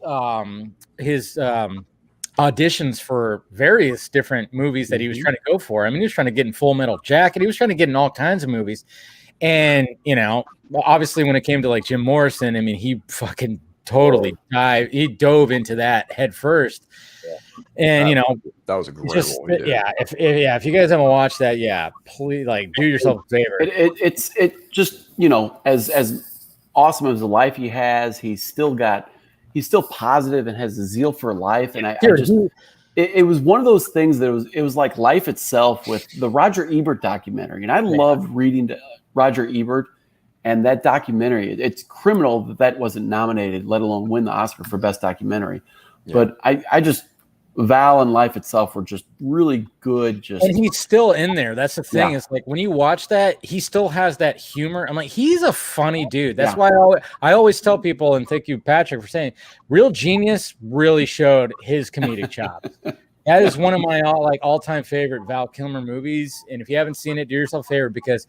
auditions for various different movies that he was trying to go for. He was trying to get in Full Metal Jacket. He was trying to get in all kinds of movies. And, obviously when it came to Jim Morrison, he fucking totally dove into that head first. And, that was a great role. If you guys haven't watched that, please do yourself a favor. It just, as awesome as the life he has, he's still positive and has a zeal for life. And it was one of those things that it was like life itself with the Roger Ebert documentary. And I loved reading Roger Ebert and that documentary. It's criminal that wasn't nominated, let alone win the Oscar for Best Documentary. Yeah. But I just, Val and life itself were just really good. And he's still in there. That's the thing. It's when you watch that, he still has that humor. He's a funny dude. That's why I always tell people, and thank you, Patrick, for saying, Real Genius really showed his comedic chops. That is one of my all-time favorite Val Kilmer movies. And if you haven't seen it, do yourself a favor, because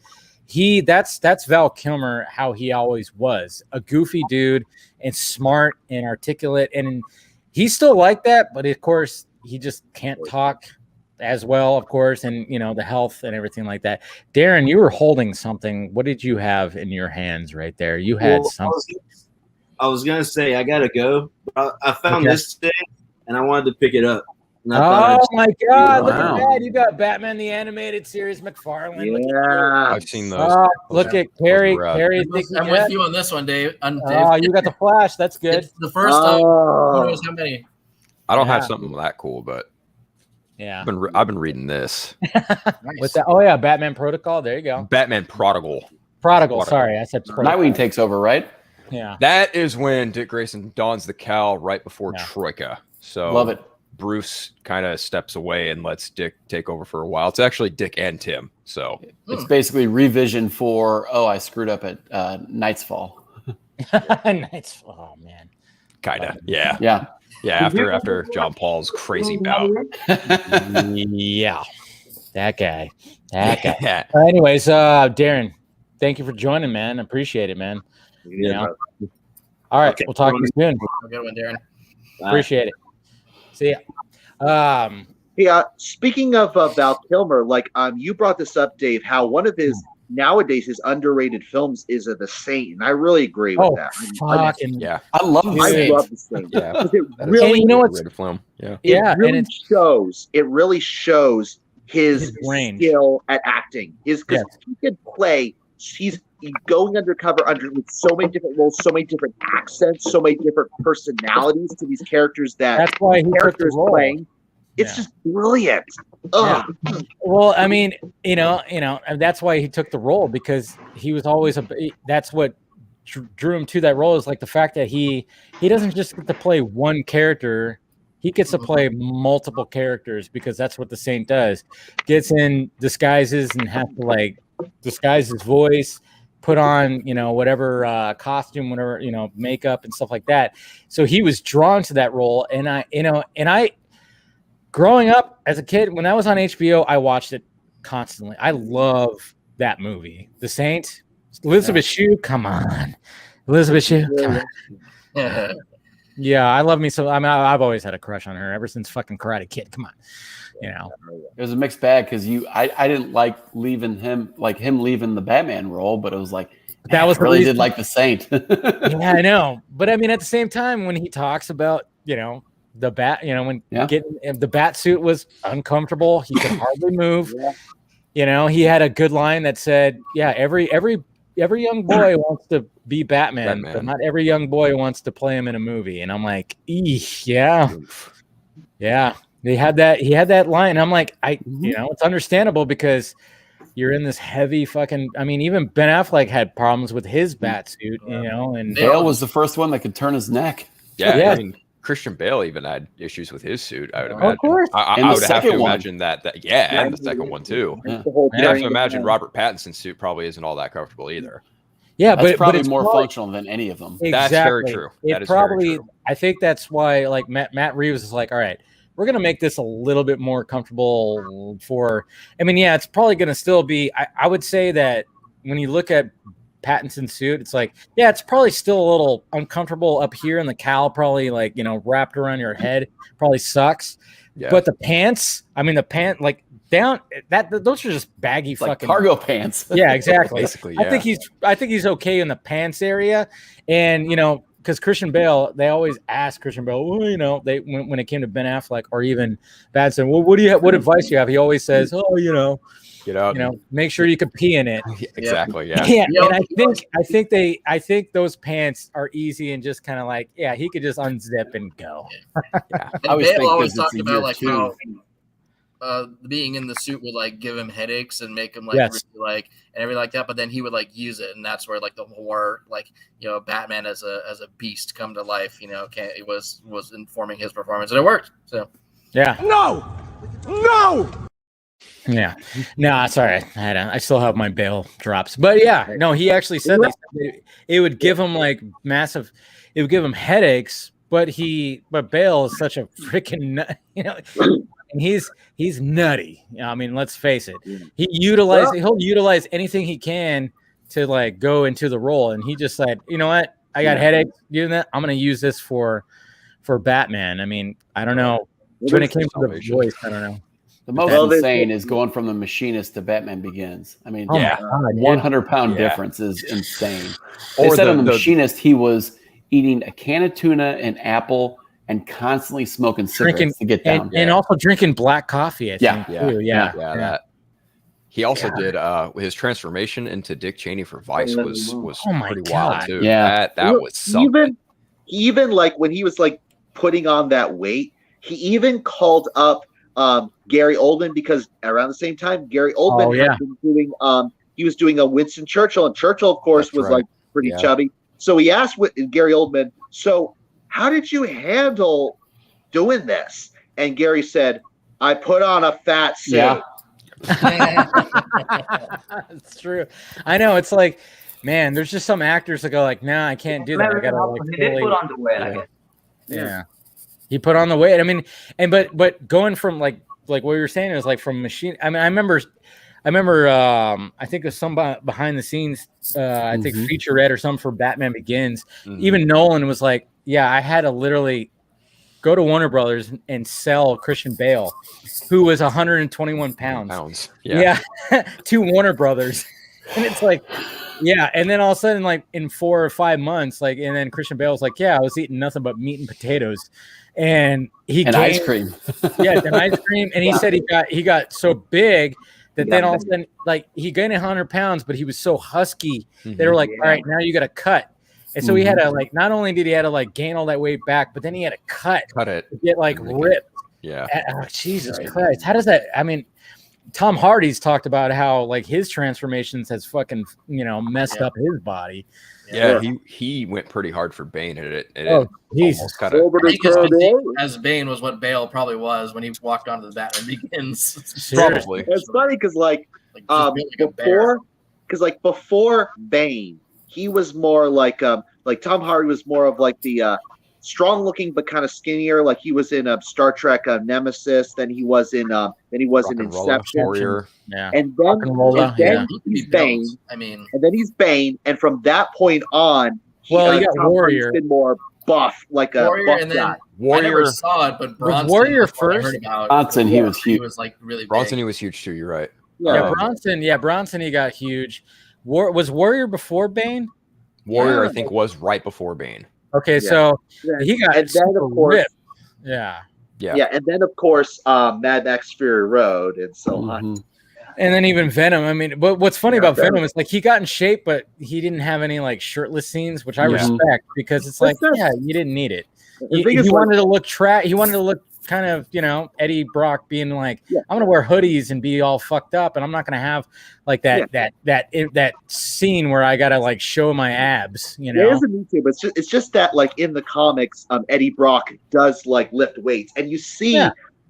that's Val Kilmer, how he always was, a goofy dude and smart and articulate. And he's still like that, but of course he just can't talk as well, of course, and the health and everything like that. Darren, you were holding something. What did you have in your hands right there? You had something. I was gonna say I gotta go. I found this today, and I wanted to pick it up. Oh my God! Look at that! You got Batman the Animated Series, McFarlane. Yeah, I've seen those. Look at Carrie. Carrie, I'm with you on this one, Dave. Oh, you got the Flash. That's good. It's the first time. Who knows how many? I don't have something that cool, but yeah, I've been reading this. What's that? Oh yeah, Batman Protocol. There you go. Batman Prodigal. Sorry, I said Protocol. Nightwing takes over, right? Yeah. That is when Dick Grayson dons the cowl right before Troika. So love it. Bruce kind of steps away and lets Dick take over for a while. It's actually Dick and Tim. So it's basically revision for, I screwed up at Night's Fall. Night's Fall, oh, man. Kind of. Yeah. Yeah. Yeah. After John Paul's crazy bout. Yeah. That guy. Anyways, Darren, thank you for joining, man. Appreciate it, man. You know? All right. Okay. We'll talk to you soon. Have a good one, Darren. Appreciate it. See ya. Yeah. Speaking of Val Kilmer, like you brought this up, Dave, how one of his nowadays his underrated films is The Saint, and I really agree with that. Yeah, I love The Saint. Yeah, it really, you know what's film. Yeah, it really shows his range. Skill at acting. Because he can play. He's going undercover with so many different roles, so many different accents, so many different personalities to these characters that's why he took the role. Playing. It's just brilliant. Yeah. Well, I mean, you know, and that's why he took the role, because he was always that's what drew him to that role, is like the fact that he doesn't just get to play one character. He gets to play multiple characters, because that's what the Saint does. Gets in disguises and has to like disguise his voice, put on, whatever costume, whatever, makeup and stuff like that. So he was drawn to that role. And I growing up as a kid, when I was on HBO, I watched it constantly. I love that movie. The Saint, Elizabeth Shue, come on. Elizabeth Shue, come on. Yeah, I love me so. I mean, I've always had a crush on her ever since fucking Karate Kid. Come on, It was a mixed bag, because I didn't like him leaving the Batman role, but it was like that was really did like the Saint. Yeah, I know, but I mean, at the same time, when he talks about the bat, when getting the bat suit was uncomfortable, he could hardly move. He had a good line that said, "Yeah, every young boy wants to be Batman, but not every young boy wants to play him in a movie." And I'm like, yeah. He had that line. And I'm like, it's understandable, because you're in this heavy fucking. I mean, even Ben Affleck had problems with his bat suit, and Bale was the first one that could turn his neck. Yeah. I mean, Christian Bale even had issues with his suit, I would imagine. Of course. I would have to imagine that and the second one too. Yeah. You'd have to imagine Robert Pattinson's suit probably isn't all that comfortable either. Yeah, but probably it's more functional than any of them. Exactly. That's very true. That is very true. I think that's why, like, Matt Reeves is like, all right, we're gonna make this a little bit more comfortable for. I mean, yeah, it's probably gonna still be. I would say that when you look at Pattinson's suit, it's like, yeah, it's probably still a little uncomfortable up here, and the cowl probably like wrapped around your head probably sucks. Yeah. But the pants, like down those are just baggy, like fucking cargo pants. Yeah, exactly. Basically, yeah. I think he's okay in the pants area, and because Christian Bale, they always ask Christian Bale, well, they when it came to Ben Affleck or even Batson, well, what advice do you have? He always says, get out, make sure you can pee in it. Exactly. Yeah. And I think those pants are easy and just kind of like, yeah, he could just unzip and go. Yeah. And Bale always talked about like how being in the suit would like give him headaches and make him like really like and everything like that, but then he would like use it, and that's where like the more like Batman as a beast come to life. It was informing his performance, and it worked. So no. Yeah, no, sorry, I still have my Bale drops, but yeah, no, he actually said that it would give him like massive, it would give him headaches, but Bale is such a freaking nut, and he's nutty. I mean, let's face it, he'll utilize anything he can to like go into the role, and he just said, you know what, I got headaches doing that, I'm gonna use this for Batman. I mean, I don't know when it came to the voice, I don't know. The most insane is going from The Machinist to Batman Begins. I mean, 100-pound difference is insane. They said on The Machinist he was eating a can of tuna, an apple, and constantly smoking cigarettes to get down. And also drinking black coffee, I think, too. Yeah. That. He also did his transformation into Dick Cheney for Vice was pretty wild, too. Yeah. That was something. Even like when he was like putting on that weight, he even called up Gary Oldman, because around the same time Gary Oldman had been doing he was doing a Winston Churchill, and Churchill of course was like pretty chubby. So he asked Gary Oldman, so how did you handle doing this? and Gary said, "I put on a fat suit." Yeah. It's true. I know. It's like, man, there's just some actors that go like, "Nah, I can't do that. I gotta like he did put on the weight, I guess. Yeah. He put on the weight. I mean, and but going from like what you were saying is like from machine. I mean, I remember I think it was some behind the scenes I think featurette or something for Batman Begins. Even Nolan was like, yeah, I had to literally go to Warner Brothers and sell Christian Bale, who was 121 pounds. Yeah. To Warner Brothers. And it's like, yeah, and then all of a sudden, like in 4 or 5 months, like, and then Christian Bale was like, yeah, I was eating nothing but meat and potatoes, and ice cream. Yeah, and ice cream, and he said he got so big that then all of a sudden, like, he gained 100 pounds, but he was so husky. They were like, all right, now you got to cut, and so he had to like, not only did he had to like gain all that weight back, but then he had to cut it to get like ripped. Yeah. Oh, Jesus Christ, how does that? I mean. Tom Hardy's talked about how like his transformations has fucking messed up his body. Yeah, he went pretty hard for Bane at it. He's as Bane was what Bale probably was when he walked onto the Batman Begins. Probably. It's funny because before Bane, he was more like Tom Hardy was more of like the strong looking but kind of skinnier, like he was in Star Trek Nemesis, then he was in Inception. Warrior. Yeah. And then he's Bane. And then he's Bane, and from that point on, he got Warrior. Been more buff, like a Warrior, buff and then guy. I never saw it, but Bronson was Warrior first. Bronson, he was huge. He was like really big. Bronson, he was huge too. You're right. Yeah, Bronson, he got huge. Was Warrior before Bane? Warrior, I think, was right before Bane. Okay, so he got and then of course, ripped. Yeah, and then of course, Mad Max Fury Road and so on. And then even Venom. I mean, but what's funny about Venom is like he got in shape, but he didn't have any like shirtless scenes, which I respect because it's like, you didn't need it. He wanted to look He wanted to look kind of, Eddie Brock being like, I'm gonna wear hoodies and be all fucked up, and I'm not gonna have like that scene where I gotta like show my abs. It doesn't need to, but it's just that like in the comics, Eddie Brock does like lift weights, and you see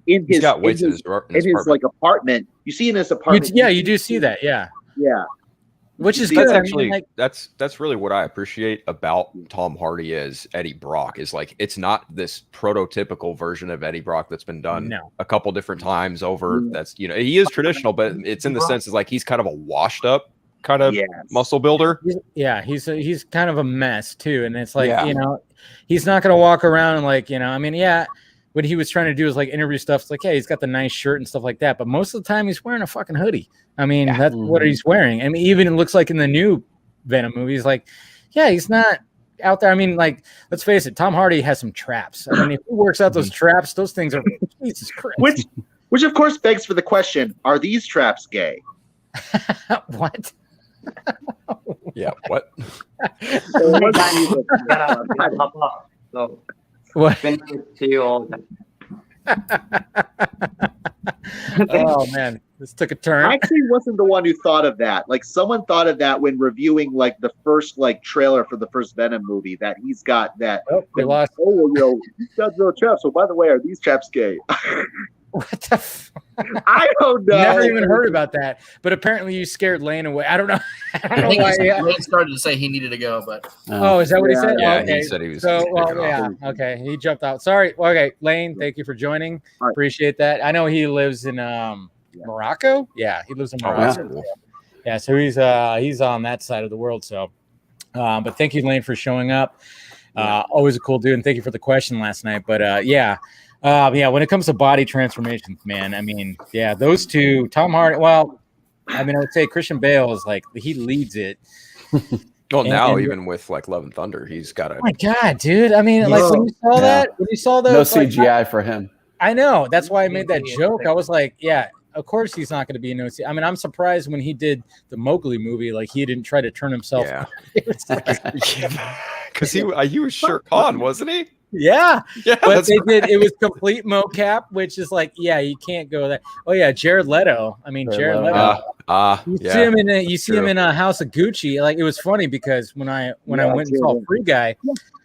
in his like apartment. You see in his apartment. You do see that. Yeah. Which is good. Actually, that's really what I appreciate about Tom Hardy as Eddie Brock is like it's not this prototypical version of Eddie Brock that's been done a couple different times over. That's he is traditional, but it's in the sense is like he's kind of a washed up kind of muscle builder. He's kind of a mess too, and it's like he's not gonna walk around and like what he was trying to do is like interview stuff. It's like, he's got the nice shirt and stuff like that. But most of the time he's wearing a fucking hoodie. I mean, that's what he's wearing. I mean, even it looks like in the new Venom movies, like, he's not out there. I mean, like, let's face it, Tom Hardy has some traps. I mean, if he works out those traps, those things are Jesus Christ. Which of course begs for the question, are these traps gay? What? Yeah, what? What? Oh man, this took a turn. I actually wasn't the one who thought of that. Like someone thought of that when reviewing like the first like trailer for the first Venom movie. That he's got that. We lost. He's got no traps. So by the way, are these traps gay? What the? I don't know. Never even heard about that. But apparently, you scared Lane away. I don't know. I don't know why. Lane started to say he needed to go, but is that what he said? Yeah, okay. He said he was. So okay, he jumped out. Sorry. Okay, Lane, thank you for joining. Right. Appreciate that. I know he lives in Morocco. Yeah, he lives in Morocco. Yeah, so he's on that side of the world. So, but thank you, Lane, for showing up. Always a cool dude, and thank you for the question last night. But when it comes to body transformations, man, I mean, those two, Tom Hardy. Well, I mean, I would say Christian Bale is like he leads it. Well, now even with like Love and Thunder, he's got a. Oh my God, dude! I mean, like when you saw those, no CGI for him. I know. That's why I made that joke. I was like, of course he's not going to be no. I mean, I'm surprised when he did the Mowgli movie, like he didn't try to turn himself. Yeah. Because he was Shere Khan, wasn't he? Yeah, but they did. It was complete mocap, which is like, you can't go there. Oh yeah, Jared Leto. I mean, Jared Leto. You see him in a House of Gucci. Like it was funny because when I went and saw Free Guy,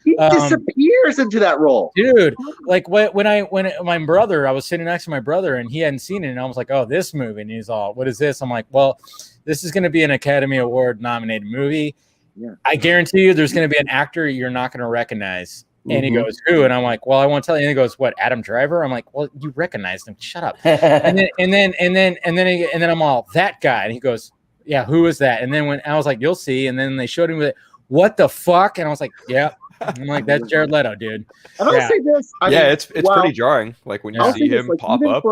He disappears into that role, dude. Like when my brother, I was sitting next to my brother and he hadn't seen it, and I was like, "Oh, this movie," and he's all, "What is this?" I'm like, "Well, this is going to be an Academy Award nominated movie. Yeah. I guarantee you, there's going to be an actor you're not going to recognize." And he goes, "Who?" And I'm like, "Well, I won't tell you." And he goes, "What? Adam Driver?" I'm like, "Well, you recognized him. Shut up." and then I'm all, "That guy." And he goes, "Yeah, who is that?" And then when I was like, "You'll see." And then they showed him with, "What the fuck?" And I was like, "Yeah." I'm like, "That's Jared Leto, dude." And I'll say this. I mean, it's pretty jarring. Like when you see him pop up.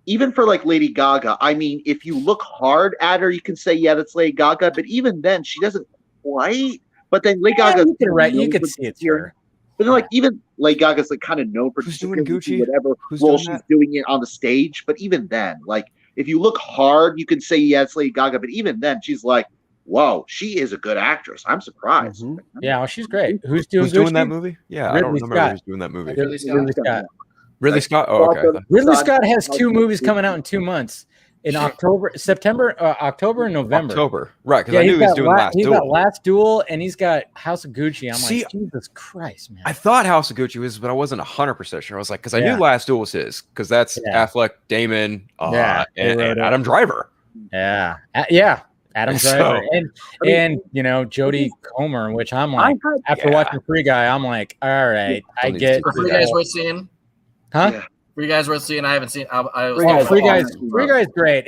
Even for Lady Gaga, I mean, if you look hard at her, you can say, yeah, that's Lady Gaga. But even then, she doesn't quite. But then Lady Gaga, you could see it's her. But then, even Lady Gaga's kind of known for doing Gucci, whatever role she's doing it on the stage. But even then, if you look hard, you can say, yeah, it's Lady Gaga. But even then, she's like, whoa, she is a good actress. I'm surprised. Yeah, well, she's great. Who's doing that movie? Yeah, I don't remember who's doing that movie. Ridley Scott. Ridley Scott. Oh, okay. Ridley Scott has 2 movies coming out in 2 months. In October and November. October, right? Because I knew he was doing Last Duel. He's got Last Duel, and he's got House of Gucci. I'm like, Jesus Christ, man! I thought House of Gucci was, but I wasn't 100% sure. I was like, because I knew Last Duel was his, because that's Affleck, Damon, and Adam Driver. Yeah, Adam Driver, and Jodie Comer, which I'm like, after watching Free Guy, I'm like, all right, I get. Free Guy's worth seeing, huh? Yeah. Free Guy's worth seeing. I haven't seen. Free Guy's great.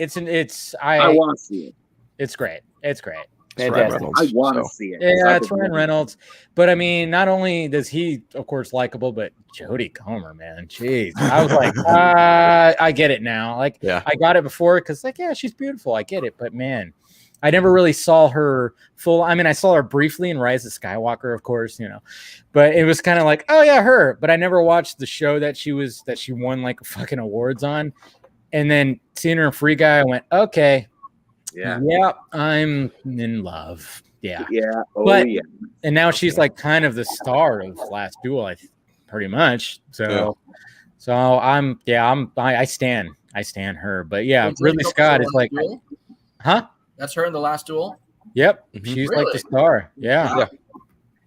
I want to see it. It's great. It's great. I want to see it. Yeah, it's Ryan Reynolds. But I mean, not only does he, of course, likable, but Jodie Comer, man, jeez, I was like, I get it now. I got it before because, she's beautiful. I get it, but man, I never really saw her full. I mean, I saw her briefly in Rise of Skywalker, of course, but it was kind of like, oh yeah, her. But I never watched the show that she won fucking awards on. And then seeing her in Free Guy, I went, okay, yeah, I'm in love. Yeah, and now she's kind of the star of Last Duel, pretty much. So I stand her. But yeah, Ridley Scott is like, huh? That's her in The Last Duel? Yep. She's like the star. Yeah.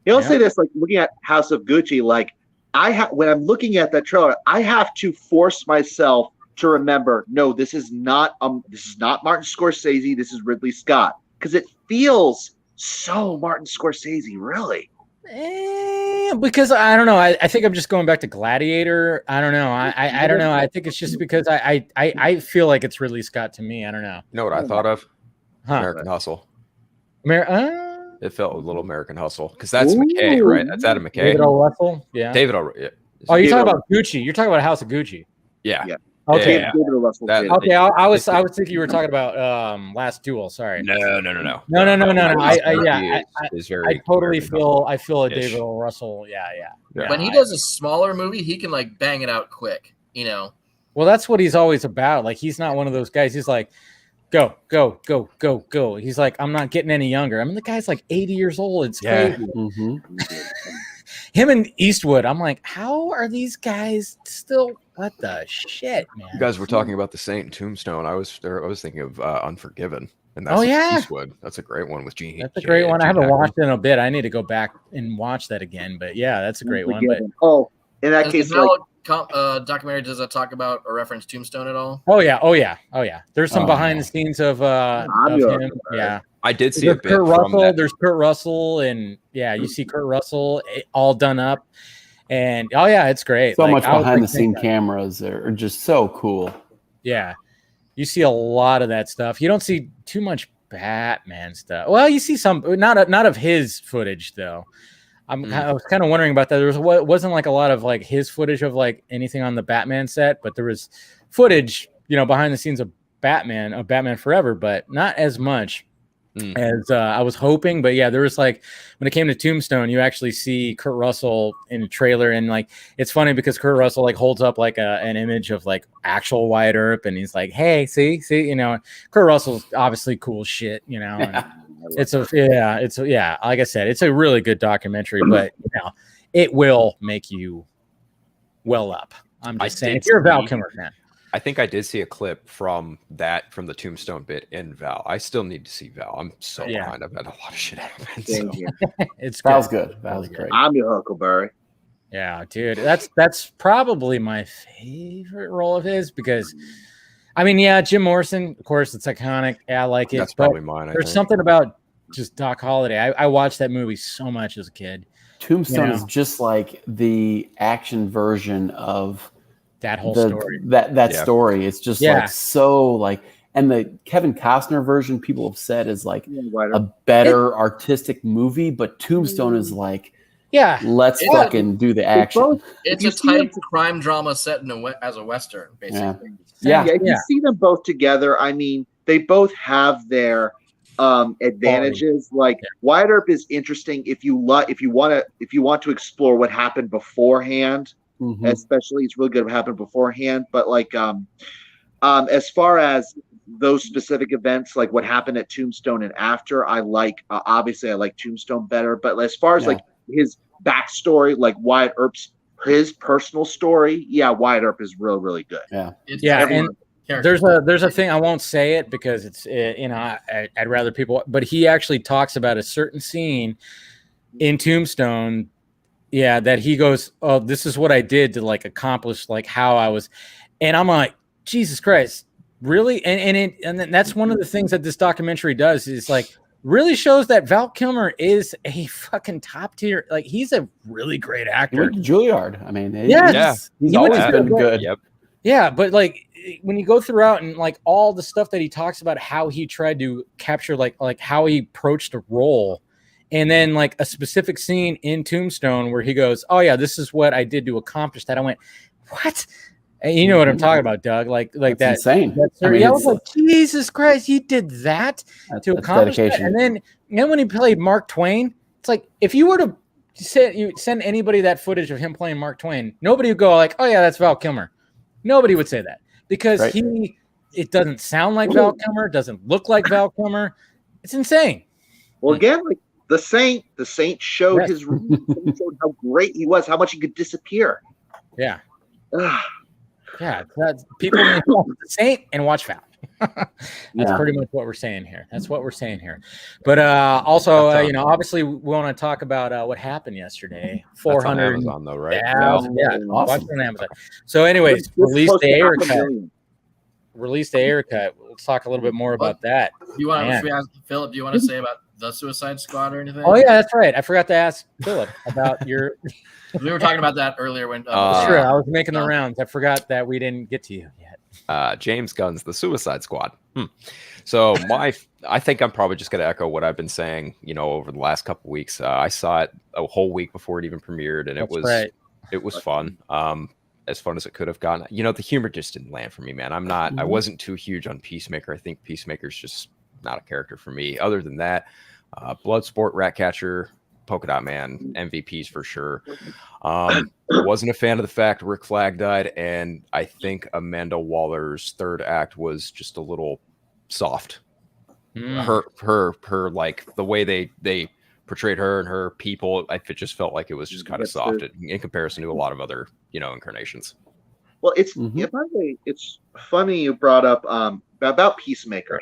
I'll say this, looking at House of Gucci, when I'm looking at that trailer, I have to force myself to remember, no, this is not Martin Scorsese, this is Ridley Scott. Because it feels so Martin Scorsese, really. Because I don't know. I think I'm just going back to Gladiator. I don't know. I don't know. I think it's just because I feel like it's Ridley Scott to me. I don't know. You know what I thought of? American Hustle. It felt a little American Hustle because that's McKay, right? That's Adam McKay. David O. Russell, yeah. David O. Yeah. Oh, you're talking about Gucci. You're talking about House of Gucci. Yeah. Okay. David O. Russell. Okay. I was thinking you were talking about Last Duel. Sorry. No. I totally feel. I feel a David O. Russell. Yeah. When he does a smaller movie, he can bang it out quick. Well, that's what he's always about. He's not one of those guys. He's like, go. He's like, I'm not getting any younger. I mean, the guy's 80 years old. It's crazy. Him and Eastwood, I'm like, how are these guys still? What the shit, man? You guys were talking about The Saint and Tombstone. I was thinking of Unforgiven, and that's Eastwood. That's a great one with Gene. That's a great one. I haven't watched it in a bit. I need to go back and watch that again. But yeah, that's a great one. But in that case, documentary, does that talk about or reference Tombstone at all? Oh yeah. There's some behind the scenes of him. Yeah. I did see a bit Kurt Russell. from that. There's Kurt Russell, and you see Kurt Russell all done up, and it's great. So much behind the scene cameras are just so cool. Yeah, you see a lot of that stuff. You don't see too much Batman stuff. Well, you see some, not of his footage though. I was kind of wondering about that. There wasn't a lot of his footage of anything on the Batman set, but there was footage, behind the scenes of Batman Forever, but not as much as I was hoping. But yeah, there was when it came to Tombstone, you actually see Kurt Russell in a trailer, and it's funny because Kurt Russell holds up an image of actual Wyatt Earp, and he's like, hey, see, Kurt Russell's obviously cool shit, and like I said, it's a really good documentary, but it will make you well up. I'm just saying, if you're a Val Kilmer fan. I think I did see a clip from the Tombstone bit in Val. I still need to see Val. I'm so behind. I've had a lot of shit happen. So. It's Val's good. Val's great. I'm your Huckleberry. Yeah, dude. That's probably my favorite role of his because, I mean, yeah, Jim Morrison, of course, it's iconic. Yeah, I like it. That's probably mine. There's something about just Doc Holliday. I watched that movie so much as a kid. Tombstone is just like the action version of that whole story. That story. It's just like so like, and the Kevin Costner version people have said is like a better artistic movie, but Tombstone is like, let's fucking do the action. It's a tight crime drama set as a Western, basically. If you see them both together, I mean, they both have their advantages. Like Wyatt Earp is interesting if you want to explore what happened beforehand. Especially, it's really good what happened beforehand. But like, as far as those specific events, like what happened at Tombstone and after, I like obviously I like Tombstone better. But as far as like his backstory, like Wyatt Earp's his personal story, Wyatt Earp is really, really good. And there's a thing, I won't say it because it's I'd rather people, but he actually talks about a certain scene in Tombstone, that he goes, oh, this is what I did to like accomplish like how I was, and I'm like, Jesus Christ, really? And that's one of the things that this documentary does is like really shows that Val Kilmer is a fucking top tier. Like he's a really great actor. He went to Juilliard. I mean, he's always been good. Yep. Yeah, but like when you go throughout and like all the stuff that he talks about, how he tried to capture like how he approached a role, and then like a specific scene in Tombstone where he goes, "Oh yeah, this is what I did to accomplish that." I went, "What?" And you know what I'm talking about, Doug? Like that's insane. I was like, Jesus Christ, he did that to accomplish that. And then when he played Mark Twain, it's like if you were to send anybody that footage of him playing Mark Twain, nobody would go like, "Oh yeah, that's Val Kilmer." Nobody would say that because it doesn't sound like Val Kilmer, doesn't look like Val Kilmer. It's insane. Well, again, like the Saint showed showed how great he was, how much he could disappear. Yeah. People need to watch the Saint and watch Val. That's pretty much what we're saying here. But also, obviously, we want to talk about what happened yesterday. 400 on Amazon, though, right? Awesome. Watch it on Amazon. So, anyways, released the air cut. Let's talk a little bit more about that. Philip, do you want to say about the Suicide Squad or anything? Oh yeah, that's right. I forgot to ask Philip about your. We were talking about that earlier when. Sure, I was making the rounds. I forgot that we didn't get to you yet. James Gunn's The Suicide Squad. So I think I'm probably just going to echo what I've been saying, over the last couple of weeks. I saw it a whole week before it even premiered, and it was fun. As fun as it could have gotten. The humor just didn't land for me, man. I wasn't too huge on Peacemaker. I think Peacemaker's just not a character for me. Other than that, Bloodsport, Ratcatcher, Polka Dot Man, MVPs for sure. Wasn't a fan of the fact Rick Flag died, and I think Amanda Waller's third act was just a little soft. Her like the way they portrayed her and her people, it just felt like it was just kind of soft in comparison to a lot of other incarnations. Well, it's it's funny you brought up about Peacemaker.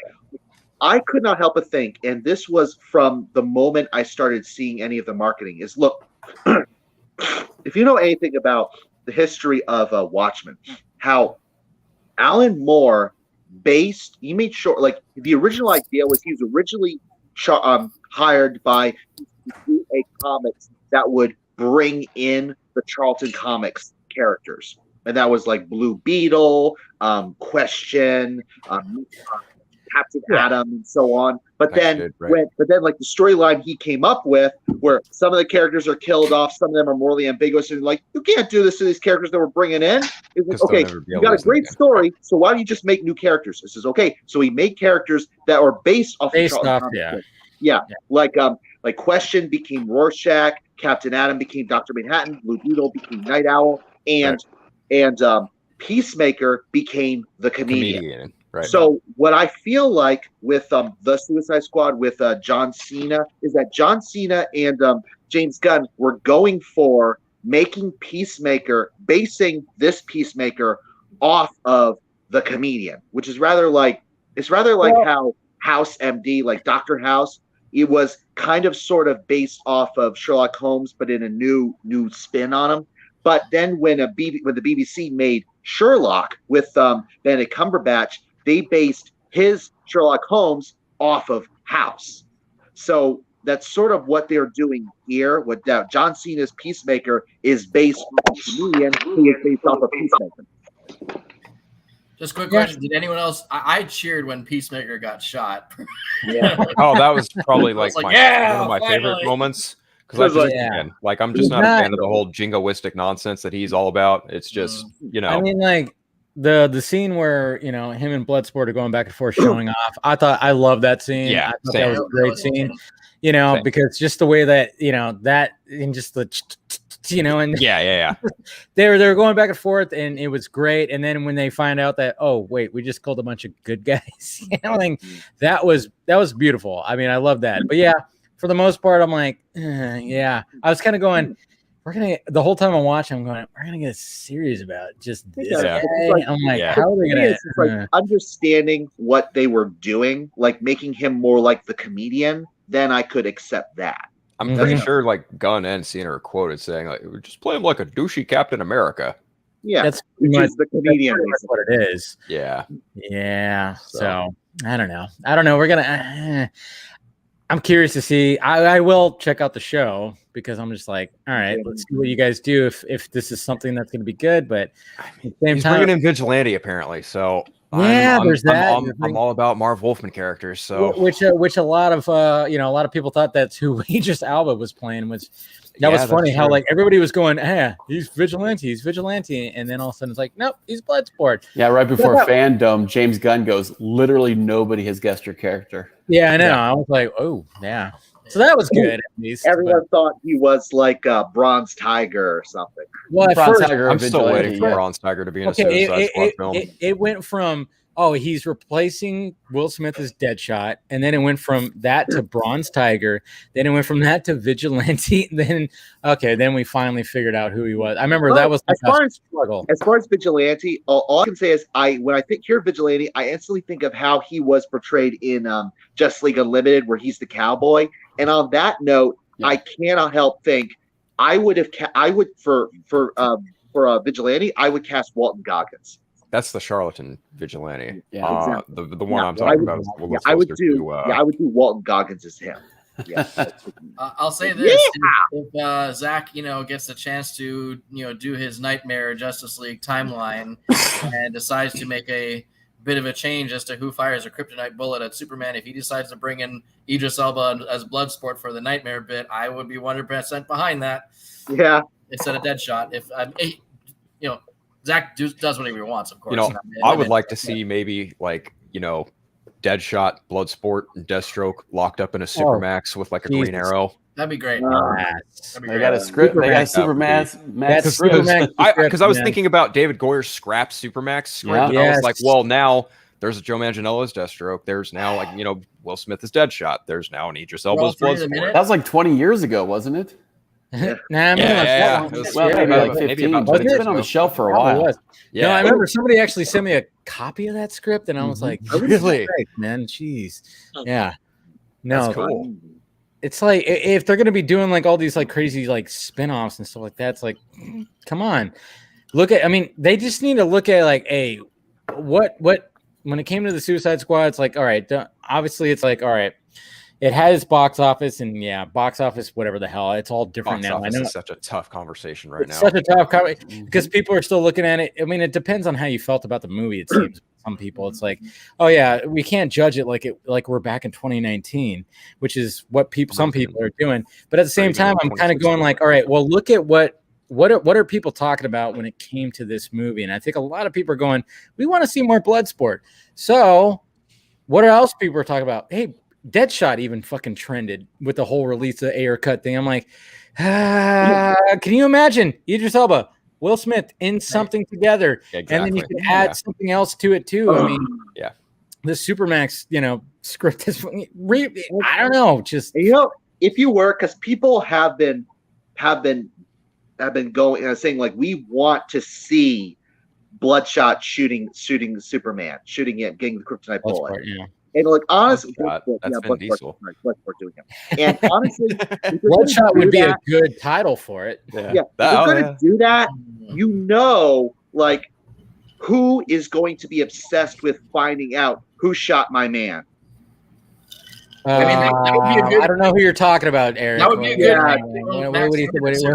I could not help but think, and this was from the moment I started seeing any of the marketing, is look, if you know anything about the history of Watchmen, how Alan Moore he made sure, like the original idea was he was originally hired by a comics that would bring in the Charlton Comics characters, and that was like Blue Beetle, Question, Captain Atom, and so on. But then, like the storyline he came up with, where some of the characters are killed off, some of them are morally ambiguous, and like you can't do this to these characters that we're bringing in. It's like, okay, you got a great story, so why don't you just make new characters? This is okay. So he made characters that are based off, like Question became Rorschach, Captain Atom became Dr. Manhattan, Blue Beetle became Night Owl, and Peacemaker became the comedian. Right. So what I feel like with the Suicide Squad with John Cena is that John Cena and James Gunn were going for making Peacemaker, basing this Peacemaker off of the comedian, which is rather like how House MD, like Dr. House, it was kind of sort of based off of Sherlock Holmes, but in a new spin on him. But then when the BBC made Sherlock with Benedict Cumberbatch, they based his Sherlock Holmes off of House. So that's sort of what they're doing here. What John Cena's Peacemaker is based on a comedian who is based off of Peacemaker. Just a quick question. Did anyone else? I cheered when Peacemaker got shot. Oh, that was probably like, one of my finally. favorite moments. Because I'm just not a fan of the whole jingoistic nonsense that he's all about. It's just, I mean, like the scene where, him and Bloodsport are going back and forth showing off. I love that scene. Yeah, I thought that was a great scene. Because just the way that, that and just the and they're going back and forth, and it was great. And then when they find out that, oh wait, we just killed a bunch of good guys, that was beautiful. I mean, I love that. But yeah, for the most part, I'm like, I was kind of going, the whole time I'm watching, I'm going, we're gonna get serious about just this guy. I'm like, how are they gonna understanding what they were doing, like making him more like the comedian? Then I could accept that. I'm pretty sure like Gunn and Cena are quoted saying like, just play him like a douchey Captain America. Yeah, that's the comedian. That's what it is. Yeah. So I don't know. We're gonna. I'm curious to see. I will check out the show because I'm just like, all right, let's see what you guys do if this is something that's going to be good. But at the same time, bringing in Vigilante apparently. So there's that. I'm all about Marv Wolfman characters. So which a lot of people thought that's who Idris Elba was playing. That was funny how like everybody was going, he's vigilante, and then all of a sudden it's like, nope, he's Bloodsport. Yeah, right before Fandom, James Gunn goes, literally nobody has guessed your character. Yeah, I know. I was like, oh yeah. So that was good. At least everyone thought he was like a Bronze Tiger or something. Well, at first, I'm still waiting for Bronze Tiger to be in a Suicide Squad film. It went from he's replacing Will Smith as Deadshot, and then it went from that to Bronze Tiger, then it went from that to Vigilante, then we finally figured out who he was. I remember that was as far as Vigilante, all I can say is when I hear Vigilante, I instantly think of how he was portrayed in Justice League Unlimited, where he's the cowboy. And on that note, I cannot help think for Vigilante, I would cast Walton Goggins. That's the charlatan vigilante. Yeah, exactly. The one I'm talking about is I would do Walton Goggins as him. Yeah. I'll say this: if Zach, gets a chance to, do his Nightmare Justice League timeline and decides to make a bit of a change as to who fires a kryptonite bullet at Superman, if he decides to bring in Idris Elba as Bloodsport for the Nightmare bit, I would be 100% behind that. Yeah. Instead of Deadshot, if Zach does whatever he wants, of course. I would like to see maybe like, Deadshot, Bloodsport, and Deathstroke locked up in a Supermax with like a Green Arrow. That'd be great. They got a script. They got a Supermax. Because I was thinking about David Goyer's Scrap Supermax script, and I was like, well, now there's a Joe Manganiello's Deathstroke. There's now like, Will Smith is Deadshot. There's now an Idris Elba's Bloodsport. That was like 20 years ago, wasn't it? Maybe like 15. It's been on the shelf for a while. No, I remember somebody actually sent me a copy of that script, and I was like, really, man, jeez, yeah, no, that's cool. It's like if they're gonna be doing like all these like crazy like spin-offs and stuff like that, it's like, come on, they just need to look at like, what when it came to the Suicide Squad, it's like, all right, obviously it's like, all right. It has box office and box office, whatever the hell. It's all different now. I know it's such a tough conversation right now. Such a tough conversation because people are still looking at it. I mean, it depends on how you felt about the movie. It seems some people, it's like, oh yeah, we can't judge it like we're back in 2019, which is what some people are doing. But at the same time, I'm kind of going like, all right, well, look at what are people talking about when it came to this movie? And I think a lot of people are going, we want to see more Bloodsport. So what else people are talking about? Hey, Deadshot even fucking trended with the whole release of the Ayer cut thing. I'm like, can you imagine Idris Elba, Will Smith in something together, and then you can add something else to it too. I mean, the Supermax, script is. I don't know, just if you were, because people have been going and saying like, we want to see Bloodshot shooting Superman, shooting it, getting the kryptonite bullet. Yeah. And like honestly, that's Vin Diesel. Bloodsport doing him. And honestly, Bloodshot would be a good title for it. Yeah, if you're gonna do that, you know, like who is going to be obsessed with finding out who shot my man? I mean, that would be a good. I don't know who you're talking about, Eric. That would be a good.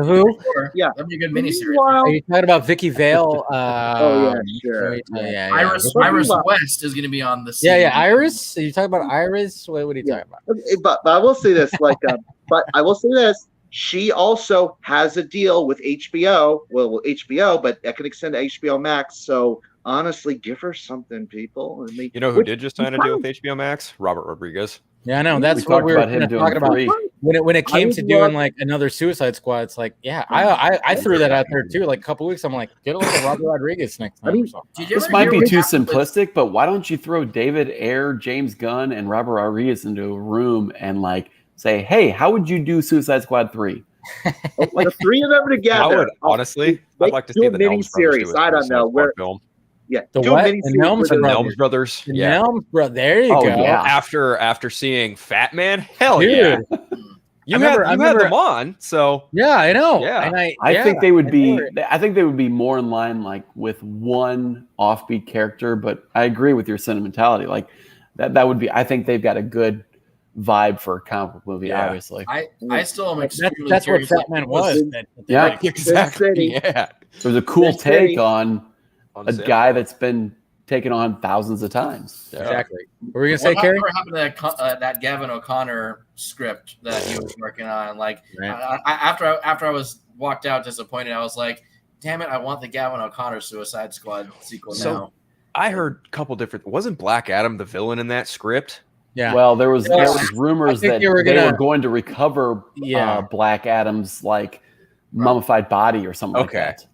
Who? Yeah, that'd be a good miniseries. Are you talking about Vicky Vale? Oh yeah, sure. Yeah. Iris West is going to be on the. Yeah. Iris. Are you talking about Iris? What are you talking about? But I will say this, like, but I will say this. She also has a deal with HBO. Well, HBO, but that can extend to HBO Max. So honestly, give her something, people. You know who did just sign a deal with HBO Max? Robert Rodriguez. Yeah, I know. That's what we were talking about. When it came to doing like another Suicide Squad, it's like, yeah, I threw that out there too. Like a couple weeks, I'm like, get a look at Robert Rodriguez next time. This might be too simplistic, but why don't you throw David Ayer, James Gunn, and Robert Rodriguez into a room and like say, hey, how would you do Suicide Squad 3? Like the three of them together. I would honestly, I'd like to see the mini series. I don't know where. Film. Yeah, the Nelms brothers. The Nelms brothers. There you go. Yeah. After seeing Fat Man, hell Dude. yeah. You had them on, so yeah, I know. Yeah, and I think they would be. I think they would be more in line, like with one offbeat character. But I agree with your sentimentality. Like that would be. I think they've got a good vibe for a comic book movie. Yeah. Obviously, I still am extremely that's what curious. Fat Man was. Yeah, exactly. Yeah, there's a cool take on a guy that's been taken on thousands of times. Yeah. Exactly. What were you gonna say, Kerry? What happened to that Gavin O'Connor script that he was working on? Like after I was walked out disappointed, I was like, "Damn it! I want the Gavin O'Connor Suicide Squad sequel now." I heard a couple different. Wasn't Black Adam the villain in that script? Yeah. Well, there was rumors that they were going to recover Black Adam's like mummified body or something like that.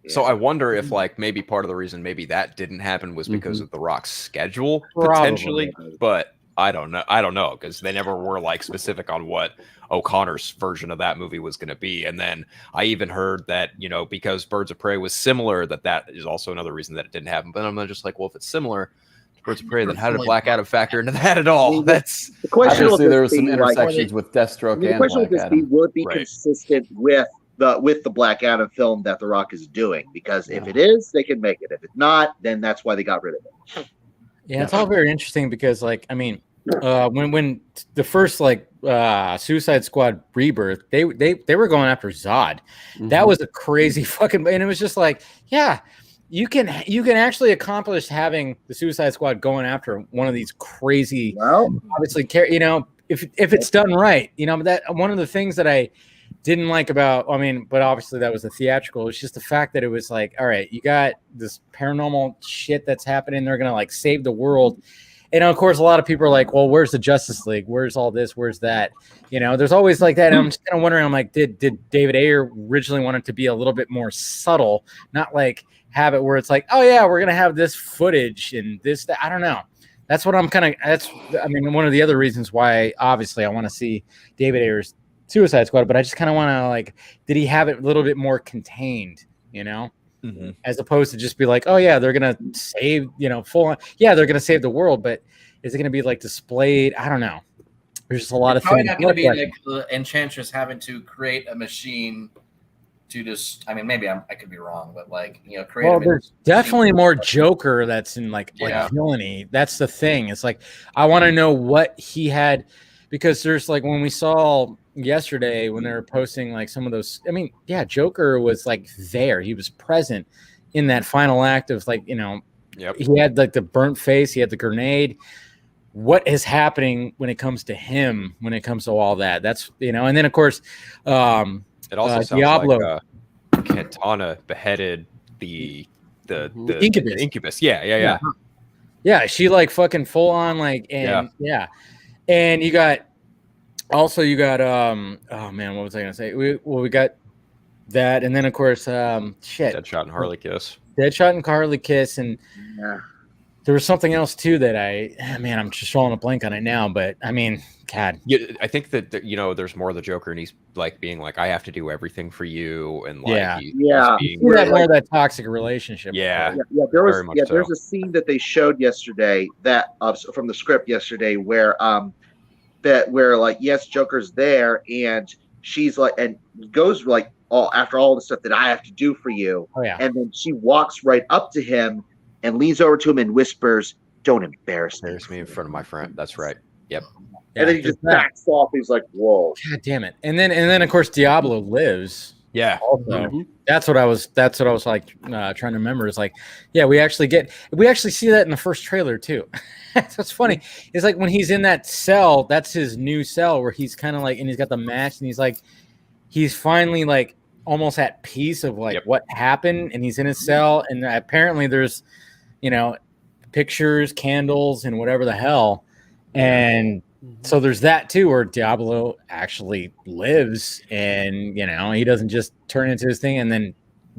So I wonder if like maybe part of the reason maybe that didn't happen was because of The Rock's schedule potentially, but I don't know because they never were like specific on what O'Connor's version of that movie was going to be. And then I even heard that, you know, because Birds of Prey was similar, that is also another reason that it didn't happen. But I'm just like, well, if it's similar to Birds of Prey, then how did Black Adam factor into that at all? That's the question. Obviously, there were some intersections with Deathstroke and Black Adam. Will it be consistent with the Black Adam film that The Rock is doing? Because if it is, they can make it. If it's not, then that's why they got rid of it. Yeah, it's all very interesting because, like, I mean, when the first like Suicide Squad Rebirth, they were going after Zod. That was a crazy fucking, and it was just like, yeah, you can actually accomplish having the Suicide Squad going after one of these crazy, obviously, you know, if it's done right, you know. That one of the things that I didn't like about, I mean, but obviously that was the theatrical. It's just the fact that it was like, all right, you got this paranormal shit that's happening. They're going to like save the world. And of course, a lot of people are like, well, where's the Justice League? Where's all this? Where's that? You know, there's always like that. And I'm just kind of wondering, I'm like, did David Ayer originally want it to be a little bit more subtle, not like have it where it's like, oh yeah, we're going to have this footage and this, that. I don't know. That's what I'm kind of, I mean, one of the other reasons why, obviously, I want to see David Ayer's Suicide Squad, but I just kind of want to like, did he have it a little bit more contained, you know, as opposed to just be like, oh yeah, they're gonna save, you know, full on, yeah, they're gonna save the world, but is it gonna be like displayed? I don't know. There's just a lot of things. It's not gonna be like the Enchantress having to create a machine to just. I mean, maybe I could be wrong, but like, you know, create. Well, there's definitely more Joker that's in like villainy. That's the thing. It's like I want to know what he had, because there's like when we saw yesterday when they were posting like some of those, I mean, yeah, Joker was like there, he was present in that final act of like, you know, he had like the burnt face, he had the grenade. What is happening when it comes to him, when it comes to all that? That's, you know, and then of course it also sounds Diablo, like Katana beheaded the incubus. Yeah, she like fucking full on like, and and you got oh man, what was I gonna say? We got that, and then of course Deadshot and Harley Kiss, and there was something else too that I'm just drawing a blank on it now, but I mean, God. Yeah, I think that there's more of the Joker, and he's like being like, I have to do everything for you, and like, he's being more that toxic relationship. There was there's a scene that they showed yesterday that from the script yesterday where like, yes, Joker's there, and she's like, and goes like, after all the stuff that I have to do for you, and then she walks right up to him and leans over to him and whispers, "Don't embarrass me in front of my friend." That's right. Yep. And then he just backs off. He's like, "Whoa, God damn it!" And then of course Diablo lives. Yeah. Also, that's what I was like trying to remember. Is like, we actually see that in the first trailer too. That's what's funny. It's like when he's in that cell, that's his new cell where he's kind of like, and he's got the match, and he's like, he's finally like almost at peace of like what happened, and he's in his cell, and apparently there's, pictures, candles, and whatever the hell, and so there's that too, where Diablo actually lives, and he doesn't just turn into his thing and then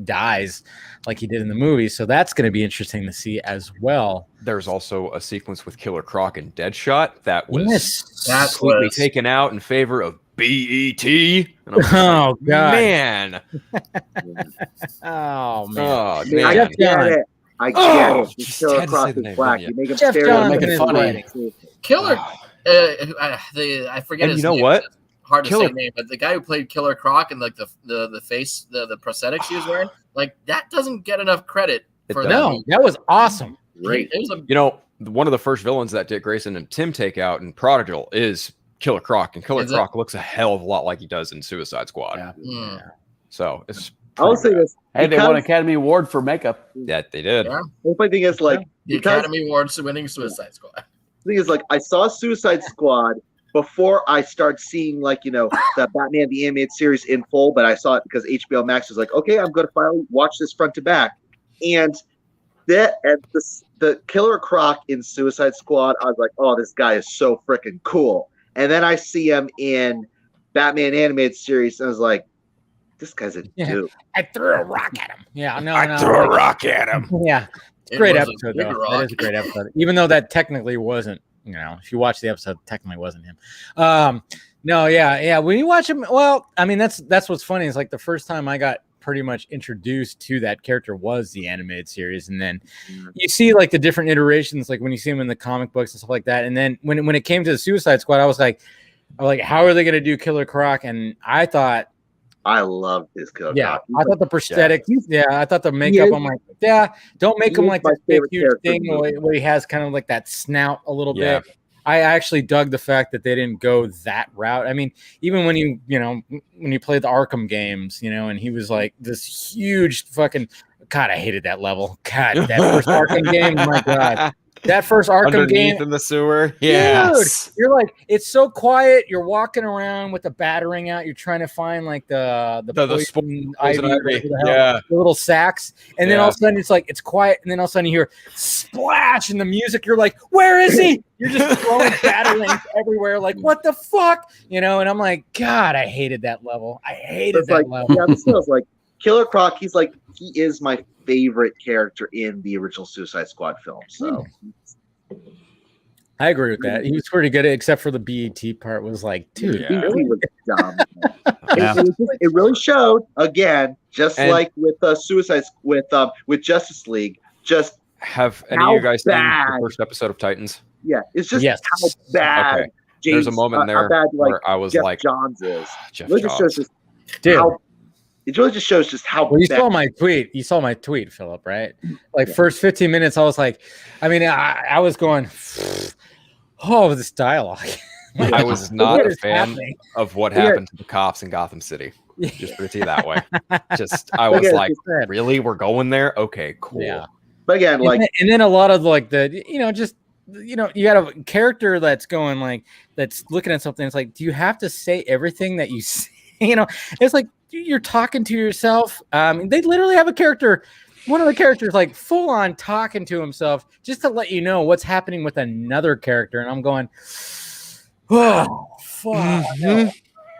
dies like he did in the movie. So that's going to be interesting to see as well. There's also a sequence with Killer Croc and Deadshot that was completely taken out in favor of BET. And God, man. Oh man. I get it. Killer Croc is black. You make him make it funny. Killer. I forget his name. You know what? It's hard to say name, but the guy who played Killer Croc and like the face, the prosthetics he was wearing, like that doesn't get enough credit for that. No, that was awesome. Great. One of the first villains that Dick Grayson and Tim take out in Prodigal is Killer Croc, and Killer Croc looks a hell of a lot like he does in Suicide Squad. Yeah. So it's. I'll say this. Hey, they won an Academy Award for makeup. Yeah, they did. Yeah. The funny thing is, like, the Academy Awards winning Suicide Squad. The thing is, like, I saw Suicide Squad before I started seeing, like, the Batman the Animated Series in full, but I saw it because HBO Max was like, okay, I'm going to finally watch this front to back. And the Killer Croc in Suicide Squad, I was like, oh, this guy is so freaking cool. And then I see him in Batman Animated Series, and I was like, this guy's a dude. I threw a rock at him. Yeah, I threw a rock at him. Yeah. Great episode, though. That is a great episode. Even though that technically wasn't, if you watch the episode, technically wasn't him. When you watch him, well, I mean, that's what's funny is like the first time I got pretty much introduced to that character was the animated series, and then you see like the different iterations, like when you see him in the comic books and stuff like that. And then when it came to the Suicide Squad, I was like, how are they going to do Killer Croc? And I thought. I love this Killer Croc. I thought the prosthetic. I thought the makeup. I'm like, don't make him like this big huge thing where he has kind of like that snout a little bit. I actually dug the fact that they didn't go that route. I mean, even when you played the Arkham games, and he was like this huge fucking. God, I hated that level. God, that first Arkham game. My God. That first Arkham game in the sewer. Yes. Dude, you're like, it's so quiet. You're walking around with the battering out. You're trying to find like the poison ivy, the little sacks. And then all of a sudden it's quiet. And then all of a sudden you hear splash in the music. You're like, where is he? You're just throwing batarangs everywhere. Like, what the fuck? And I'm like, God, I hated that level. I hated that level. Yeah, this feels like Killer Croc. He is my favorite character in the original Suicide Squad film. So I agree with that. He was pretty good, except for the BET part. Was like, dude, he was dumb. It really showed again, just like with with Justice League. Just have any of you guys seen the first episode of Titans? Yeah, it's just how bad. Okay. There's a moment there where I was Jeff like, Johns is. Jeff Johns. It really just shows just how. Well, you saw my tweet. You saw my tweet, Philip, right? Like first 15 minutes, I was like, I mean, I was going, oh, this dialogue. I was not a fan of what happened to the cops in Gotham City. Just put it to you that way. I was like, really? We're going there? Okay, cool. Yeah. But again, and then a lot of like you got a character that's going like, that's looking at something. It's like, do you have to say everything that you say? It's like, you're talking to yourself. They literally have a character, one of the characters, like full on talking to himself just to let you know what's happening with another character. And I'm going, oh, fuck.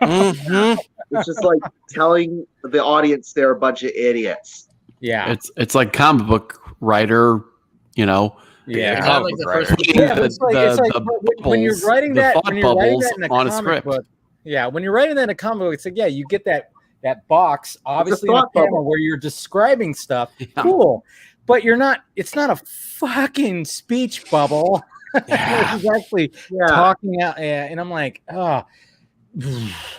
It's just like telling the audience they're a bunch of idiots. Yeah. It's like comic book writer, Yeah. Is that like the first? When you're writing that in a on a comic script. book, yeah, when you're writing that in a comic book, it's like, yeah, you get that box, obviously in a panel where you're describing stuff. Yeah. Cool. But you're not, it's not a fucking speech bubble. He's actually talking out. Yeah, and I'm like, oh,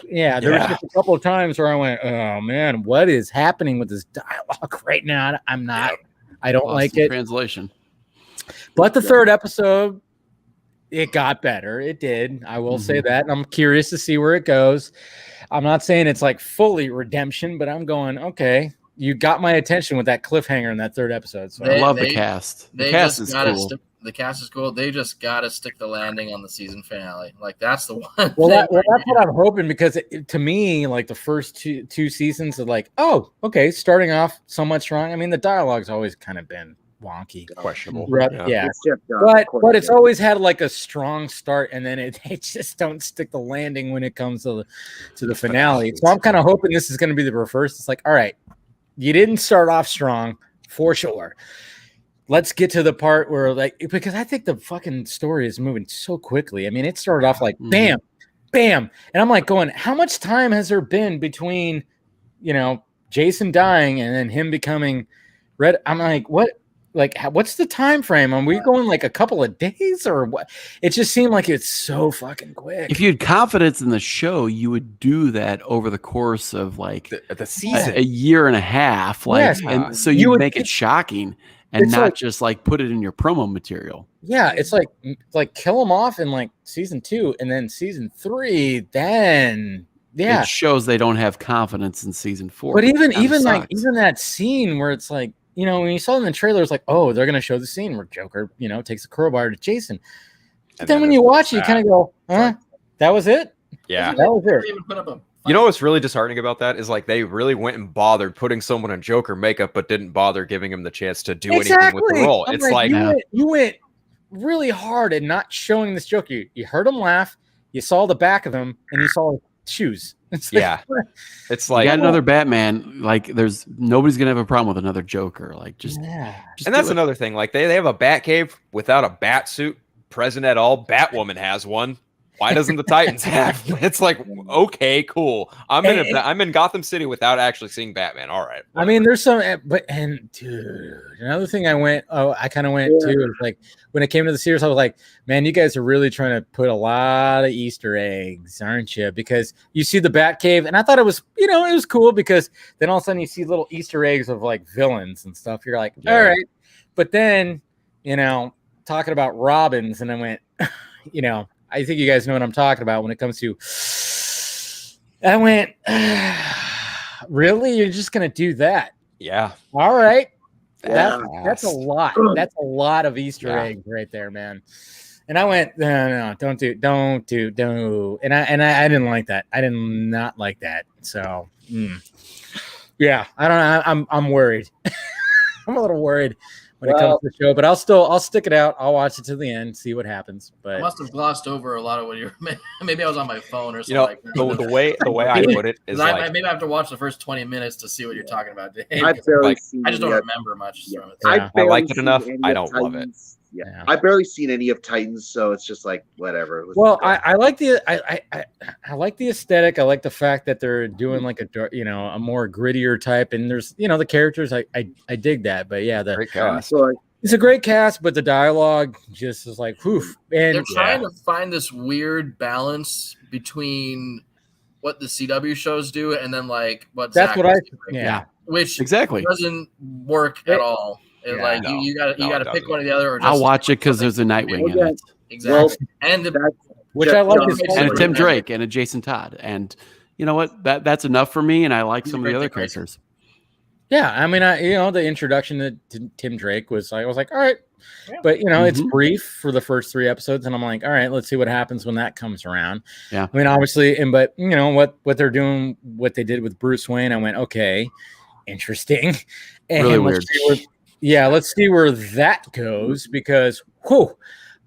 yeah. There was just a couple of times where I went, oh man, what is happening with this dialogue right now? I'm not, I don't like it. Translation. But the third episode, it got better. It did. I will say that. And I'm curious to see where it goes. I'm not saying it's like fully redemption, but I'm going, okay, you got my attention with that cliffhanger in that third episode. So I love the cast. The cast is cool. The cast is cool. They just got to stick the landing on the season finale. Like that's the one. Well, that's what I'm hoping, because to me, like the first two seasons are like, oh, okay, starting off so much strong. I mean, the dialogue's always kind of been wonky, questionable. Yeah. But it's always had like a strong start, and then they just don't stick the landing when it comes to the finale. So I'm kind of hoping this is going to be the reverse. It's like, all right, you didn't start off strong for sure. Let's get to the part where, like, because I think the fucking story is moving so quickly. I mean, it started off like bam, bam, and I'm like going, how much time has there been between, Jason dying and then him becoming Red? I'm like, what? Like, what's the time frame? Are we going like a couple of days or what? It just seemed like it's so fucking quick. If you had confidence in the show, you would do that over the course of like the season, a year and a half. Like, and so you would make it shocking and not just like put it in your promo material. Yeah, it's like kill them off in like season 2, and then season 3. Then it shows they don't have confidence in season 4. But even that scene where it's like, when you saw it in the trailer, it's like, oh, they're going to show the scene where Joker, takes a crowbar to Jason. But then when you watch it, you kind of go, huh? That was it? Yeah. That was it. What's really disheartening about that is like they really went and bothered putting someone in Joker makeup, but didn't bother giving him the chance to do anything with the role. It's like you went really hard at not showing this Joker. You heard him laugh, you saw the back of him, and you saw his shoes. It's like you got another Batman. Like, there's nobody's gonna have a problem with another Joker. Like, just and that's another thing. Like, they have a Batcave without a bat suit present at all. Batwoman has one. Why doesn't the Titans have? It's like, okay, cool. I'm in Gotham City without actually seeing Batman. All right. I mean, there's some, dude, another thing I kind of went to is like when it came to the series, I was like, man, you guys are really trying to put a lot of Easter eggs, aren't you? Because you see the Batcave, and I thought it was, it was cool because then all of a sudden you see little Easter eggs of like villains and stuff. You're like, all right, but then talking about Robins, and I went, I think you guys know what I'm talking about when it comes to. I went, really? You're just gonna do that? Yeah. All right. That's a lot. That's a lot of Easter eggs right there, man. And I went, no, don't do. And I didn't like that. I did not like that. So, yeah, I don't know. I'm worried. I'm a little worried when it comes to the show, but I'll stick it out. I'll watch it to the end, see what happens. But I must have glossed over a lot of what you were. Maybe I was on my phone or something like that. The way I put it is like, maybe I have to watch the first 20 minutes to see what you're talking about. Dave. I just don't remember much from it. I liked it enough. I don't love it. Yeah, I've barely seen any of Titans, so it's just like whatever. Well, I like the I like the aesthetic. I like the fact that they're doing like a more grittier type, and there's the characters. I dig that, but yeah, great cast. It's a great cast, but the dialogue just is like, whoof. And they're trying to find this weird balance between what the CW shows do and then like what that's Zack what which exactly doesn't work at all. You got to pick one or the other. Or just I'll watch it because there's a Nightwing in it. Exactly, which I like, and a Tim Drake and a Jason Todd, and you know what? That's enough for me. And I like some of the other characters. Yeah, I mean, the introduction to Tim Drake was I was like, all right, but it's brief for the first 3 episodes, and I'm like, all right, let's see what happens when that comes around. Yeah, I mean, obviously, but what they're doing, what they did with Bruce Wayne, I went, okay, interesting, and really weird. Let's see where that goes because,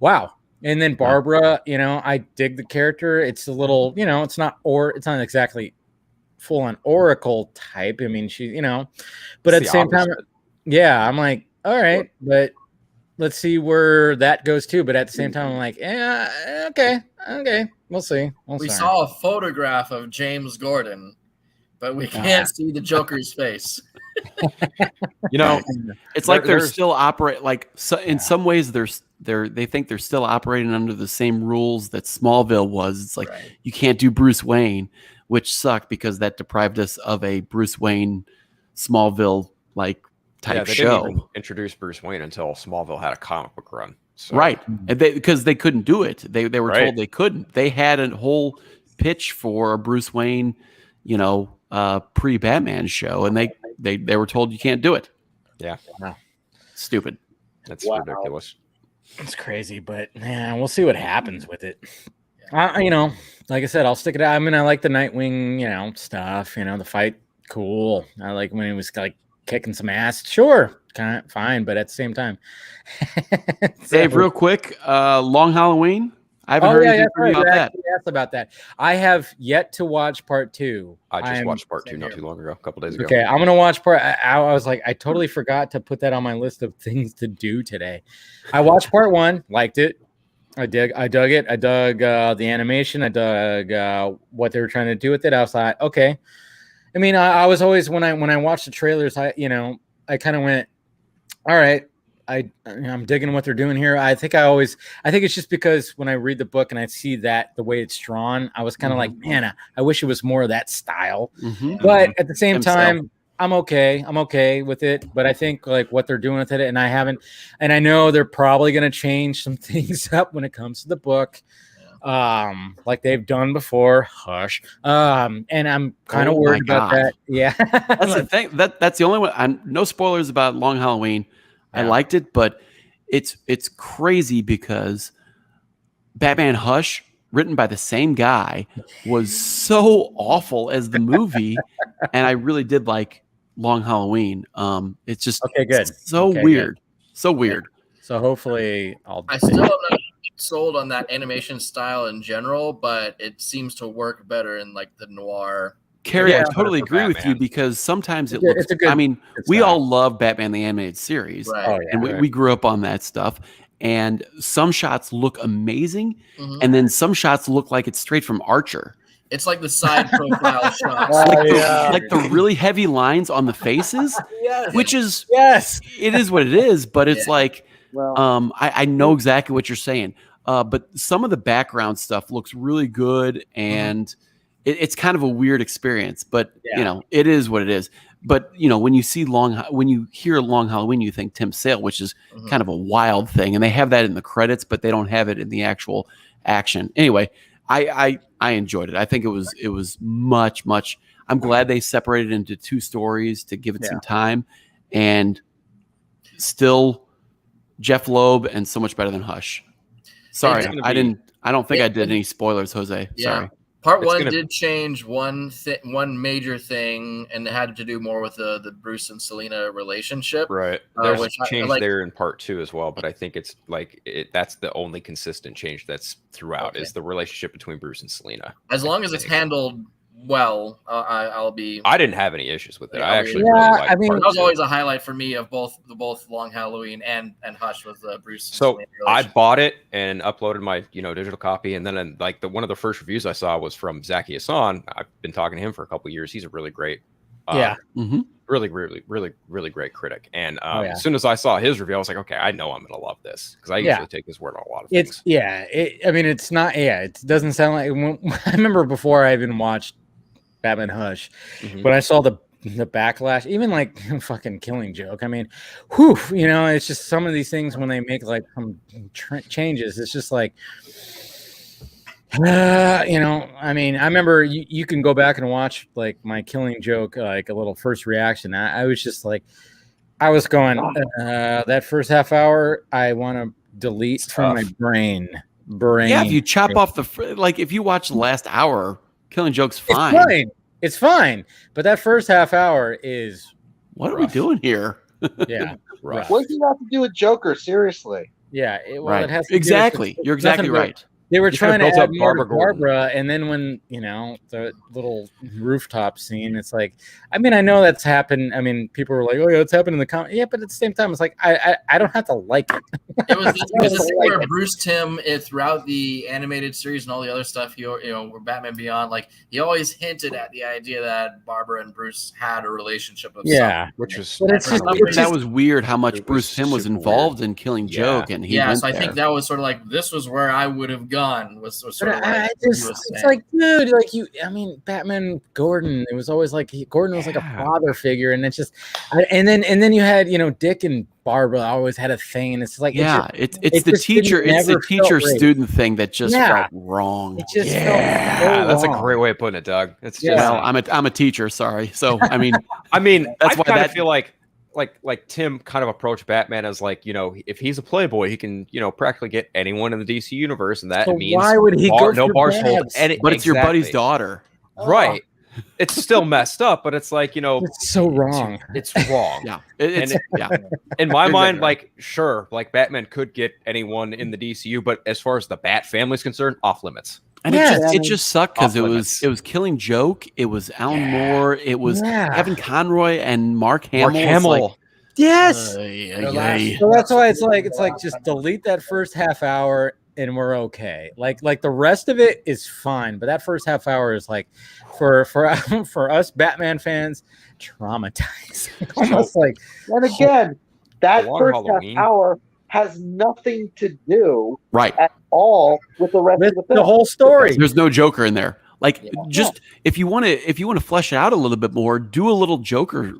wow. And then Barbara, I dig the character. It's a little, it's not exactly full on Oracle type. I mean, she, but at the same time, I'm like, all right, but let's see where that goes too. But at the same time, I'm like, yeah, okay, we'll see. We saw a photograph of James Gordon, but we can't see the Joker's face. You know, it's like they're still operate like in some ways they think they're still operating under the same rules that Smallville was. It's like you can't do Bruce Wayne, which sucked because that deprived us of a Bruce Wayne Smallville like type show. Didn't even introduce Bruce Wayne until Smallville had a comic book run. So. Right. And because they couldn't do it. They were told they couldn't. They had a whole pitch for a Bruce Wayne, pre-Batman show, and they were told you can't do it. Yeah. Wow. Stupid. That's ridiculous. It's crazy, but yeah, we'll see what happens with it. Like I said, I'll stick it out. I mean, I like the Nightwing, stuff, the fight. Cool. I like when he was like kicking some ass. Sure. Kind of fine. But at the same time, Dave, real quick, Long Halloween. I haven't heard anything from you about that. Asked about that. I have yet to watch part 2. I just watched part 2 not too long ago, a couple days ago. Okay, I'm gonna watch part. I was like, I totally forgot to put that on my list of things to do today. I watched part 1, liked it. I dug it. I dug the animation. I dug what they were trying to do with it. I was like, okay. I mean, I was always when I watched the trailers, I kind of went, all right. I'm digging what they're doing here. I think it's just because when I read the book and I see that the way it's drawn, I was kind of like, man, I wish it was more of that style. But at the same time, I'm okay with it. But I think like what they're doing with it, and I know they're probably going to change some things up when it comes to the book, like they've done before. Hush. And I'm kind of worried about that. Yeah, that's the thing. That's the only one. No spoilers about Long Halloween. I liked it, but it's crazy because Batman Hush, written by the same guy, was so awful as the movie, and I really did like Long Halloween. It's just good. Weird, so weird. So hopefully, I still am not sold on that animation style in general, but it seems to work better in like the noir. Carrie, I totally agree with you because sometimes it looks. We all love Batman the Animated Series, and we grew up on that stuff. And some shots look amazing, and then some shots look like it's straight from Archer. It's like the side profile shots, like the really heavy lines on the faces, which is it is what it is. But it's like, I know exactly what you're saying. But some of the background stuff looks really good and. It's kind of a weird experience, but it is what it is. But when you hear Long Halloween, you think Tim Sale, which is kind of a wild thing, and they have that in the credits, but they don't have it in the actual action. Anyway, I enjoyed it. I think it was much. I'm glad they separated into 2 stories to give it some time, and still Jeff Loeb and so much better than Hush. Sorry, I don't think I did any spoilers, Jose. Sorry. Part 1 did change one major thing, and it had to do more with the Bruce and Selena relationship. Right. There's a change there in part 2 as well, but I think it's like that's the only consistent change that's throughout is the relationship between Bruce and Selena. As long as it's handled well, I'll be. I didn't have any issues with it. I actually really liked that was always a highlight for me of both Long Halloween and Hush was Bruce. So I bought it and uploaded my digital copy, and then one of the first reviews I saw was from Zack Snyder. I've been talking to him for a couple of years. He's a really great, really great critic. And as soon as I saw his review, I was like, okay, I know I'm gonna love this because I usually take his word on a lot of things. It's not. It doesn't sound like. I remember before I even watched Batman Hush, when I saw the backlash, even like fucking Killing Joke. I mean, it's just some of these things when they make like some changes, it's just like, I mean, I remember you can go back and watch like my Killing Joke, like a little first reaction. I was just like, I was going, that first half hour, I want to delete from my brain. Yeah, if you chop off if you watch the last hour, Killing Joke's fine. It's fine. But that first half hour is what are we doing here? Yeah. What does it have to do with Joker? Seriously. Yeah. It has to exactly. You're exactly right. They were trying to built add up more to Barbara Barbara, and then when the little rooftop scene, it's like, I mean, I know that's happened. I mean, people were like, "Oh yeah, it's happened in the comic." Yeah, but at the same time, it's like I don't have to like it. It was the thing where Bruce Timm, throughout the animated series and all the other stuff, where Batman Beyond, like he always hinted at the idea that Barbara and Bruce had a relationship of which was that was weird how much Bruce Timm was involved in killing Joke, and he went so I there. think that was sort of like this was where I would have gone. Was sort of like it's like, dude, like I mean, Batman Gordon. It was always like Gordon was like a father figure, and it's just, and then you had Dick and Barbara always had a thing, and it's like it's the teacher student thing that just felt wrong. It just felt so that's wrong. a great way of putting it, Doug. It's just well, I'm a teacher, sorry. So I mean that's why I feel like Tim kind of approached Batman as like, if he's a playboy, he can, practically get anyone in the DC universe, and that means why would he go no for bars Babs? hold any, but it's your buddy's daughter, right? It's still messed up, but it's like, it's so wrong. It's wrong. It's in my mind, like, sure, like Batman could get anyone in the DCU, but as far as the Bat family's concerned, off limits. And it just sucked because it was Killing Joke, it was Alan Moore, it was Kevin Conroy and Mark Hamill. Yes. So that's why it's like just delete that first half hour and we're okay. Like the rest of it is fine, but that first half hour is like for us Batman fans, traumatizing. Almost like, and again, that first half hour has nothing to do at all with the rest of the film. The whole story. There's no Joker in there. Like, just if you want to flesh it out a little bit more, do a little Joker.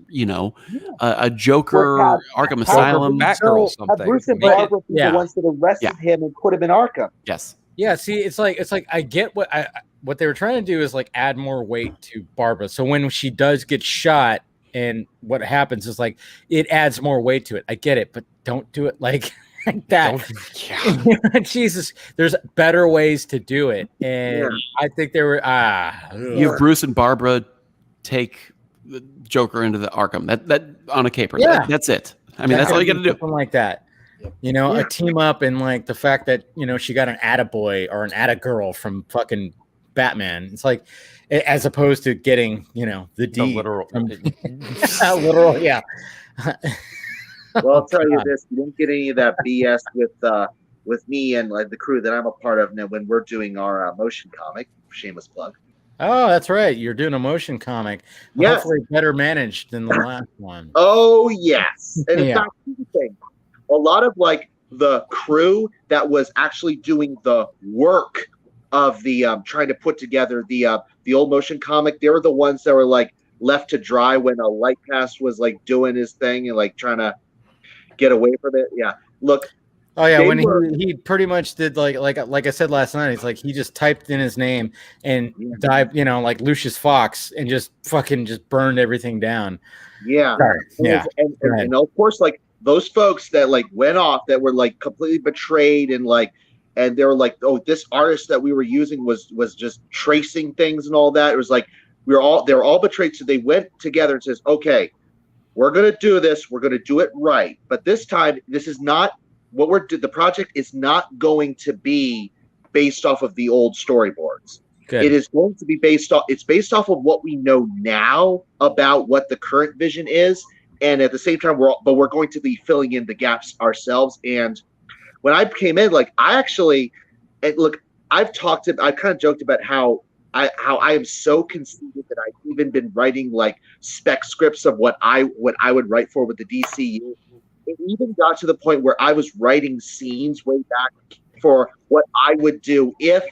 A Joker Arkham Asylum, Batgirl, something. Have Bruce and Barbara be the ones that arrested him and put him in Arkham. Yes. Yeah. See, it's like I get what they were trying to do is like add more weight to Barbara. So when she does get shot, and what happens is like it adds more weight to it. I get it, but don't do it like that. Jesus, there's better ways to do it, and I think there were you have Bruce and Barbara take the Joker into the Arkham. That on a caper. That's it. I mean, that's all you got to do. Something like that. A team up, and like the fact that she got an attaboy or an attagirl from fucking Batman. It's like, as opposed to getting the D, literal, literal, yeah. Well, I'll tell you this: you don't get any of that BS with me and like the crew that I'm a part of now when we're doing our motion comic. Shameless plug. Oh, that's right. You're doing a motion comic. Yes. Hopefully better managed than the last one. Oh yes, and in fact, a lot of like the crew that was actually doing the work of the trying to put together the old motion comic, they were the ones that were like left to dry when a light cast was like doing his thing and like trying to get away from it. Yeah, look. Oh yeah, when he pretty much did like I said last night, it's like he just typed in his name and dived, like Lucius Fox, and just burned everything down. Yeah, and of course, like those folks that like went off that were like completely betrayed and they were like, oh, this artist that we were using was just tracing things and all that. It was like they were all betrayed. So they went together and says, okay, we're gonna do this. We're gonna do it right. But this time, this is not what the project is not going to be based off of the old storyboards. Good. It is going to be based off of what we know now about what the current vision is, and at the same time, we're going to be filling in the gaps ourselves. And when I came in, like I've kind of joked about how I am so conceited that I've even been writing like spec scripts of what I would write for with the DCEU. It even got to the point where I was writing scenes way back for what I would do if,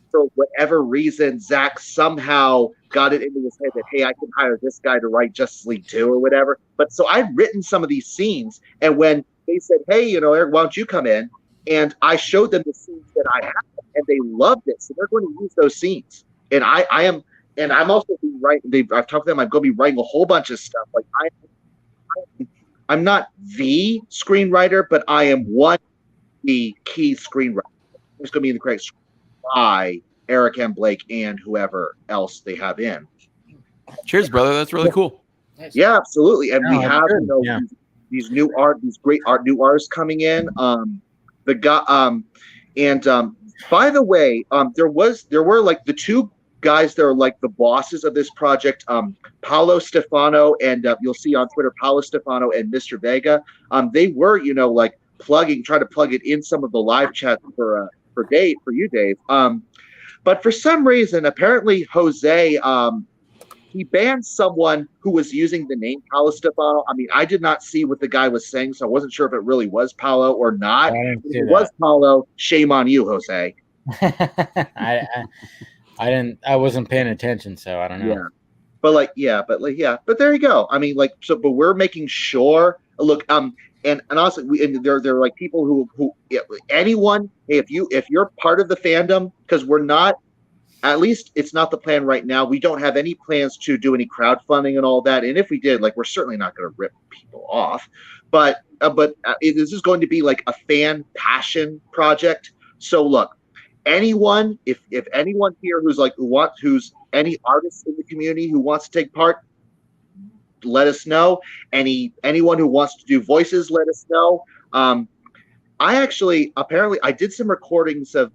for whatever reason, Zack somehow got it into his head that, hey, I can hire this guy to write Justice League 2 or whatever. But so I'd written some of these scenes, and when they said, hey, Eric, why don't you come in? And I showed them the scenes that I had, and they loved it. So they're going to use those scenes. And I'm also writing. I've talked to them. I'm going to be writing a whole bunch of stuff. Like I'm not the screenwriter, but I am the key screenwriter. It's going to be in the credits by Eric M. Blake and whoever else they have in. Cheers, brother. That's really cool. Yeah, absolutely. And we have these great new artists coming in. The guy, And by the way, there were like the two guys that are like the bosses of this project, Paolo Stefano and you'll see on Twitter Paolo Stefano and Mr. Vega. They were, like trying to plug it in some of the live chats for you, Dave. But for some reason, apparently Jose, he banned someone who was using the name Paolo Stefano. I mean, I did not see what the guy was saying, so I wasn't sure if it really was Paolo or not. If it was Paolo, shame on you, Jose. I wasn't paying attention, so I don't know. But there you go. I mean, but we're making sure. Look, and also, there are like people who anyone. Hey, if you're part of the fandom, because we're not. At least it's not the plan right now. We don't have any plans to do any crowdfunding and all that. And if we did, we're certainly not going to rip people off. But this is going to be like a fan passion project. So look, anyone, if anyone here who's any artist in the community who wants to take part, let us know. Anyone who wants to do voices, let us know. I did some recordings of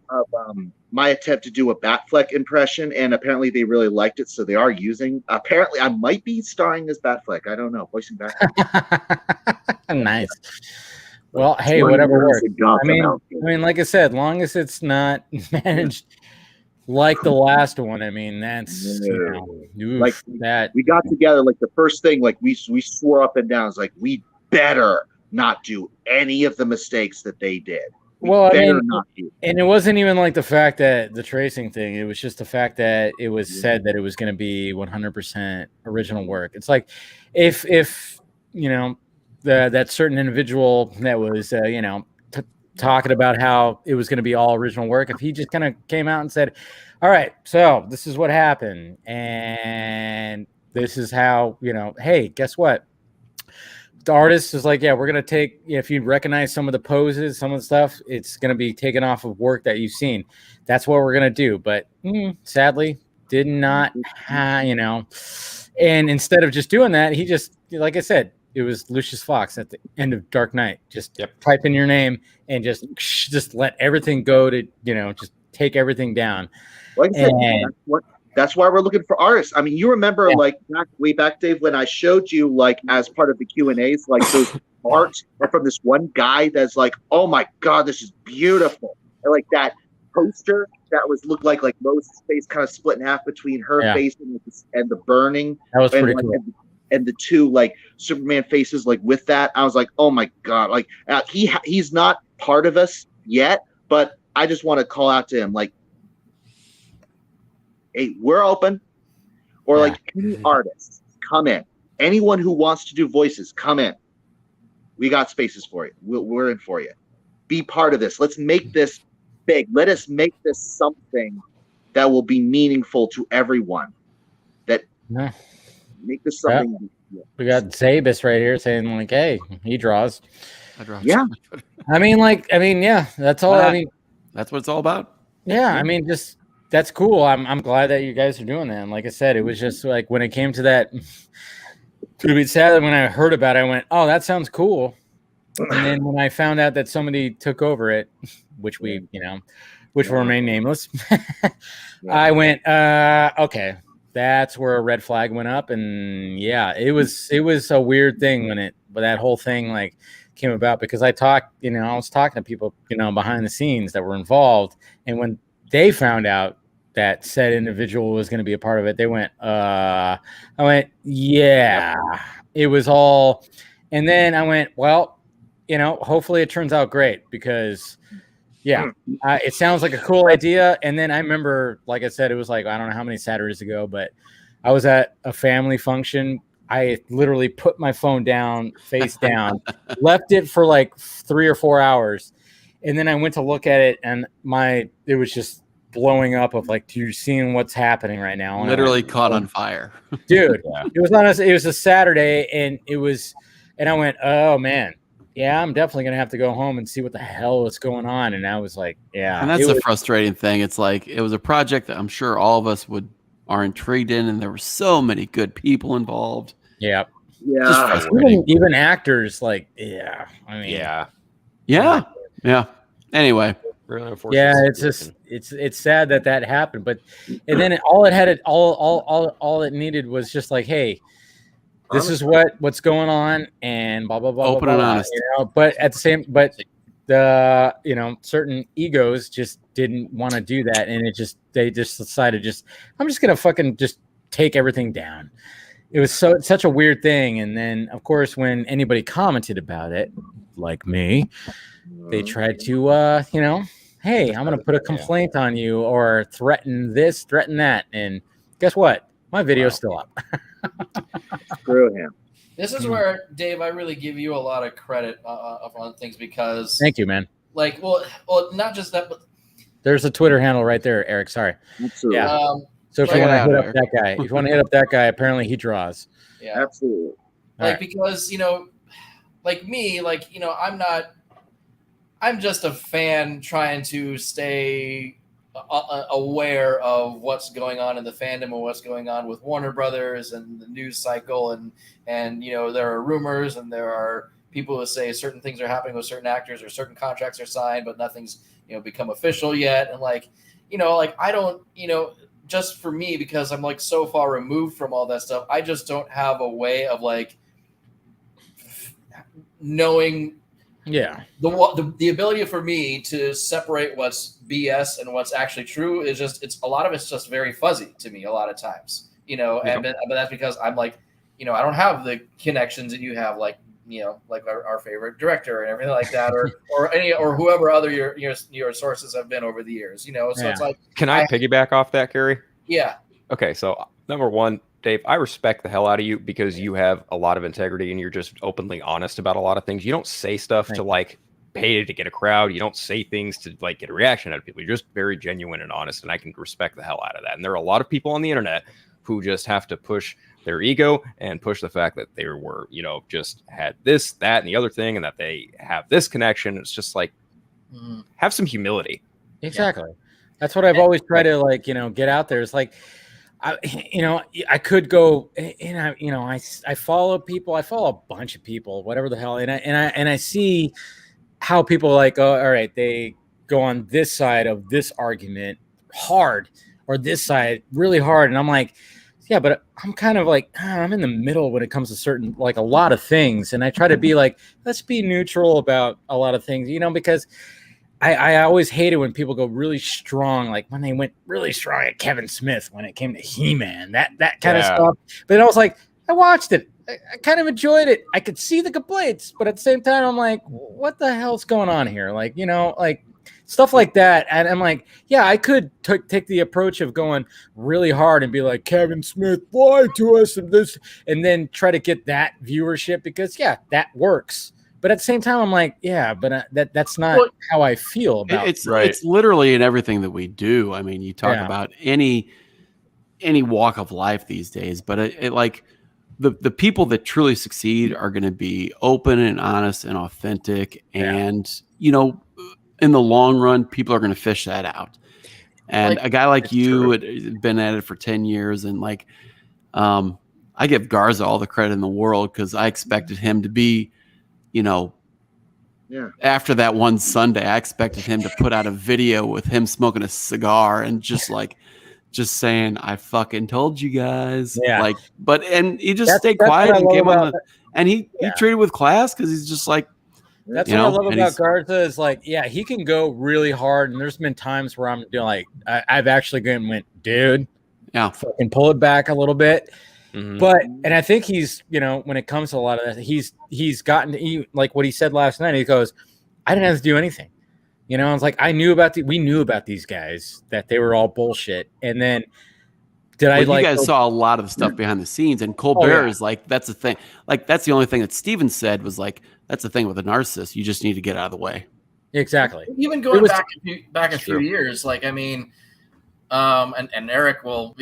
my attempt to do a Batfleck impression, and apparently they really liked it, so they are using. Apparently, I might be starring as Batfleck. I don't know, voicing Batfleck. Nice. Well, hey, whatever works. I mean, like I said, long as it's not managed like the last one. I mean, that's that. We got together the first thing, we swore up and down. It's like we better not do any of the mistakes that they did. Well, I mean, and it wasn't even like the fact that the tracing thing. It was just the fact that it was said that it was going to be 100% original work. It's like if that certain individual that was talking about how it was going to be all original work, if he just kind of came out and said, "All right, so this is what happened, and this is how hey, guess what?" The artist is like, yeah, we're going to take, if you recognize some of the poses, some of the stuff, it's going to be taken off of work that you've seen. That's what we're going to do. But sadly, did not, and instead of just doing that, he just, like I said, it was Lucius Fox at the end of Dark Knight. Just type in your name and just let everything go to, just take everything down. Like I said, that's why we're looking for artists. I mean, you remember way back, Dave, when I showed you as part of the Q&As, those art from this one guy that's like, oh my God, this is beautiful. And that poster that looked like Lois' face kind of split in half between her face and the burning. That was pretty cool. And the two Superman faces with that. I was like, oh my God. He's not part of us yet, but I just want to call out to him hey, we're open, or any artists, come in. Anyone who wants to do voices, come in. We got spaces for you. We're in for you. Be part of this. Let's make this big. Let us make this something that will be meaningful to everyone. Make this something. Yeah. We got Zabus right here saying hey, he draws. I draw. Yeah. Yeah. That's all. That's what it's all about. Yeah. I mean, just. That's cool. I'm glad that you guys are doing that. And like I said, it was just when it came to that, to be sad when I heard about it, I went, oh, that sounds cool. And then when I found out that somebody took over it, which will remain nameless, I went, okay, that's where a red flag went up. And yeah, it was a weird thing when that whole thing came about, because I was talking to people, behind the scenes that were involved. And when they found out that said individual was going to be a part of it, they went, I went, yeah, it was all. And then I went, well, hopefully it turns out great, because it sounds like a cool idea. And then I remember, like I said, it was I don't know how many Saturdays ago, but I was at a family function. I literally put my phone down, face down, left it for 3 or 4 hours. And then I went to look at it, and it was just blowing up of you're seeing what's happening right now. And literally caught on fire. Dude, it was a Saturday, and I went, oh man, yeah, I'm definitely going to have to go home and see what the hell is going on. And I was like, yeah. And that's the frustrating thing. It's it was a project that I'm sure all of us are intrigued in, and there were so many good people involved. Yeah. Yeah. Even actors, Yeah. Anyway, Really unfortunate. Yeah, it's just it's sad that happened, but and then all it needed was just like, hey, this is what's going on, and blah blah blah. Open blah, and blah, honest. But at the same, the certain egos just didn't want to do that, and they just decided I'm just gonna fucking just take everything down. It was such a weird thing, and then of course when anybody commented about it, like me, they tried to hey, I'm gonna put a complaint on you or threaten this, threaten that, and guess what? My video's still up. Screw him. This is where, Dave, I really give you a lot of credit on things because. Thank you, man. Like, well, not just that, but there's a Twitter handle right there, Eric. Sorry. Absolutely. Yeah. So if you want to hit up that guy, apparently he draws. Yeah. Absolutely. Like, because, like me, like, I'm just a fan trying to stay aware of what's going on in the fandom and what's going on with Warner Brothers and the news cycle. And there are rumors and there are people who say certain things are happening with certain actors or certain contracts are signed, but nothing's, become official yet. And like I don't, just for me, because I'm like so far removed from all that stuff, I just don't have a way of like knowing the ability for me to separate what's BS and what's actually true is just, it's a lot of it's just very fuzzy to me a lot of times, but that's because I'm like, I don't have the connections that you have, like, like our favorite director and everything like that, or whoever other your sources have been over the years, so it's like, can I piggyback off that, Kerry? Yeah. Okay. So number one, Dave, I respect the hell out of you because you have a lot of integrity and you're just openly honest about a lot of things. You don't say stuff to like pay to get a crowd. You don't say things to like get a reaction out of people. You're just very genuine and honest, and I can respect the hell out of that. And there are a lot of people on the internet who just have to push their ego and push the fact that they were, just had this, that, and the other thing, and that they have this connection. It's just like, have some humility. Exactly. That's what I've always tried to like, get out there. It's like, I could go and I follow people. I follow a bunch of people, whatever the hell. And I see how people like, oh, all right, they go on this side of this argument hard or this side really hard. And I'm like, yeah, but I'm kind of like, I'm in the middle when it comes to certain, like a lot of things. And I try to be like, let's be neutral about a lot of things, because I always hated when people go really strong, like when they went really strong at Kevin Smith when it came to He-Man, that kind of stuff. But I was like, I watched it. I kind of enjoyed it. I could see the complaints, but at the same time, I'm like, what the hell's going on here? Like, like stuff like that. And I'm like, yeah, I could take the approach of going really hard and be like, Kevin Smith lied to us and this, and then try to get that viewership because, yeah, that works. But at the same time, I'm like, yeah, but that's not how I feel about it. It's literally in everything that we do. I mean, you talk about any walk of life these days, but it like the people that truly succeed are going to be open and honest and authentic. And, in the long run, people are going to fish that out. And like, a guy like you had been at it for 10 years. And like, I give Garza all the credit in the world because I expected him to be, after that one Sunday, I expected him to put out a video with him smoking a cigar and just saying, I fucking told you guys. Yeah. Like, and he just stayed quiet and came on and he treated with class because he's just like, that's what I love about Garza is like, yeah, he can go really hard. And there's been times where I'm doing like, I've actually went, dude, fucking pull it back a little bit. Mm-hmm. But, and I think he's, when it comes to a lot of that, he's gotten like what he said last night. He goes, I didn't have to do anything. It's like, we knew about these guys that they were all bullshit. And then you guys saw a lot of the stuff behind the scenes, and Colbert is like, that's the thing. Like, that's the only thing that Steven said was like, that's the thing with a narcissist. You just need to get out of the way. Exactly. Even going back a few years, like, I mean, and Eric will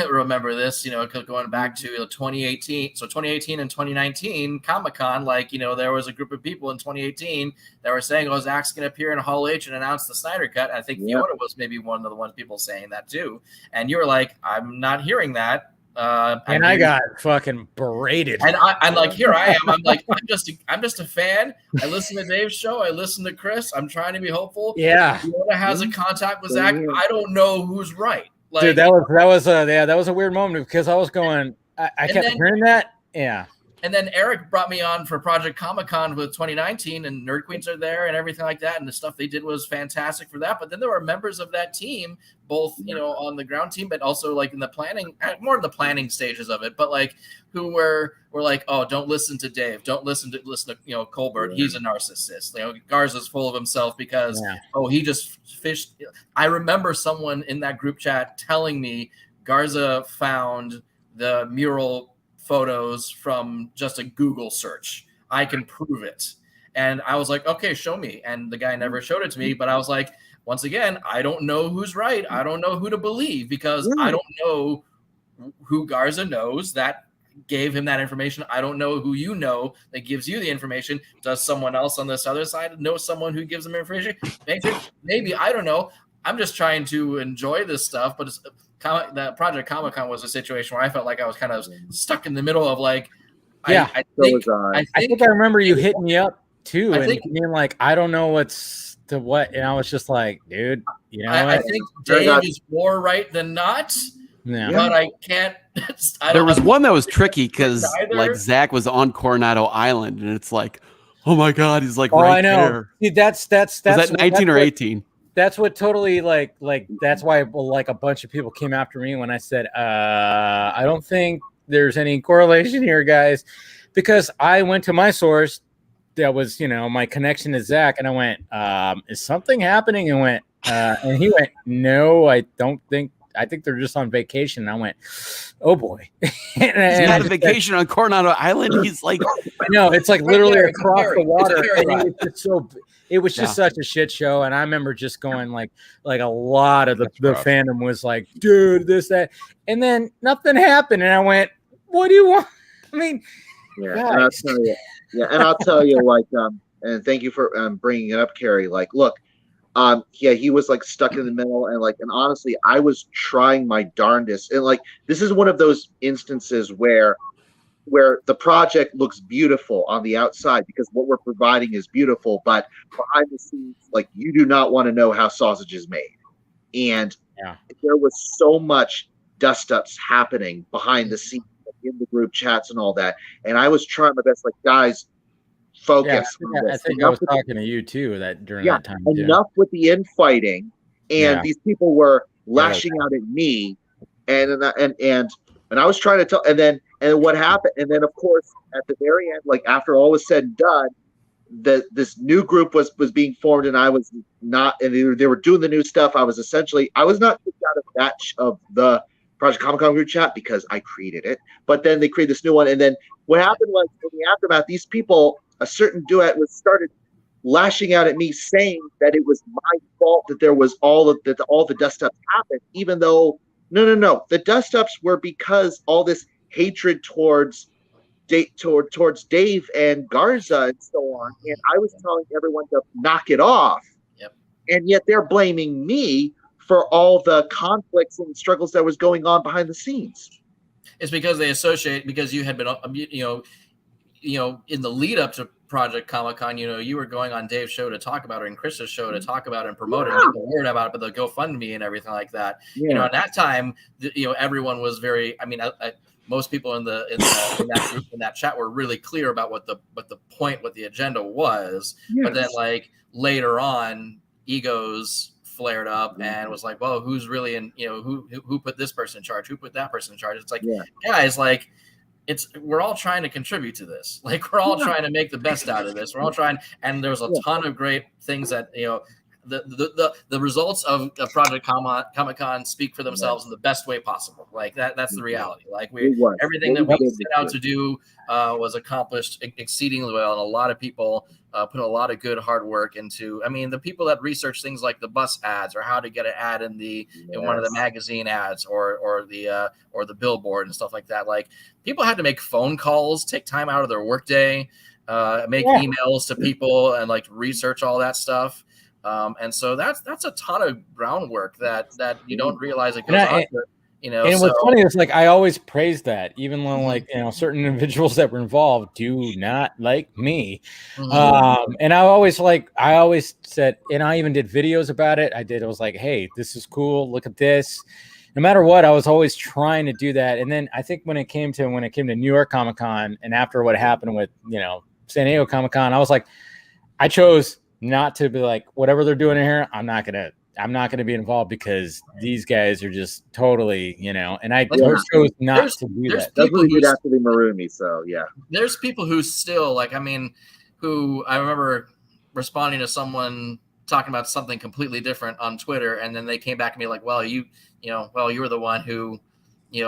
remember this, going back to 2018. So 2018 and 2019 Comic-Con, like, there was a group of people in 2018 that were saying, oh, Zack's going to appear in Hall H and announce the Snyder Cut. And I think Fiona was maybe one of the ones people saying that too. And you were like, I'm not hearing that. And I got fucking berated. And I'm like, here I am. I'm like, I'm just a fan. I listen to Dave's show. I listen to Chris. I'm trying to be hopeful. Yeah. Fiona has a contact with Zach. I don't know who's right. Like, dude, that was a weird moment because I was going. I kept hearing that. Yeah. And then Eric brought me on for Project Comic-Con with 2019, and Nerd Queens are there and everything like that. And the stuff they did was fantastic for that. But then there were members of that team, both, on the ground team, but also like in the planning, more in the planning stages of it, but like who were like, oh, don't listen to Dave. Don't listen to Colbert. He's a narcissist. Garza's full of himself because, he just fished. I remember someone in that group chat telling me Garza found the mural photos from just a Google search. I can prove it. And I was like, okay, show me. And the guy never showed it to me, but I was like, once again, I don't know who's right. I don't know who to believe because I don't know who Garza knows that gave him that information. I don't know who that gives you the information. Does someone else on this other side know someone who gives them information? Maybe, I don't know. I'm just trying to enjoy this stuff, but that Project Comic-Con was a situation where I felt like I was kind of stuck in the middle of like, I think I remember you hitting me up too, and being like, I don't know what's to what, and I was just like, dude, I think Dave is more right than not, but I can't. There was one that was tricky because like Zach was on Coronado Island, and it's like, oh my god, he's like right there. See, that's was that 19 or 18? That's what totally like that's why like a bunch of people came after me when I said I don't think there's any correlation here, guys, because I went to my source that was my connection to Zach, and I went, is something happening? And went and he went, no, I think they're just on vacation. And I went, oh boy. He's not on vacation on Coronado Island. He's like, no, it's like literally across the water. It was just such a shit show. And I remember just going like a lot of the fandom was like, dude, this, that. And then nothing happened. And I went, what do you want? I mean, and I'll tell you, like, and thank you for bringing it up, Carrie. Like, look, he was like stuck in the middle, and honestly, I was trying my darndest, and like this is one of those instances where the project looks beautiful on the outside because what we're providing is beautiful, but behind the scenes, like, you do not want to know how sausage is made, and there was so much dust ups happening behind the scenes in the group chats and all that, and I was trying my best, like, guys, focus. I think I was talking to you too during that time. Enough with the infighting, and these people were lashing out at me, and I was trying to tell, and what happened, and then of course at the very end, like after all was said and done, this new group was being formed, and I was not, and they were doing the new stuff. I was not kicked out of that of the Project Comic-Con group chat because I created it, but then they created this new one, and then what happened was in the aftermath, these people, a certain duet started lashing out at me, saying that it was my fault that there was all the dust ups happened, even though no, the dust ups were because all this hatred towards Dave and Garza and so on, and I was telling everyone to knock it off, and yet they're blaming me for all the conflicts and struggles that was going on behind the scenes. It's because they associate, because you had been, in the lead up to Project Comic-Con, you were going on Dave's show to talk about it and Chris's show to talk about it and promote it and get the word about it, but the GoFundMe and everything like that. At that time, everyone was very, most people in that group, in that chat, were really clear about what the agenda was. Yes. But then like later on, egos flared up and was like, well, who's really in, who put this person in charge? Who put that person in charge? It's like, guys, like, we're all trying to contribute to this. Like, we're all trying to make the best out of this. We're all trying, and there's a ton of great things that, the results of Project Comic-Con speak for themselves in the best way possible. Like that's the reality. Like everything that we set out to do was accomplished exceedingly well, and a lot of people put a lot of good hard work into. The people that research things like the bus ads or how to get an ad in in one of the magazine ads or the billboard and stuff like that. Like, people had to make phone calls, take time out of their workday, make emails to people, and like research all that stuff. And so that's a ton of groundwork that you don't realize it goes on. You know, and what's funny is like I always praise that, even though like certain individuals that were involved do not like me. And I always said, and I even did videos about it. I was like, hey, this is cool. Look at this. No matter what, I was always trying to do that. And then I think when it came to New York Comic Con, and after what happened with San Diego Comic Con, I was like, I chose not to be like, whatever they're doing in here, I'm not gonna be involved because these guys are just totally, and I chose not to do that. That's what he did after the Maruni, so yeah. There's people who still who I remember responding to someone talking about something completely different on Twitter, and then they came back to me like, well, you were the one who,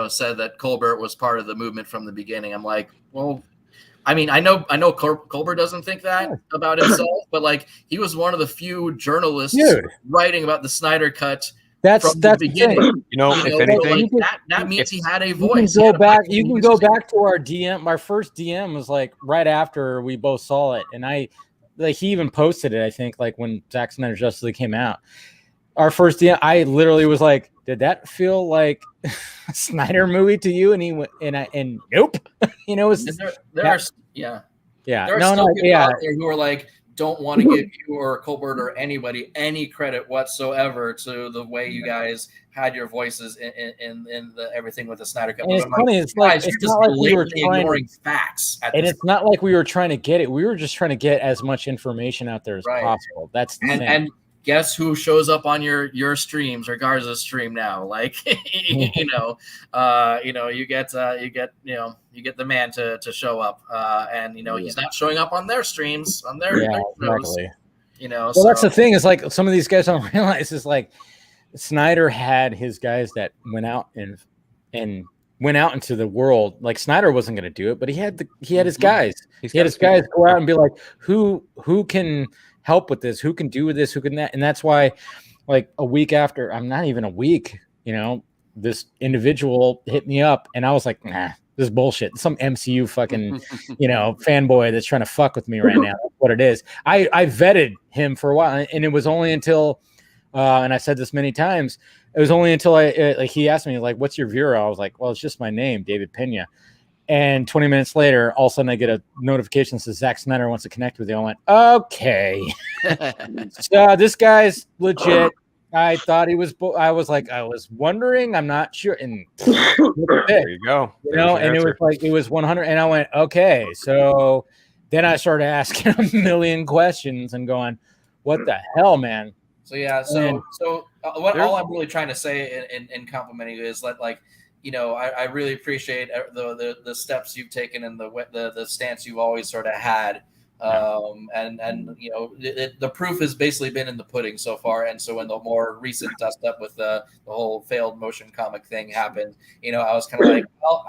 said that Colbert was part of the movement from the beginning. I'm like, well, I mean, I know Colbert doesn't think that about himself, but like he was one of the few journalists writing about the Snyder Cut from the beginning. If anything, that means he had a voice. You can go back to our DM. Our first DM was like right after we both saw it, and he even posted it. I think like when Zack Snyder's Justice League came out. Our first DM, I literally was like, "Did that feel like a Snyder movie to you?" And he went, and nope. There are still people out there who are like, don't want to give you or Colbert or anybody any credit whatsoever to the way you guys had your voices in the everything with the Snyder Cut. And it's funny, it's like it's not like we were ignoring facts, and it's not like we were trying to get it. We were just trying to get as much information out there as possible. That's the thing. And guess who shows up on your streams or Garza's stream now? Like, you get the man to show up, and he's not showing up on their streams on their shows. Exactly. Well, that's the thing is like some of these guys don't realize is like Snyder had his guys that went out and went out into the world. Like Snyder wasn't going to do it, but he had his guys. He had his guys go out and be like, who can help with this, who can do this, who can that. And that's why like a week after, I'm not even a week, this individual hit me up and I was like, nah, this is bullshit. Some MCU fucking, fanboy that's trying to fuck with me right now. That's what it is. I vetted him for a while, and it was only until, and I said this many times, it was only until he asked me like, what's your bureau? I was like, well, it's just my name, David Pena. And 20 minutes later, all of a sudden I get a notification that says Zack Snyder wants to connect with you. I went, okay. So this guy's legit. I thought he was. I was like, I was wondering. I'm not sure. And there you go. And it was like it was 100. And I went, okay. So then I started asking a million questions and going, what the hell, man? So yeah. So all I'm really trying to say in complimenting you is that like. I really appreciate the steps you've taken and the stance you've always sort of had. The proof has basically been in the pudding so far. And so when the more recent dust up with the whole failed motion comic thing happened, I was kind of like, well,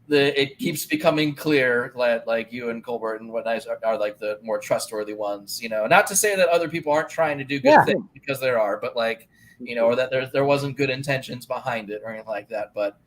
it keeps becoming clear that like you and Colbert and whatnot are like the more trustworthy ones, not to say that other people aren't trying to do good things, because there are, but like, or that there wasn't good intentions behind it or anything like that. But,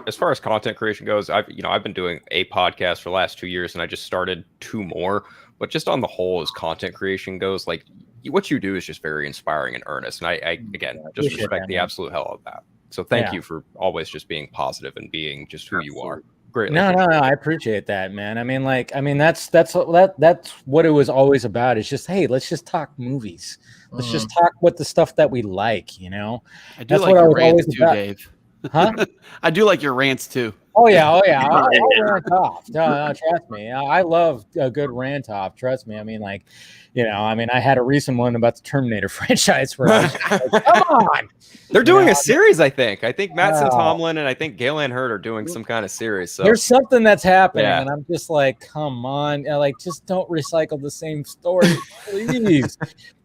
as far as content creation goes, I've been doing a podcast for the last 2 years and I just started 2 more, but just on the whole, as content creation goes, like what you do is just very inspiring and earnest. And I again, just respect the absolute hell of that. So thank you for always just being positive and being just who you are. Greatly. No, I appreciate that, man. That's what it was always about. It's just, hey, let's just talk movies. Let's just talk what the stuff that we like, I do that's like what your rants too, about. Dave. Huh? I do like your rants too. Oh yeah. I'll rant off. No, trust me. I love a good rant off. Trust me. I had a recent one about the Terminator franchise where I was like, come on. They're doing a series, I think. Mattson Tomlin and I think Galen Hurd are doing some kind of series. So there's something that's happening, and I'm just like, come on, just don't recycle the same story, please.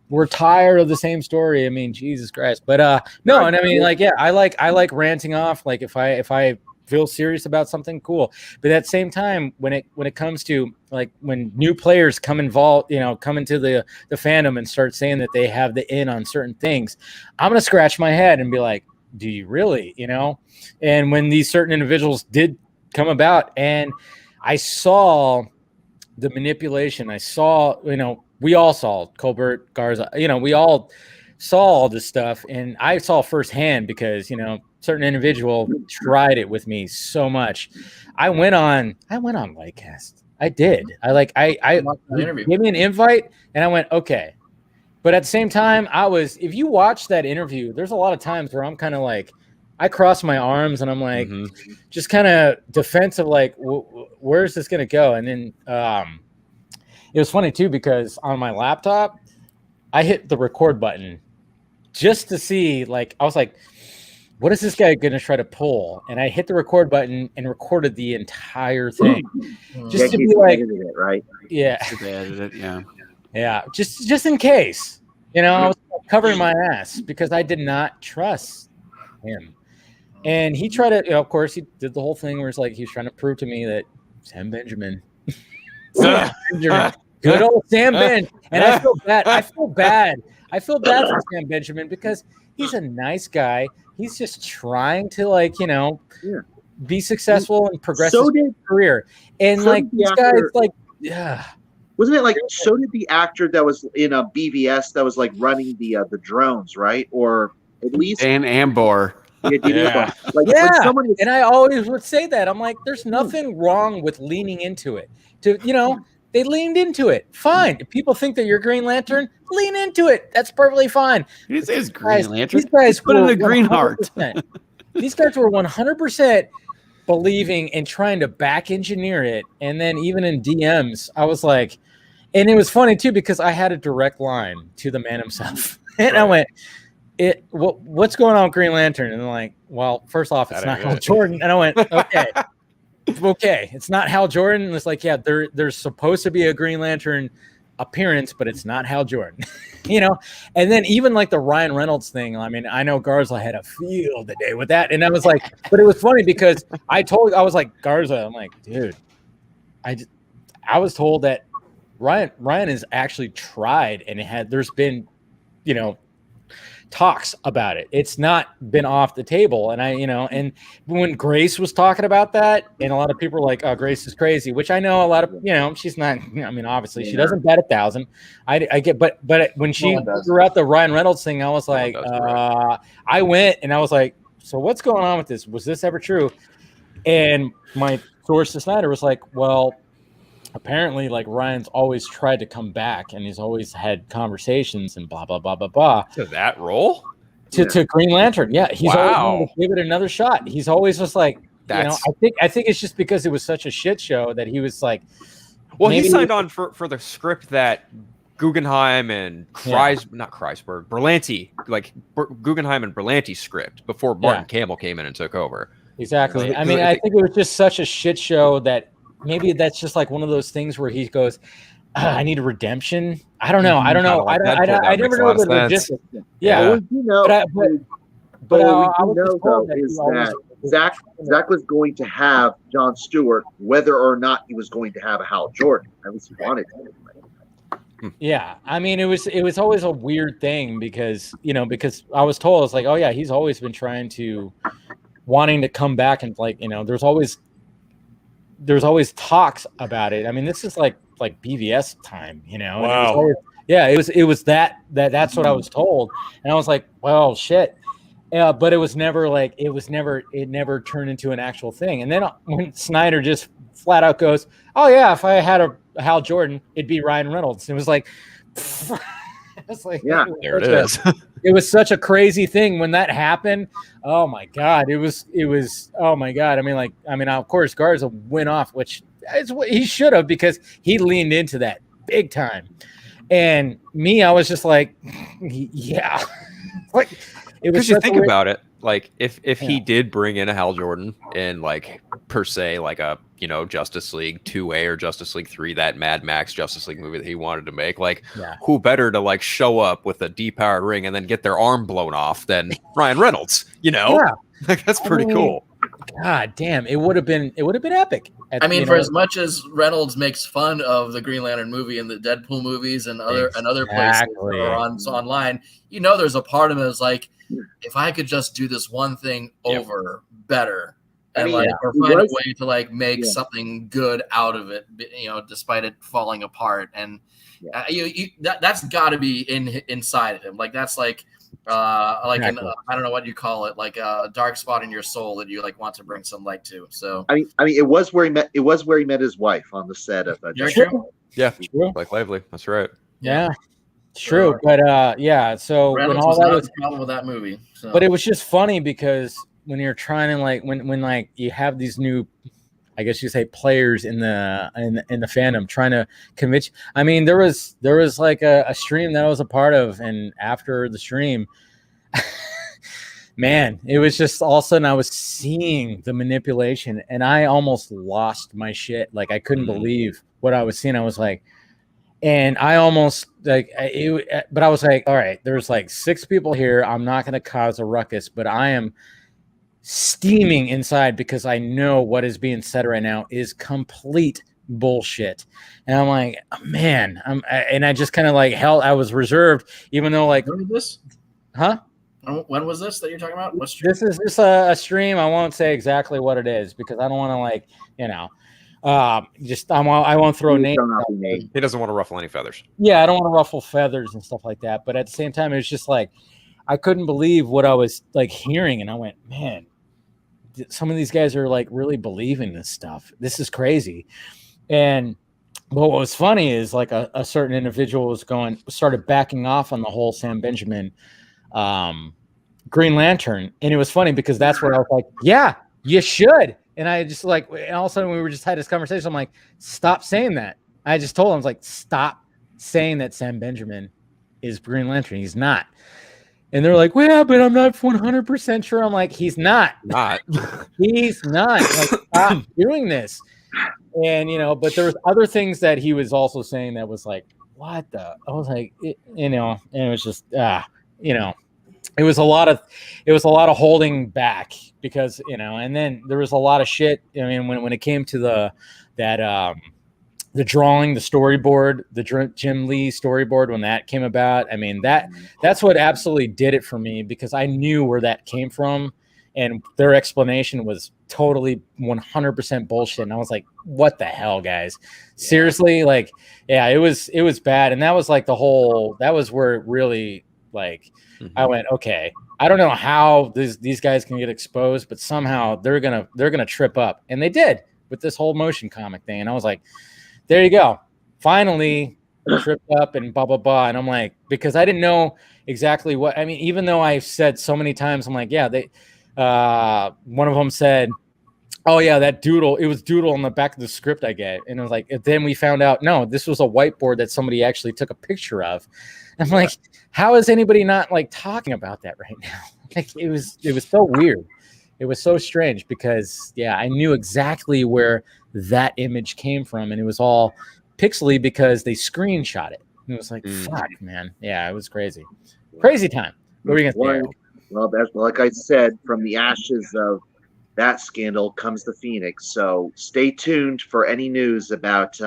We're tired of the same story. Jesus Christ. But no, and I like ranting off. Like if I feel serious about something, cool. But at the same time, when it comes to like when new players come involved, come into the fandom and start saying that they have the in on certain things, I'm gonna scratch my head and be like, do you really? And when these certain individuals did come about, and I saw the manipulation, I saw we all saw Colbert, Garza, we all saw all this stuff, and I saw firsthand because, certain individual tried it with me so much. I went on Lightcast. I did. I gave me an invite and I went, okay. But at the same time, if you watch that interview, there's a lot of times where I'm kind of like, I cross my arms and I'm like, just kind of defensive, like, where's this going to go? And then it was funny too, because on my laptop, I hit the record button just to see, like, I was like, what is this guy going to try to pull? And I hit the record button and recorded the entire thing. Just to be like, it, right? Yeah. Edited it, yeah. Yeah, just in case, I was covering my ass because I did not trust him. And he tried to, of course, he did the whole thing where it's like he was trying to prove to me that Sam Benjamin, good old Sam Ben. And I feel bad. I feel bad for Sam Benjamin because he's a nice guy. He's just trying to, be successful and progress his career. And these guys, yeah. Wasn't it so did the actor that was in a BVS that was running the drones, right? Or at least Dan Ambor. Yeah. And I always would say that. I'm like, there's nothing wrong with leaning into it. They leaned into it. Fine. If people think that you're Green Lantern, lean into it. That's perfectly fine. It is Green Lantern. These guys put in a green heart. These guys were 100% believing and trying to back engineer it. And then even in DMs, I was like, and it was funny too, because I had a direct line to the man himself. And I went, what's going on with Green Lantern? And they're like, well, first off, it's not Hal Jordan. And I went, okay, it's not Hal Jordan. And it's like, yeah, there's supposed to be a Green Lantern appearance, but it's not Hal Jordan, And then even the Ryan Reynolds thing, I mean, I know Garza had a field day with that. And I was like, but it was funny because I was like, Garza, I'm like, dude, I was told that Ryan has actually tried and there's been, talks about it. It's not been off the table. And and when Grace was talking about that, and a lot of people were like, oh, Grace is crazy, which I know a lot of, she's not, I mean, obviously she doesn't bet 1,000. I get, but when she threw out the Ryan Reynolds thing, I was like, I went and I was like, so what's going on with this? Was this ever true? And my source to Snyder was like, well, apparently Ryan's always tried to come back and he's always had conversations and blah, blah, blah, blah, blah. To that role? To Green Lantern. Yeah. He's always wanted to give it another shot. He's always just like, I think it's just because it was such a shit show that he was like, well, he signed on for the script that Guggenheim and Berlanti, Guggenheim and Berlanti script before Martin Campbell came in and took over. Exactly. I mean, I think it was just such a shit show that maybe that's just one of those things where he goes, I need a redemption. I don't know. I never know the logistics. Yeah. But what we do know is that Zack was going to have Jon Stewart, whether or not he was going to have a Hal Jordan. At least he wanted to. Yeah, I mean, it was always a weird thing because I was told, it's like, oh yeah, he's always been wanting to come back and there's always talks about it. I mean, this is like BVS time, Wow. It was that's what I was told, and I was like, well, shit. Yeah, but it never turned into an actual thing. And then when Snyder just flat out goes, oh yeah, if I had a Hal Jordan, it'd be Ryan Reynolds. It was like, it's like, yeah, there it is. It was such a crazy thing when that happened. Oh my God. It was, oh my God. I mean, of course Garza went off, which is what he should have, because he leaned into that big time. And me, I was just like, yeah. It was, because you think about it, if he did bring in a Hal Jordan in per se a Justice League 2A or Justice League 3, that Mad Max Justice League movie that he wanted to make, who better to show up with a depowered ring and then get their arm blown off than Ryan Reynolds? That's pretty cool. God damn, it would have been epic. For as much as Reynolds makes fun of the Green Lantern movie and the Deadpool movies and other places that are online, there's a part of it is like, if I could just do this one thing over better, and or find a way to like make something good out of it, despite it falling apart. And that's got to be inside of him. Like that's like I don't know what you call it, like a dark spot in your soul that you like want to bring some light to. So I mean, it was where he met his wife on the set of. Yeah, Blake Lively. That's right. Yeah. It's true, but so Reynolds when all that was the problem with that movie. So. But it was just funny because when you're trying to like when like you have these new, I guess you say, players in the fandom trying to convince. I mean, there was like a stream that I was a part of, and after the stream, man, it was just all of a sudden I was seeing the manipulation, and I almost lost my shit. Like I couldn't believe what I was seeing. I was like. And I almost but I was like, all right, there's like 6 people here. I'm not going to cause a ruckus, but I am steaming inside because I know what is being said right now is complete bullshit. And I'm like, man, and I just kind of like, hell, I was reserved, even though like, when was this? Huh? When was this that you're talking about? This is just a stream. I won't say exactly what it is because I don't want to like, I won't throw names. He doesn't want to ruffle any feathers. Yeah, I don't want to ruffle feathers and stuff like that. But at the same time, it was just like I couldn't believe what I was like hearing, and I went, man, some of these guys are like really believing this stuff. This is crazy. And what was funny is like a certain individual started backing off on the whole Sam Benjamin Green Lantern, and it was funny because that's where I was like, yeah, you should. And I just like, and all of a sudden we were just had this conversation. I'm like, stop saying that. I just told him, I was like, stop saying that Sam Benjamin is Green Lantern. He's not. And they're like, well, yeah, but I'm not 100% sure. I'm like, he's not. He's not. Like, stop doing this. And, but there was other things that he was also saying that was like, what the? I was like, and it was just, it was a lot of holding back because, and then there was a lot of shit. I mean, when it came to the drawing, the storyboard, the Jim Lee storyboard, when that came about, I mean, that's what absolutely did it for me because I knew where that came from and their explanation was totally 100% bullshit. And I was like, what the hell, guys? Seriously? Like, yeah, it was bad. And that was like that was where it really like, I went, okay, I don't know how these guys can get exposed, but somehow they're gonna trip up, and they did with this whole motion comic thing. And I was like, there you go, finally tripped up and blah blah blah. And I'm like, because I didn't know exactly what I mean, even though I've said so many times, I'm like, yeah, they. One of them said, oh yeah, that doodle. It was doodle on the back of the script I get, and it was like. Then we found out, no, this was a whiteboard that somebody actually took a picture of. I'm like, how is anybody not like talking about that right now? Like it was so weird. It was so strange because I knew exactly where that image came from, and it was all pixely because they screenshot it. And it was like, fuck, man. Yeah, it was crazy. Crazy time. What were you gonna say? Well, that's like I said, from the ashes of that scandal comes the Phoenix. So stay tuned for any news about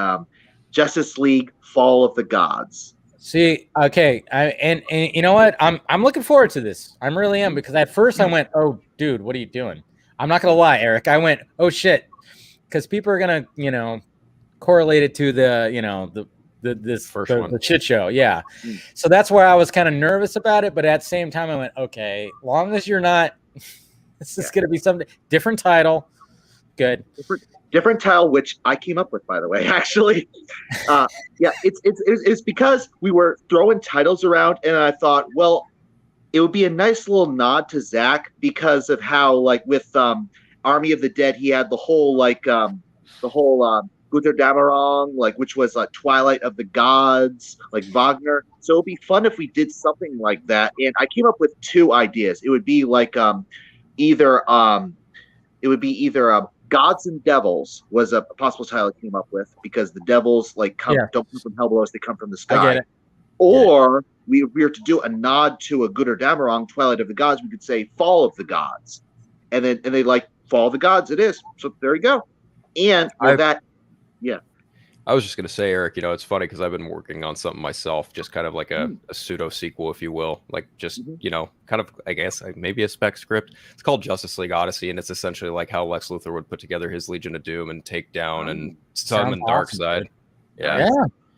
Justice League Fall of the Gods. See, okay, and you know what? I'm looking forward to this. I really am because at first I went, "Oh, dude, what are you doing?" I'm not gonna lie, Eric. I went, "Oh shit," because people are gonna, correlate it to the shit show, yeah. So that's where I was kind of nervous about it, but at the same time, I went, "Okay, long as you're not, this is gonna be something different title, good." Different title, which I came up with, by the way, actually. It's because we were throwing titles around, and I thought, well, it would be a nice little nod to Zack because of how, like, with Army of the Dead, he had the whole Guter Damarong, like, which was Twilight of the Gods, like Wagner. So it would be fun if we did something like that. And I came up with 2 ideas. It would be like either Gods and Devils was a possible title I came up with because the devils don't come from hell below us, they come from the sky. I get it. Or we were to do a nod to a Guter Damarong, Twilight of the Gods, we could say Fall of the Gods. And they like Fall of the Gods it is. So there you go. And with that, I was just going to say, Eric, it's funny because I've been working on something myself, just kind of like a pseudo sequel, if you will, like just, kind of, I guess, maybe a spec script. It's called Justice League Odyssey, and it's essentially like how Lex Luthor would put together his Legion of Doom and take down and summon Darkseid. Yeah.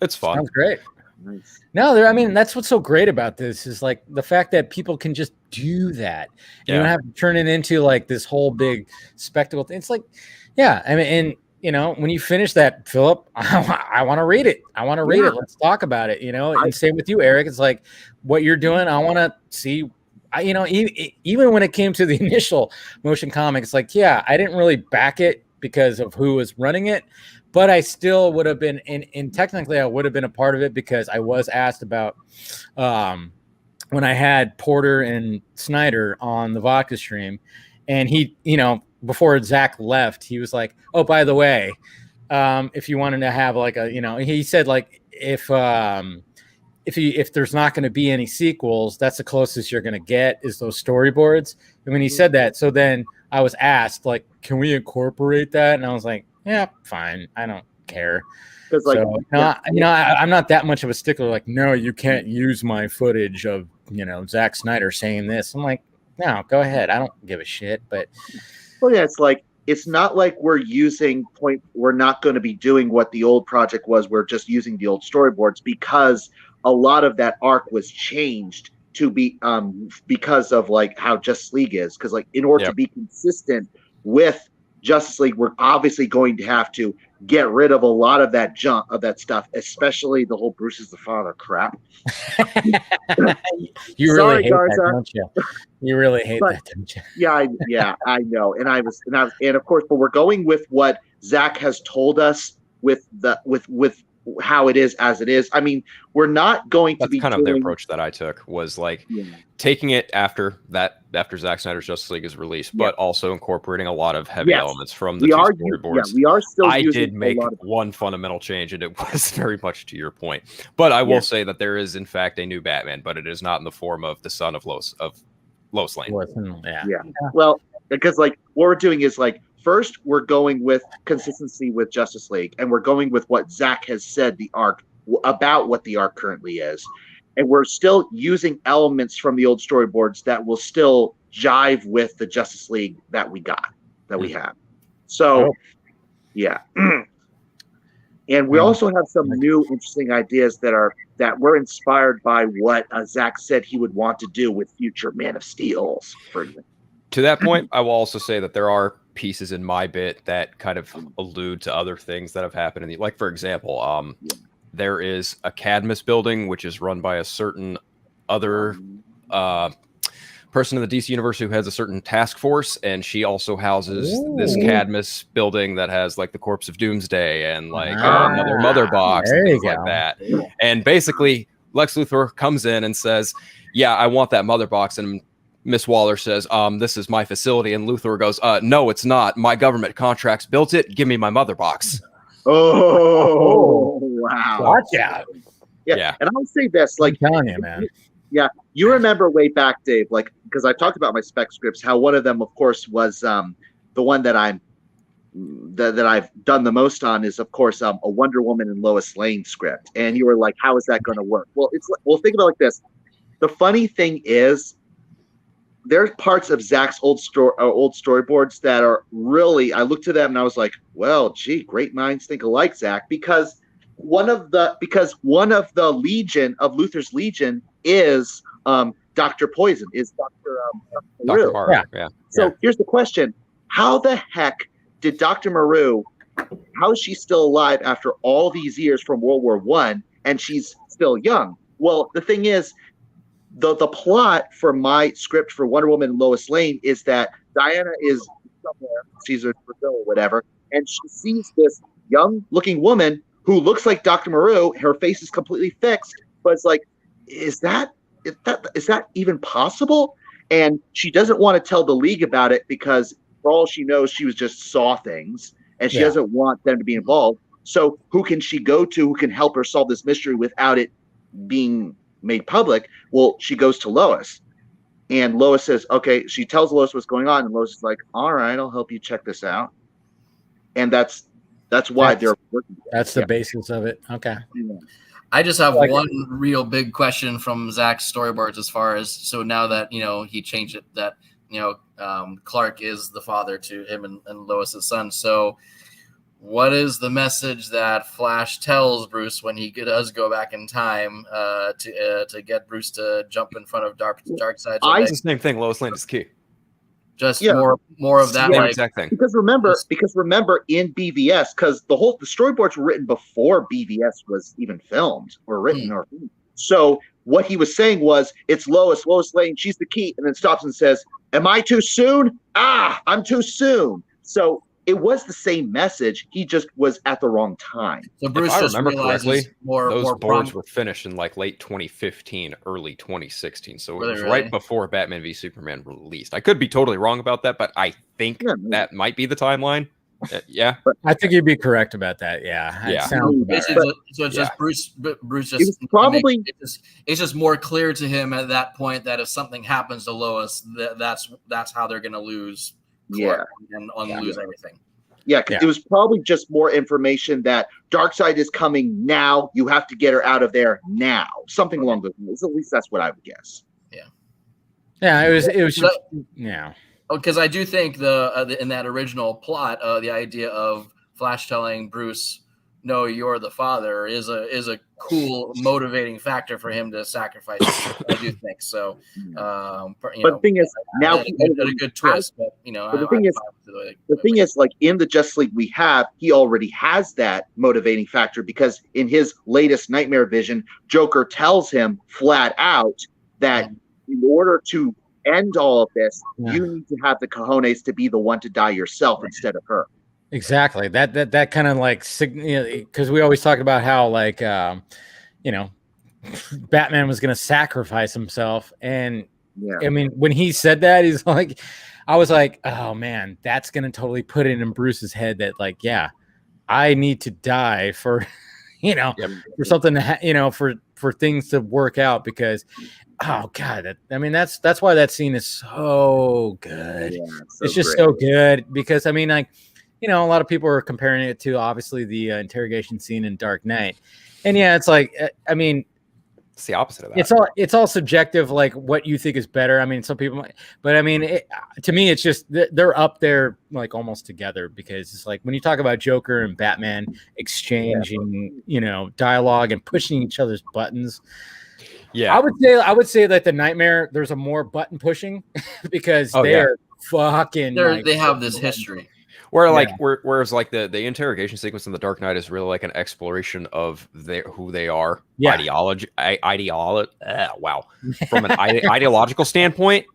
It's fun. Sounds great. Nice. No, I mean, that's what's so great about this is like the fact that people can just do that. You don't have to turn it into like this whole big spectacle thing. It's like, I mean, and when you finish that, Philip, I want to read it. I want to read it. Let's talk about it. And same with you, Eric. It's like what you're doing. I want to see. Even when it came to the initial motion comic, it's like, I didn't really back it because of who was running it, but I still would have been. And technically, I would have been a part of it because I was asked about when I had Porter and Snyder on the Vodka stream, and he, before Zach left, he was like, "Oh, by the way, if you wanted to have like a, he said like if there's not going to be any sequels, that's the closest you're going to get is those storyboards." And when he said that, so then I was asked like, "Can we incorporate that?" And I was like, "Yeah, fine. I don't care." Because like, I'm not that much of a stickler. Like, no, you can't use my footage of Zack Snyder saying this. I'm like, no, go ahead. I don't give a shit. But it's like it's not like we're not going to be doing what the old project was. We're just using the old storyboards because a lot of that arc was changed to be because of like how Justice League is. Because like in order to be consistent with Justice League, we're obviously going to have to get rid of a lot of that stuff, especially the whole Bruce is the father crap. You really hate that, don't you? You really hate that, don't you? I know. And of course, but we're going with what Zach has told us with how it is as it is. I mean, we're not going to be kind of the approach that I took was like taking it after Zack Snyder's Justice League is released, but also incorporating a lot of heavy elements from the two storyboards. We are still. I did make one fundamental change, and it was very much to your point. But I will say that there is, in fact, a new Batman, but it is not in the form of the son of Lois Lane. Well, because like what we're doing is like. First, we're going with consistency with Justice League, and we're going with what Zach has said about what the arc currently is. And we're still using elements from the old storyboards that will still jive with the Justice League that we have. So, and we also have some new interesting ideas that were inspired by what Zach said he would want to do with future Man of Steels, for example. To that point, I will also say that there are pieces in my bit that kind of allude to other things that have happened like for example, there is a Cadmus building which is run by a certain other person in the DC universe who has a certain task force, and she also houses this Cadmus building that has like the corpse of Doomsday and like another mother box and things like that. And basically Lex Luthor comes in and says, I want that mother box, and Miss Waller says, this is my facility. And Luthor goes, no, it's not. My government contracts built it. Give me my mother box. Oh, wow. Watch out. Yeah. And I'll say this, like, I'm telling you, man. Yeah. You remember way back, Dave, like, because I talked about my spec scripts, how one of them, of course, was the one that I've done the most on is, of course, a Wonder Woman and Lois Lane script. And you were like, how is that going to work? Well, think about it like this. The funny thing is, there's parts of Zach's old storyboards that are really, I looked to them and I was like, well, gee, great minds think alike, Zach, because one of the Legion of Luthor's Legion is Dr. Poison, is Dr. Maru. So here's the question. How the heck did Dr. Maru, how is she still alive after all these years from World War I and she's still young? Well, the thing is, the plot for my script for Wonder Woman and Lois Lane is that Diana is somewhere, she's in Brazil or whatever, and she sees this young-looking woman who looks like Dr. Maru. Her face is completely fixed, but it's like, is that even possible? And she doesn't want to tell the League about it because for all she knows, she was just saw things, and she doesn't want them to be involved. So who can she go to who can help her solve this mystery without it being made public? Well, she goes to Lois, and Lois says, okay, she tells Lois what's going on, and Lois is like, all right, I'll help you check this out. And that's That's why they're working. That's the basis of it. Okay. Yeah. I just have one real big question from Zach's storyboards as far as, so now that, he changed it, that, Clark is the father to him and Lois's son. So what is the message that Flash tells Bruce when he does go back in time to get Bruce to jump in front of Darkseid? It's the same thing. Lois Lane is key. Just more of that, exact thing. Because remember in BVS, because the storyboards were written before BVS was even filmed or written so what he was saying was, it's Lois Lane, she's the key, and then stops and says, "Am I too soon? I'm too soon." So it was the same message. He just was at the wrong time. So Bruce, if I just remember correctly, those boards were were finished in like late 2015, early 2016. So it was really? right before Batman v Superman released. I could be totally wrong about that, but I think that might be the timeline. Yeah, I think you'd be correct about that. Yeah, yeah. So it's just Bruce just probably it's just more clear to him at that point that if something happens to Lois, that's how they're going to lose. Clark and lose everything. Yeah, because it was probably just more information that Darkseid is coming now. You have to get her out of there now. Something along those lines. At least that's what I would guess. Yeah, it was just, because I do think in that original plot, the idea of Flash telling Bruce, "No, you're the father," is a cool motivating factor for him to sacrifice. I do think so. But the thing is, now a good twist. But the thing is, like in the Justice League we have, he already has that motivating factor because in his latest Nightmare vision, Joker tells him flat out that in order to end all of this, you need to have the cojones to be the one to die yourself instead of her. Exactly. That kind of like, because we always talk about how like, Batman was going to sacrifice himself. And I mean, when he said that, he's like, I was like, oh man, that's going to totally put it in Bruce's head that like, I need to die for, for something to, for things to work out because, oh God, that's why that scene is so good. It's just so good because I mean, like, a lot of people are comparing it to obviously the interrogation scene in Dark Knight, and it's like, I mean, it's the opposite of that. It's all subjective, like what you think is better. I mean, some people might, but I mean, to me, it's just they're up there like almost together because it's like when you talk about Joker and Batman exchanging, dialogue and pushing each other's buttons. Yeah, I would say that the Nightmare there's a more button pushing because they're fucking. They have this history. Whereas like the interrogation sequence in the Dark Knight is really like an exploration of who they are, from an ideological standpoint.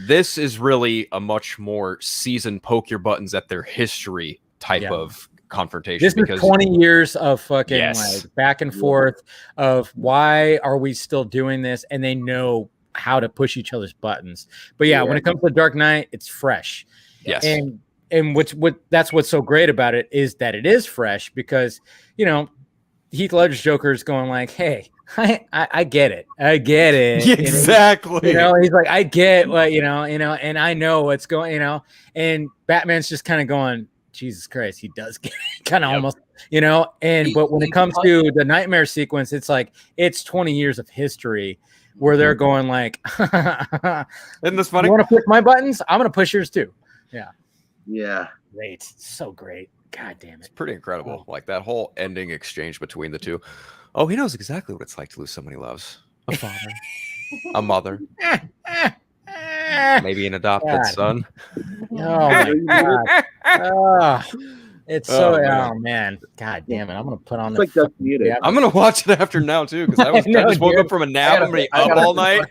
This is really a much more seasoned poke your buttons at their history type of confrontation. This is 20 years of fucking like back and forth of why are we still doing this, and they know how to push each other's buttons. But when it comes to Dark Knight, it's fresh. Yes, and that's what's so great about it is that it is fresh because Heath Ledger's Joker is going like, hey, I get it. Exactly. He's like, I get what and I know what's going, and Batman's just kind of going, Jesus Christ, he does get it, kind of almost, but when it comes to the Nightmare sequence, it's like it's 20 years of history where they're going like, isn't this funny? You want to push my buttons? I'm going to push yours too. Yeah. Great. So great. God damn it. It's pretty incredible. Like that whole ending exchange between the two. Oh, he knows exactly what it's like to lose someone he loves. A father. A mother. Maybe an adopted son. Oh my God. It's so man. God damn it. I'm gonna put on the like muted. I'm gonna watch it after now too, because I just woke up from a nap. I'm gonna be up all night.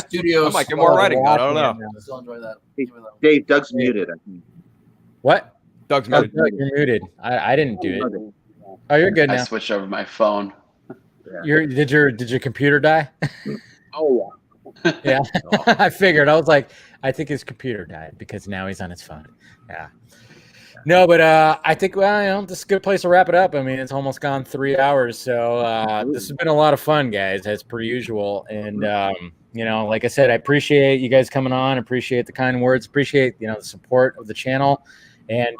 Studio. I might get more writing done. I don't know. Still enjoy that. Dave, Doug's muted, I think. What? Doug's muted. Doug, you're muted. I didn't do it. Oh, you're good now. I switched over my phone. Did your computer die? Oh yeah. I figured. I was like, I think his computer died because now he's on his phone. Yeah. No, but I think this is a good place to wrap it up. I mean, it's almost gone 3 hours, so this has been a lot of fun, guys, as per usual. And like I said, I appreciate you guys coming on. Appreciate the kind words. Appreciate the support of the channel. And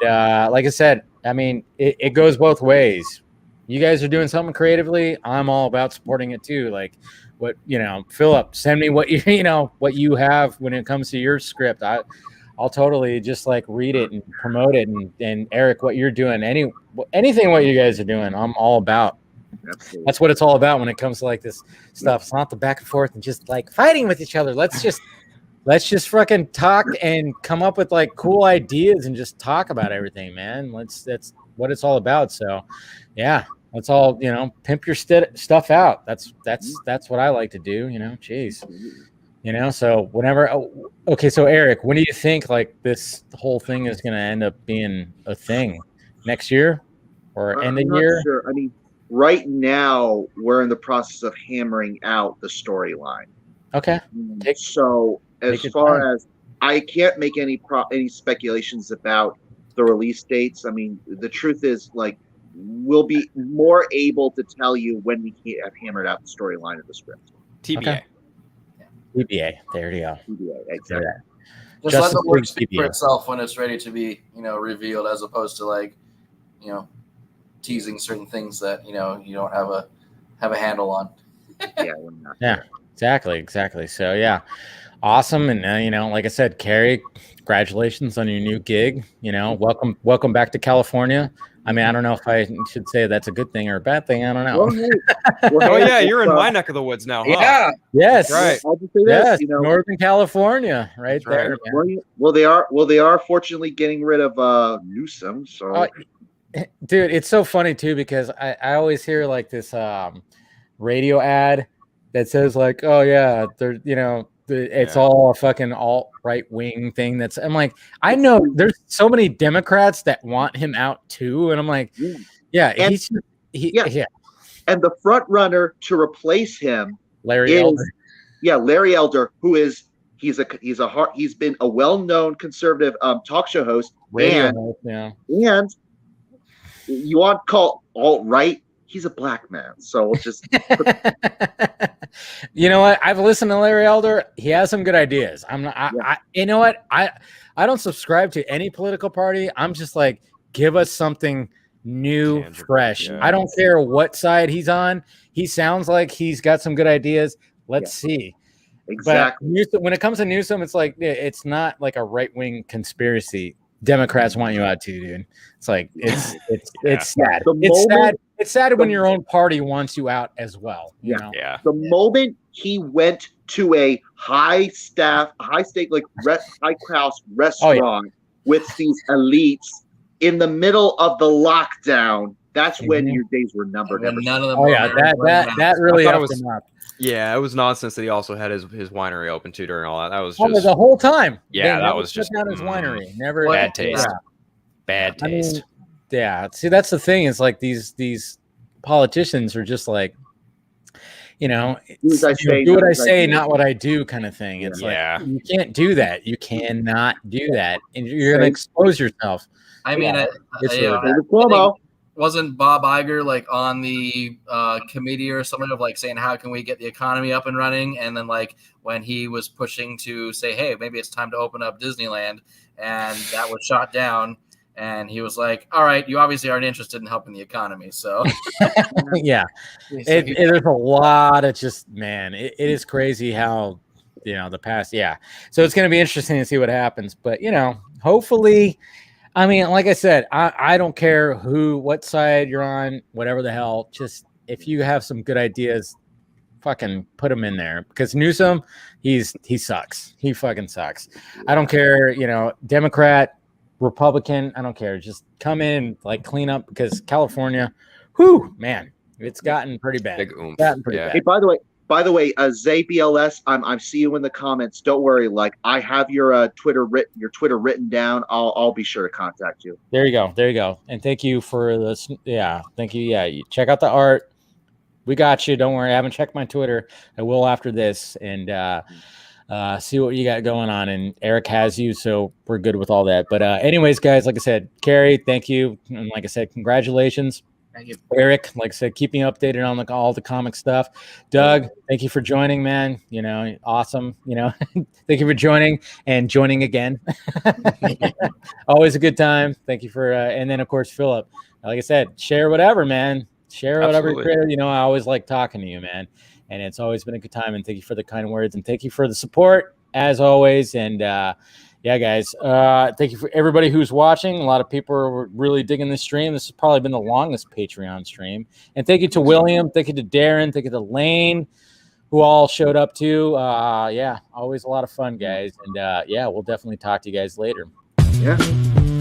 like I said, I mean, it goes both ways. You guys are doing something creatively. I'm all about supporting it too. Like, what Philip, send me what what you have when it comes to your script. I'll totally just like read it and promote it. And Eric, what you're doing, anything what you guys are doing, I'm all about. Absolutely. That's what it's all about when it comes to like this stuff. It's not the back and forth and just like fighting with each other. Let's just fucking talk and come up with like cool ideas and just talk about everything, man. That's what it's all about. So yeah, let's all, pimp your stuff out. That's what I like to do, jeez, so whenever, okay. So Eric, when do you think like this whole thing is going to end up being a thing? Next year or end of year? Sure. I mean, right now we're in the process of hammering out the storyline. Okay. So as far as I can't make any speculations about the release dates. I mean, the truth is, like, we'll be more able to tell you when we have hammered out the storyline of the script. TBA. Okay. TBA. There you go. TBA. Exactly. Just let the work speak for itself when it's ready to be, revealed, as opposed to like, teasing certain things that you don't have a handle on. Yeah. Exactly. So yeah, awesome. And like I said, Carrie, congratulations on your new gig. Welcome back to California. I mean, I don't know if I should say that's a good thing or a bad thing. I don't know. Oh yeah, you're in my neck of the woods now, huh? Yeah. Yes. Right. I'll just say this, Northern California, right there. Right. Well, they are fortunately getting rid of Newsom. So, dude, it's so funny too because I always hear like this radio ad that says like, oh yeah, they're it's all a fucking alt right wing thing. I'm like, I know there's so many Democrats that want him out too, and I'm like, yeah. And the front runner to replace him, Larry Elder. Yeah, Larry Elder, who is he's been a well-known conservative talk show host, and you want to call alt right. He's a black man, so we'll just. You know what? I've listened to Larry Elder. He has some good ideas. I'm not. You know what? I don't subscribe to any political party. I'm just like, give us something new, fresh. I don't care what side he's on. He sounds like he's got some good ideas. Let's see. Exactly. But when it comes to Newsom, it's like it's not like a right wing conspiracy. Democrats want you out too, dude. It's like it's sad. It's sad when your own party wants you out as well. You know? The moment he went to a high class restaurant with these elites in the middle of the lockdown, that's when your days were numbered. None of them. That really was him up. Yeah, it was nonsense that he also had his winery open too during all that. That was just the whole time. Yeah, that was just down his winery. Never bad taste. Bad taste. I mean, see, that's the thing. Is like these politicians are just like, do what I say, not what I do, kind of thing. It's like you can't do that. You cannot do that, and you're going to expose yourself. I mean, wasn't Bob Iger like on the committee or something of like saying how can we get the economy up and running? And then like when he was pushing to say, hey, maybe it's time to open up Disneyland, and that was shot down. And he was like, all right, you obviously aren't interested in helping the economy. So there's a lot of just, man, it is crazy how, the past. Yeah. So it's going to be interesting to see what happens, but hopefully, I mean, like I said, I don't care what side you're on, whatever the hell, just if you have some good ideas, fucking put them in there, because Newsom, he sucks. He fucking sucks. I don't care, Democrat, Republican, I don't care. Just come in and like clean up, because California, man, it's gotten pretty bad. Bad. Hey, by the way, ZBLS, I'm see you in the comments. Don't worry. Like, I have your Twitter written down. I'll be sure to contact you. There you go. And thank you for this. Yeah, thank you. Yeah, you check out the art. We got you. Don't worry. I haven't checked my Twitter. I will after this, and see what you got going on. And Eric has you, so we're good with all that. But anyways, guys, like I said, Carrie, thank you. And like I said, congratulations. Thank you. Eric, like I said, keep me updated on all the comic stuff. Doug, thank you for joining, man. You know, awesome. You know, thank you for joining again. Always a good time. Thank you for, and then of course, Philip, like I said, share whatever, man. Share whatever. You know, I always like talking to you, man. And it's always been a good time. And thank you for the kind words and thank you for the support as always. And, yeah, guys, thank you for everybody who's watching. A lot of people are really digging this stream. This has probably been the longest Patreon stream. And thank you to William. Thank you to Darren. Thank you to Lane, who all showed up too. Yeah, always a lot of fun, guys. And yeah, we'll definitely talk to you guys later. Yeah.